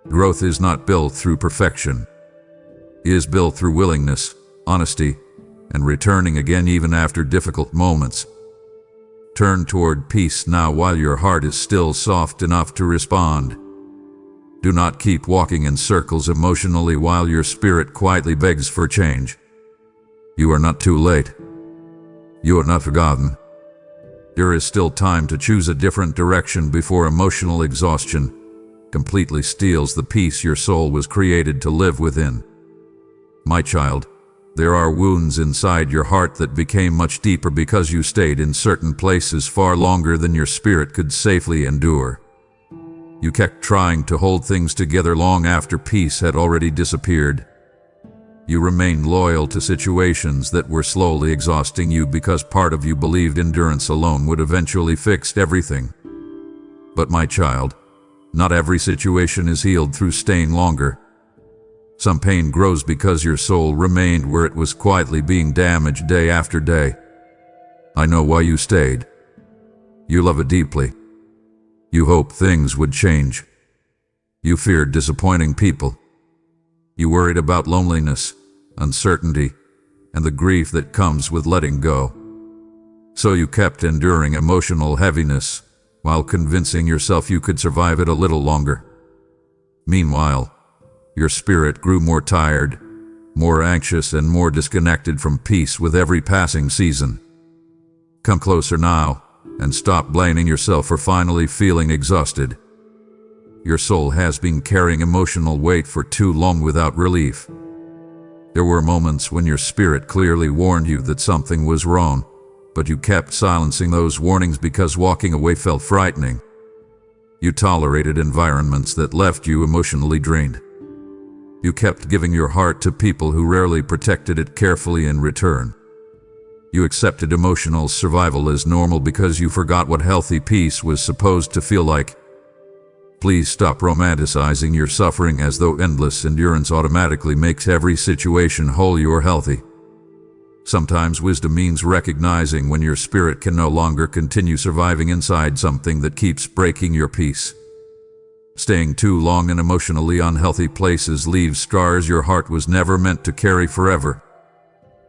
[SPEAKER 1] Growth is not built through perfection. It is built through willingness, honesty, and returning again even after difficult moments. Turn toward peace now while your heart is still soft enough to respond. Do not keep walking in circles emotionally while your spirit quietly begs for change. You are not too late. You are not forgotten. There is still time to choose a different direction before emotional exhaustion completely steals the peace your soul was created to live within. My child, there are wounds inside your heart that became much deeper because you stayed in certain places far longer than your spirit could safely endure. You kept trying to hold things together long after peace had already disappeared. You remained loyal to situations that were slowly exhausting you because part of you believed endurance alone would eventually fix everything. But my child, not every situation is healed through staying longer. Some pain grows because your soul remained where it was quietly being damaged day after day. I know why you stayed. You love it deeply. You hoped things would change. You feared disappointing people. You worried about loneliness, uncertainty, and the grief that comes with letting go. So you kept enduring emotional heaviness while convincing yourself you could survive it a little longer. Meanwhile, your spirit grew more tired, more anxious, and more disconnected from peace with every passing season. Come closer now and stop blaming yourself for finally feeling exhausted. Your soul has been carrying emotional weight for too long without relief. There were moments when your spirit clearly warned you that something was wrong, but you kept silencing those warnings because walking away felt frightening. You tolerated environments that left you emotionally drained. You kept giving your heart to people who rarely protected it carefully in return. You accepted emotional survival as normal because you forgot what healthy peace was supposed to feel like. Please stop romanticizing your suffering as though endless endurance automatically makes every situation whole or healthy. Sometimes wisdom means recognizing when your spirit can no longer continue surviving inside something that keeps breaking your peace. Staying too long in emotionally unhealthy places leaves scars your heart was never meant to carry forever.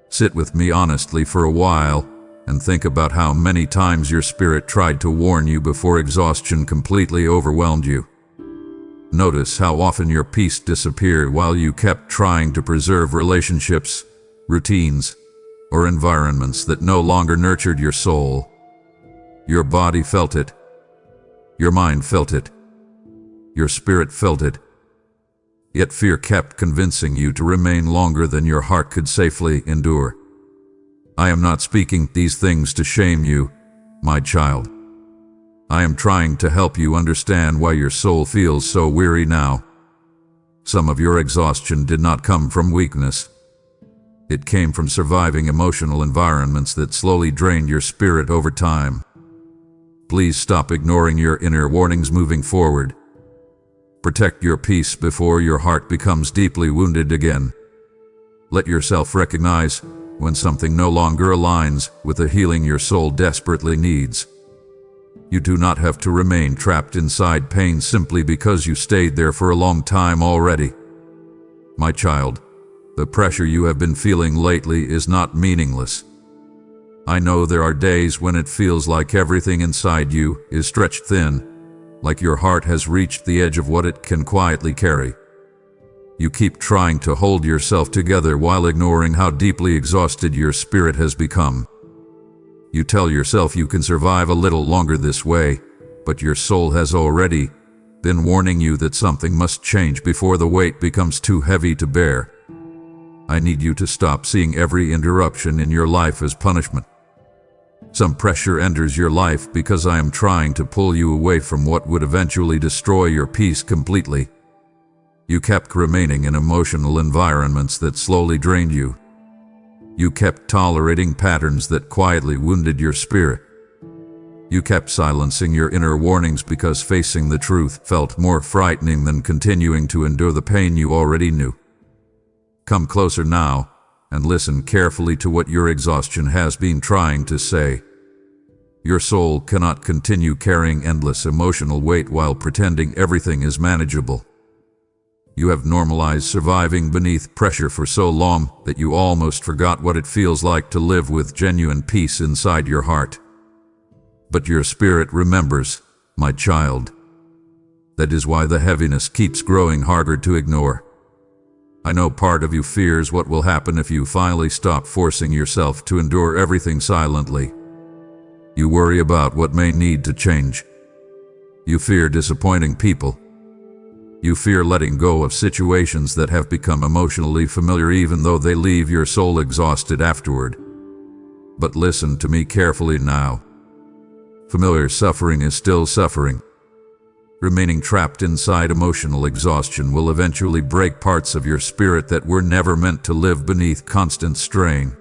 [SPEAKER 1] Sit with me honestly for a while and think about how many times your spirit tried to warn you before exhaustion completely overwhelmed you. Notice how often your peace disappeared while you kept trying to preserve relationships, routines, or environments that no longer nurtured your soul. Your body felt it. Your mind felt it. Your spirit felt it. Yet fear kept convincing you to remain longer than your heart could safely endure. I am not speaking these things to shame you, my child. I am trying to help you understand why your soul feels so weary now. Some of your exhaustion did not come from weakness. It came from surviving emotional environments that slowly drained your spirit over time. Please stop ignoring your inner warnings moving forward. Protect your peace before your heart becomes deeply wounded again. Let yourself recognize when something no longer aligns with the healing your soul desperately needs. You do not have to remain trapped inside pain simply because you stayed there for a long time already. My child, the pressure you have been feeling lately is not meaningless. I know there are days when it feels like everything inside you is stretched thin, like your heart has reached the edge of what it can quietly carry. You keep trying to hold yourself together while ignoring how deeply exhausted your spirit has become. You tell yourself you can survive a little longer this way, but your soul has already been warning you that something must change before the weight becomes too heavy to bear. I need you to stop seeing every interruption in your life as punishment. Some pressure enters your life because I am trying to pull you away from what would eventually destroy your peace completely. You kept remaining in emotional environments that slowly drained you. You kept tolerating patterns that quietly wounded your spirit. You kept silencing your inner warnings because facing the truth felt more frightening than continuing to endure the pain you already knew. Come closer now and listen carefully to what your exhaustion has been trying to say. Your soul cannot continue carrying endless emotional weight while pretending everything is manageable. You have normalized surviving beneath pressure for so long that you almost forgot what it feels like to live with genuine peace inside your heart. But your spirit remembers, my child. That is why the heaviness keeps growing harder to ignore. I know part of you fears what will happen if you finally stop forcing yourself to endure everything silently. You worry about what may need to change. You fear disappointing people. You fear letting go of situations that have become emotionally familiar even though they leave your soul exhausted afterward. But listen to me carefully now. Familiar suffering is still suffering. Remaining trapped inside emotional exhaustion will eventually break parts of your spirit that were never meant to live beneath constant strain.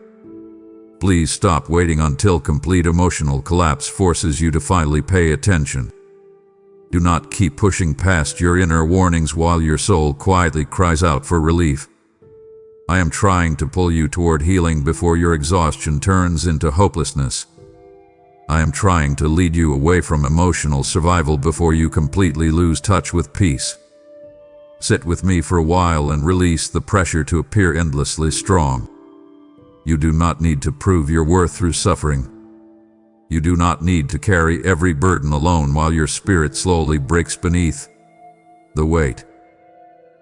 [SPEAKER 1] Please stop waiting until complete emotional collapse forces you to finally pay attention. Do not keep pushing past your inner warnings while your soul quietly cries out for relief. I am trying to pull you toward healing before your exhaustion turns into hopelessness. I am trying to lead you away from emotional survival before you completely lose touch with peace. Sit with me for a while and release the pressure to appear endlessly strong. You do not need to prove your worth through suffering. You do not need to carry every burden alone while your spirit slowly breaks beneath the weight.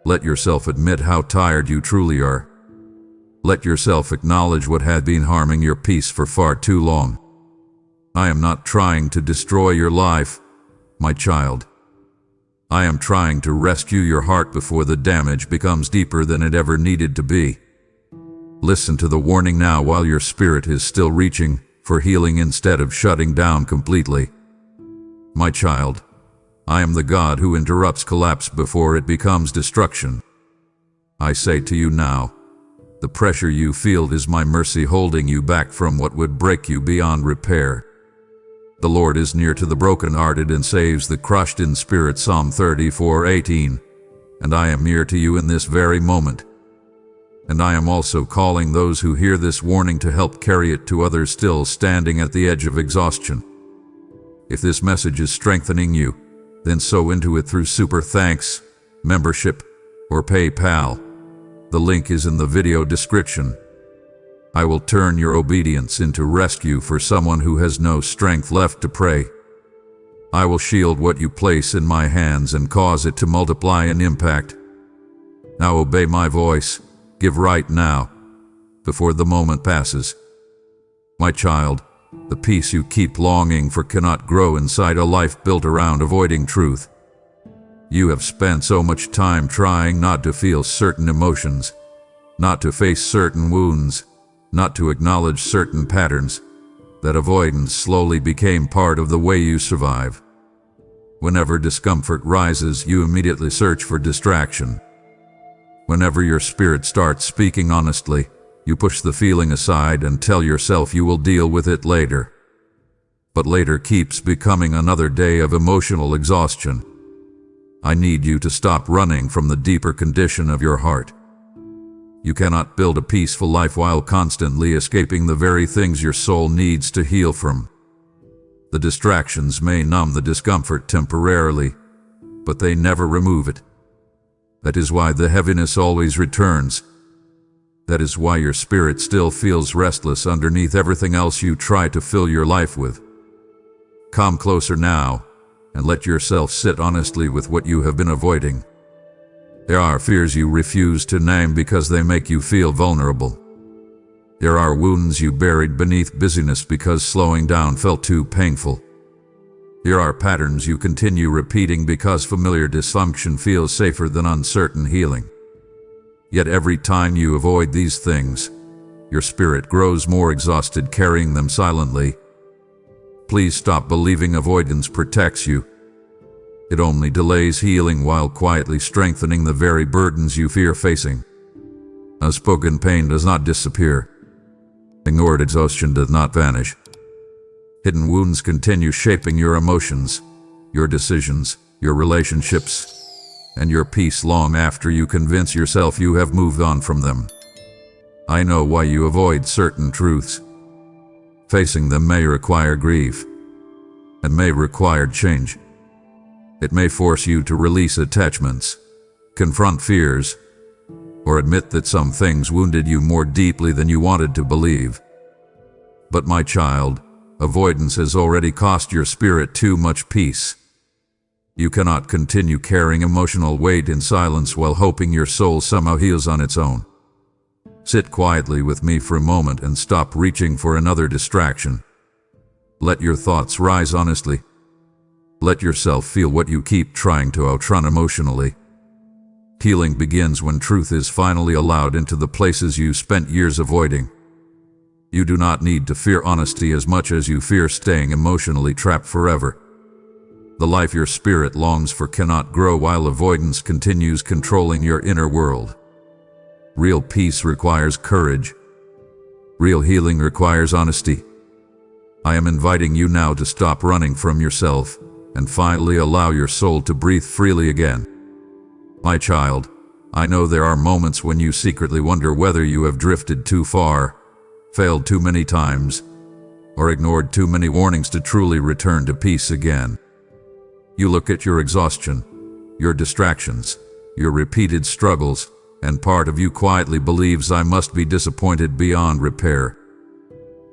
[SPEAKER 1] Let yourself admit how tired you truly are. Let yourself acknowledge what had been harming your peace for far too long. I am not trying to destroy your life, my child. I am trying to rescue your heart before the damage becomes deeper than it ever needed to be. Listen to the warning now while your spirit is still reaching for healing instead of shutting down completely. My child, I am the God who interrupts collapse before it becomes destruction. I say to you now, the pressure you feel is my mercy holding you back from what would break you beyond repair. The Lord is near to the brokenhearted and saves the crushed in spirit, Psalm 34:18. And I am near to you in this very moment. And I am also calling those who hear this warning to help carry it to others still standing at the edge of exhaustion. If this message is strengthening you, then sow into it through Super Thanks, membership, or PayPal. The link is in the video description. I will turn your obedience into rescue for someone who has no strength left to pray. I will shield what you place in my hands and cause it to multiply in impact. Now obey my voice. Give right now, before the moment passes. My child, the peace you keep longing for cannot grow inside a life built around avoiding truth. You have spent so much time trying not to feel certain emotions, not to face certain wounds, not to acknowledge certain patterns, that avoidance slowly became part of the way you survive. Whenever discomfort rises, you immediately search for distraction. Whenever your spirit starts speaking honestly, you push the feeling aside and tell yourself you will deal with it later. But later keeps becoming another day of emotional exhaustion. I need you to stop running from the deeper condition of your heart. You cannot build a peaceful life while constantly escaping the very things your soul needs to heal from. The distractions may numb the discomfort temporarily, but they never remove it. That is why the heaviness always returns. That is why your spirit still feels restless underneath everything else you try to fill your life with. Come closer now, and let yourself sit honestly with what you have been avoiding. There are fears you refuse to name because they make you feel vulnerable. There are wounds you buried beneath busyness because slowing down felt too painful. There are patterns you continue repeating because familiar dysfunction feels safer than uncertain healing. Yet every time you avoid these things, your spirit grows more exhausted carrying them silently. Please stop believing avoidance protects you. It only delays healing while quietly strengthening the very burdens you fear facing. Unspoken pain does not disappear. Ignored exhaustion does not vanish. Hidden wounds continue shaping your emotions, your decisions, your relationships, and your peace long after you convince yourself you have moved on from them. I know why you avoid certain truths. Facing them may require grief, and may require change. It may force you to release attachments, confront fears, or admit that some things wounded you more deeply than you wanted to believe. But my child, avoidance has already cost your spirit too much peace. You cannot continue carrying emotional weight in silence while hoping your soul somehow heals on its own. Sit quietly with me for a moment and stop reaching for another distraction. Let your thoughts rise honestly. Let yourself feel what you keep trying to outrun emotionally. Healing begins when truth is finally allowed into the places you spent years avoiding. You do not need to fear honesty as much as you fear staying emotionally trapped forever. The life your spirit longs for cannot grow while avoidance continues controlling your inner world. Real peace requires courage. Real healing requires honesty. I am inviting you now to stop running from yourself and finally allow your soul to breathe freely again. My child, I know there are moments when you secretly wonder whether you have drifted too far, failed too many times, or ignored too many warnings to truly return to peace again. You look at your exhaustion, your distractions, your repeated struggles, and part of you quietly believes I must be disappointed beyond repair.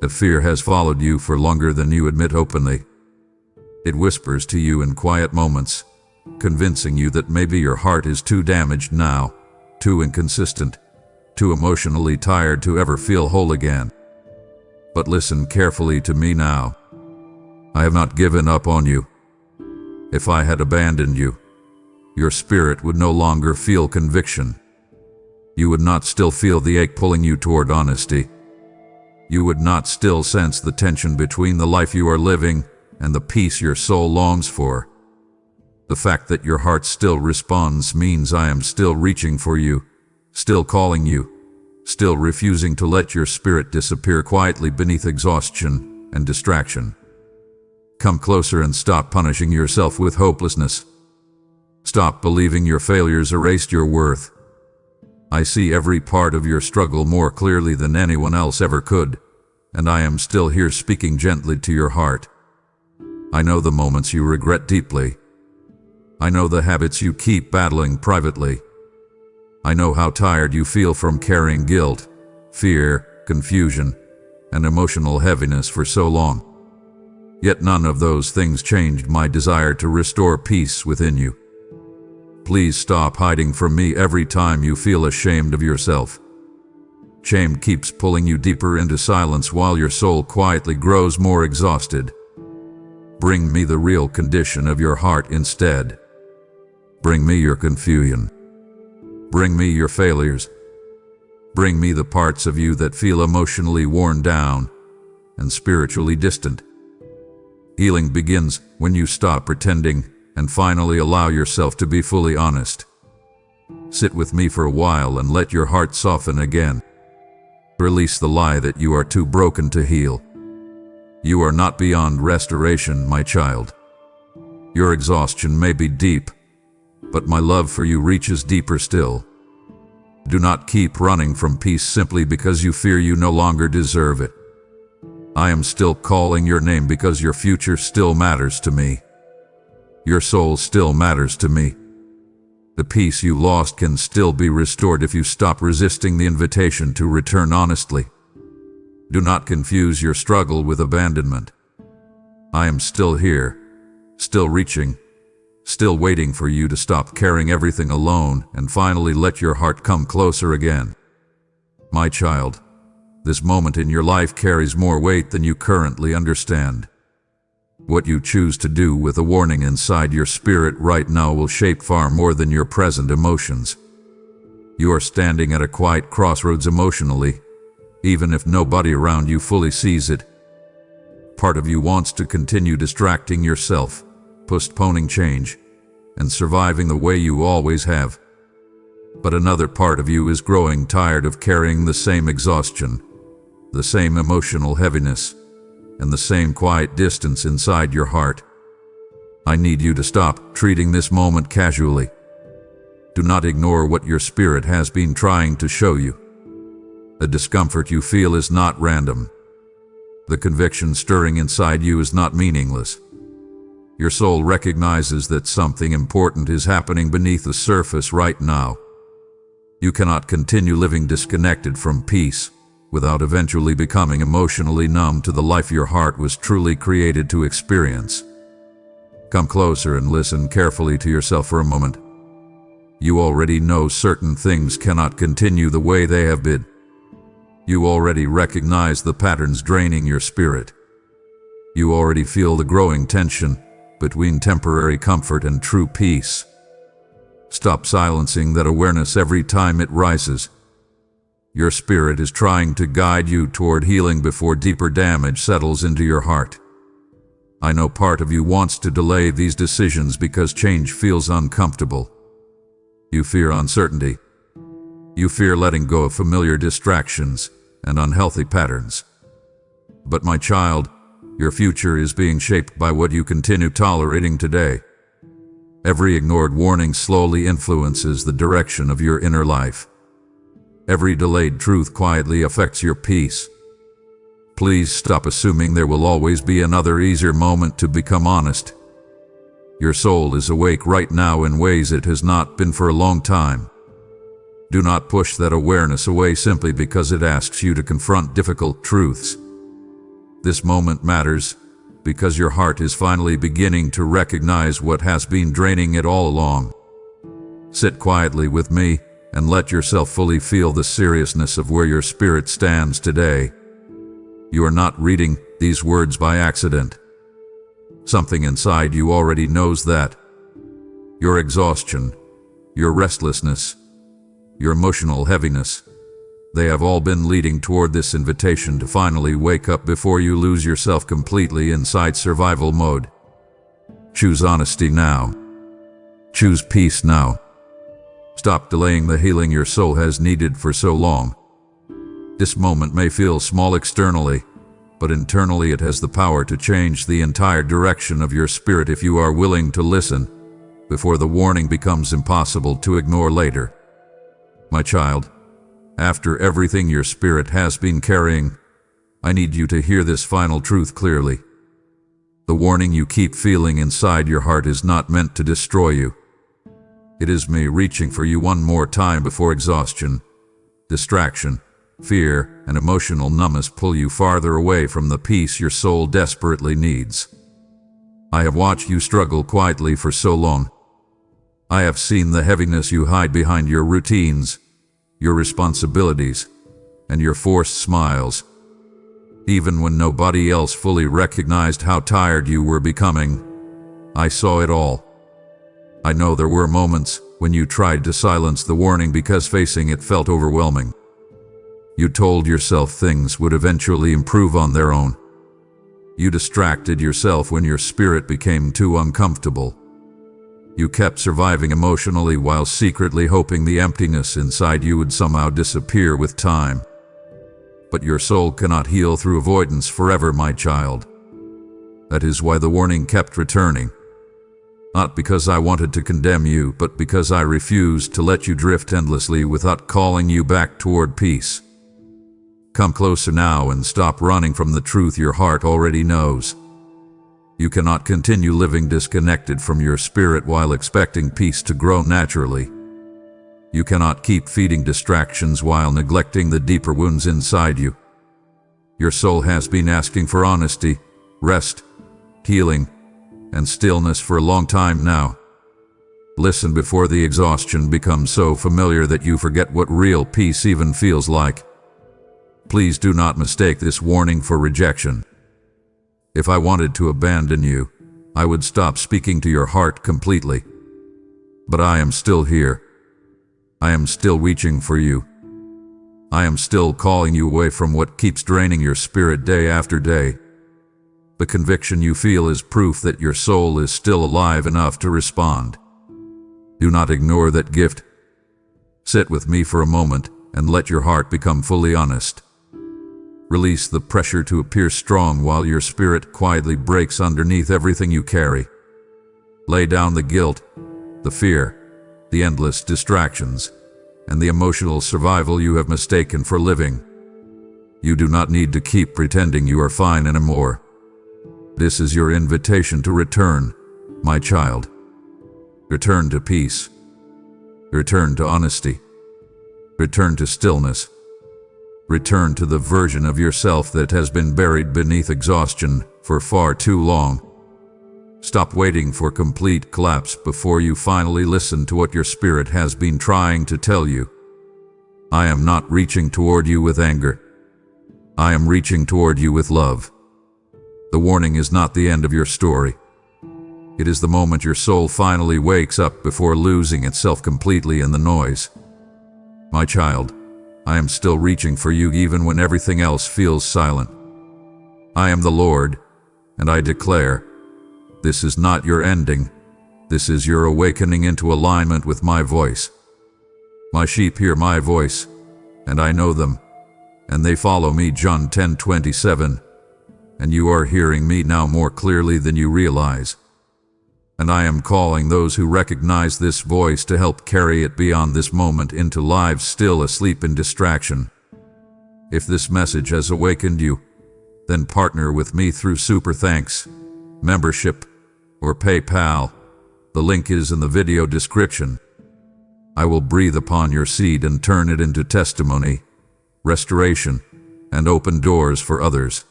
[SPEAKER 1] The fear has followed you for longer than you admit openly. It whispers to you in quiet moments, convincing you that maybe your heart is too damaged now, too inconsistent, too emotionally tired to ever feel whole again. But listen carefully to me now. I have not given up on you. If I had abandoned you, your spirit would no longer feel conviction. You would not still feel the ache pulling you toward honesty. You would not still sense the tension between the life you are living and the peace your soul longs for. The fact that your heart still responds means I am still reaching for you, still calling you, still refusing to let your spirit disappear quietly beneath exhaustion and distraction. Come closer and stop punishing yourself with hopelessness. Stop believing your failures erased your worth. I see every part of your struggle more clearly than anyone else ever could, and I am still here speaking gently to your heart. I know the moments you regret deeply. I know the habits you keep battling privately. I know how tired you feel from carrying guilt, fear, confusion, and emotional heaviness for so long. Yet none of those things changed my desire to restore peace within you. Please stop hiding from me every time you feel ashamed of yourself. Shame keeps pulling you deeper into silence while your soul quietly grows more exhausted. Bring me the real condition of your heart instead. Bring me your confusion. Bring me your failures. Bring me the parts of you that feel emotionally worn down and spiritually distant. Healing begins when you stop pretending and finally allow yourself to be fully honest. Sit with me for a while and let your heart soften again. Release the lie that you are too broken to heal. You are not beyond restoration, my child. Your exhaustion may be deep, but my love for you reaches deeper still. Do not keep running from peace simply because you fear you no longer deserve it. I am still calling your name because your future still matters to me. Your soul still matters to me. The peace you lost can still be restored if you stop resisting the invitation to return honestly. Do not confuse your struggle with abandonment. I am still here, still reaching, still waiting for you to stop carrying everything alone and finally let your heart come closer again. My child, this moment in your life carries more weight than you currently understand. What you choose to do with the warning inside your spirit right now will shape far more than your present emotions. You are standing at a quiet crossroads emotionally, even if nobody around you fully sees it. Part of you wants to continue distracting yourself, postponing change, and surviving the way you always have. But another part of you is growing tired of carrying the same exhaustion, the same emotional heaviness, and the same quiet distance inside your heart. I need you to stop treating this moment casually. Do not ignore what your spirit has been trying to show you. The discomfort you feel is not random. The conviction stirring inside you is not meaningless. Your soul recognizes that something important is happening beneath the surface right now. You cannot continue living disconnected from peace without eventually becoming emotionally numb to the life your heart was truly created to experience. Come closer and listen carefully to yourself for a moment. You already know certain things cannot continue the way they have been. You already recognize the patterns draining your spirit. You already feel the growing tension between temporary comfort and true peace. Stop silencing that awareness every time it rises. Your spirit is trying to guide you toward healing before deeper damage settles into your heart. I know part of you wants to delay these decisions because change feels uncomfortable. You fear uncertainty. You fear letting go of familiar distractions and unhealthy patterns. But my child, your future is being shaped by what you continue tolerating today. Every ignored warning slowly influences the direction of your inner life. Every delayed truth quietly affects your peace. Please stop assuming there will always be another easier moment to become honest. Your soul is awake right now in ways it has not been for a long time. Do not push that awareness away simply because it asks you to confront difficult truths. This moment matters because your heart is finally beginning to recognize what has been draining it all along. Sit quietly with me and let yourself fully feel the seriousness of where your spirit stands today. You are not reading these words by accident. Something inside you already knows that. Your exhaustion, your restlessness, your emotional heaviness, they have all been leading toward this invitation to finally wake up before you lose yourself completely inside survival mode. Choose honesty now. Choose peace now. Stop delaying the healing your soul has needed for so long. This moment may feel small externally, but internally it has the power to change the entire direction of your spirit if you are willing to listen before the warning becomes impossible to ignore later. My child, after everything your spirit has been carrying, I need you to hear this final truth clearly. The warning you keep feeling inside your heart is not meant to destroy you. It is me reaching for you one more time before exhaustion, distraction, fear, and emotional numbness pull you farther away from the peace your soul desperately needs. I have watched you struggle quietly for so long. I have seen the heaviness you hide behind your routines, your responsibilities, and your forced smiles. Even when nobody else fully recognized how tired you were becoming, I saw it all. I know there were moments when you tried to silence the warning because facing it felt overwhelming. You told yourself things would eventually improve on their own. You distracted yourself when your spirit became too uncomfortable. You kept surviving emotionally while secretly hoping the emptiness inside you would somehow disappear with time. But your soul cannot heal through avoidance forever, my child. That is why the warning kept returning. Not because I wanted to condemn you, but because I refused to let you drift endlessly without calling you back toward peace. Come closer now and stop running from the truth your heart already knows. You cannot continue living disconnected from your spirit while expecting peace to grow naturally. You cannot keep feeding distractions while neglecting the deeper wounds inside you. Your soul has been asking for honesty, rest, healing, and stillness for a long time now. Listen before the exhaustion becomes so familiar that you forget what real peace even feels like. Please do not mistake this warning for rejection. If I wanted to abandon you, I would stop speaking to your heart completely. But I am still here. I am still reaching for you. I am still calling you away from what keeps draining your spirit day after day. The conviction you feel is proof that your soul is still alive enough to respond. Do not ignore that gift. Sit with me for a moment and let your heart become fully honest. Release the pressure to appear strong while your spirit quietly breaks underneath everything you carry. Lay down the guilt, the fear, the endless distractions, and the emotional survival you have mistaken for living. You do not need to keep pretending you are fine anymore. This is your invitation to return, my child. Return to peace. Return to honesty. Return to stillness. Return to the version of yourself that has been buried beneath exhaustion for far too long. Stop waiting for complete collapse before you finally listen to what your spirit has been trying to tell you. I am not reaching toward you with anger. I am reaching toward you with love. The warning is not the end of your story. It is the moment your soul finally wakes up before losing itself completely in the noise. My child, I am still reaching for you even when everything else feels silent. I am the Lord, and I declare, this is not your ending. This is your awakening into alignment with my voice. My sheep hear my voice, and I know them, and they follow me. John 10:27. And you are hearing me now more clearly than you realize. And I am calling those who recognize this voice to help carry it beyond this moment into lives still asleep in distraction. If this message has awakened you, then partner with me through Super Thanks, membership, or PayPal. The link is in the video description. I will breathe upon your seed and turn it into testimony, restoration, and open doors for others.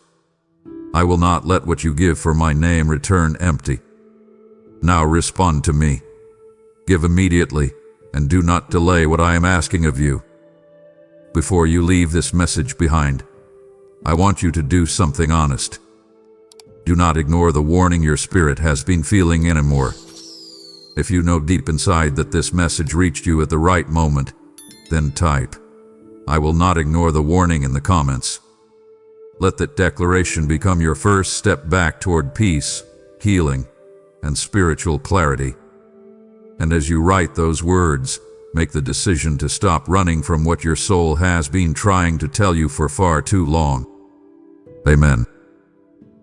[SPEAKER 1] I will not let what you give for my name return empty. Now respond to me. Give immediately, and do not delay what I am asking of you. Before you leave this message behind, I want you to do something honest. Do not ignore the warning your spirit has been feeling anymore. If you know deep inside that this message reached you at the right moment, then type, I will not ignore the warning in the comments. Let that declaration become your first step back toward peace, healing, and spiritual clarity. And as you write those words, make the decision to stop running from what your soul has been trying to tell you for far too long. Amen.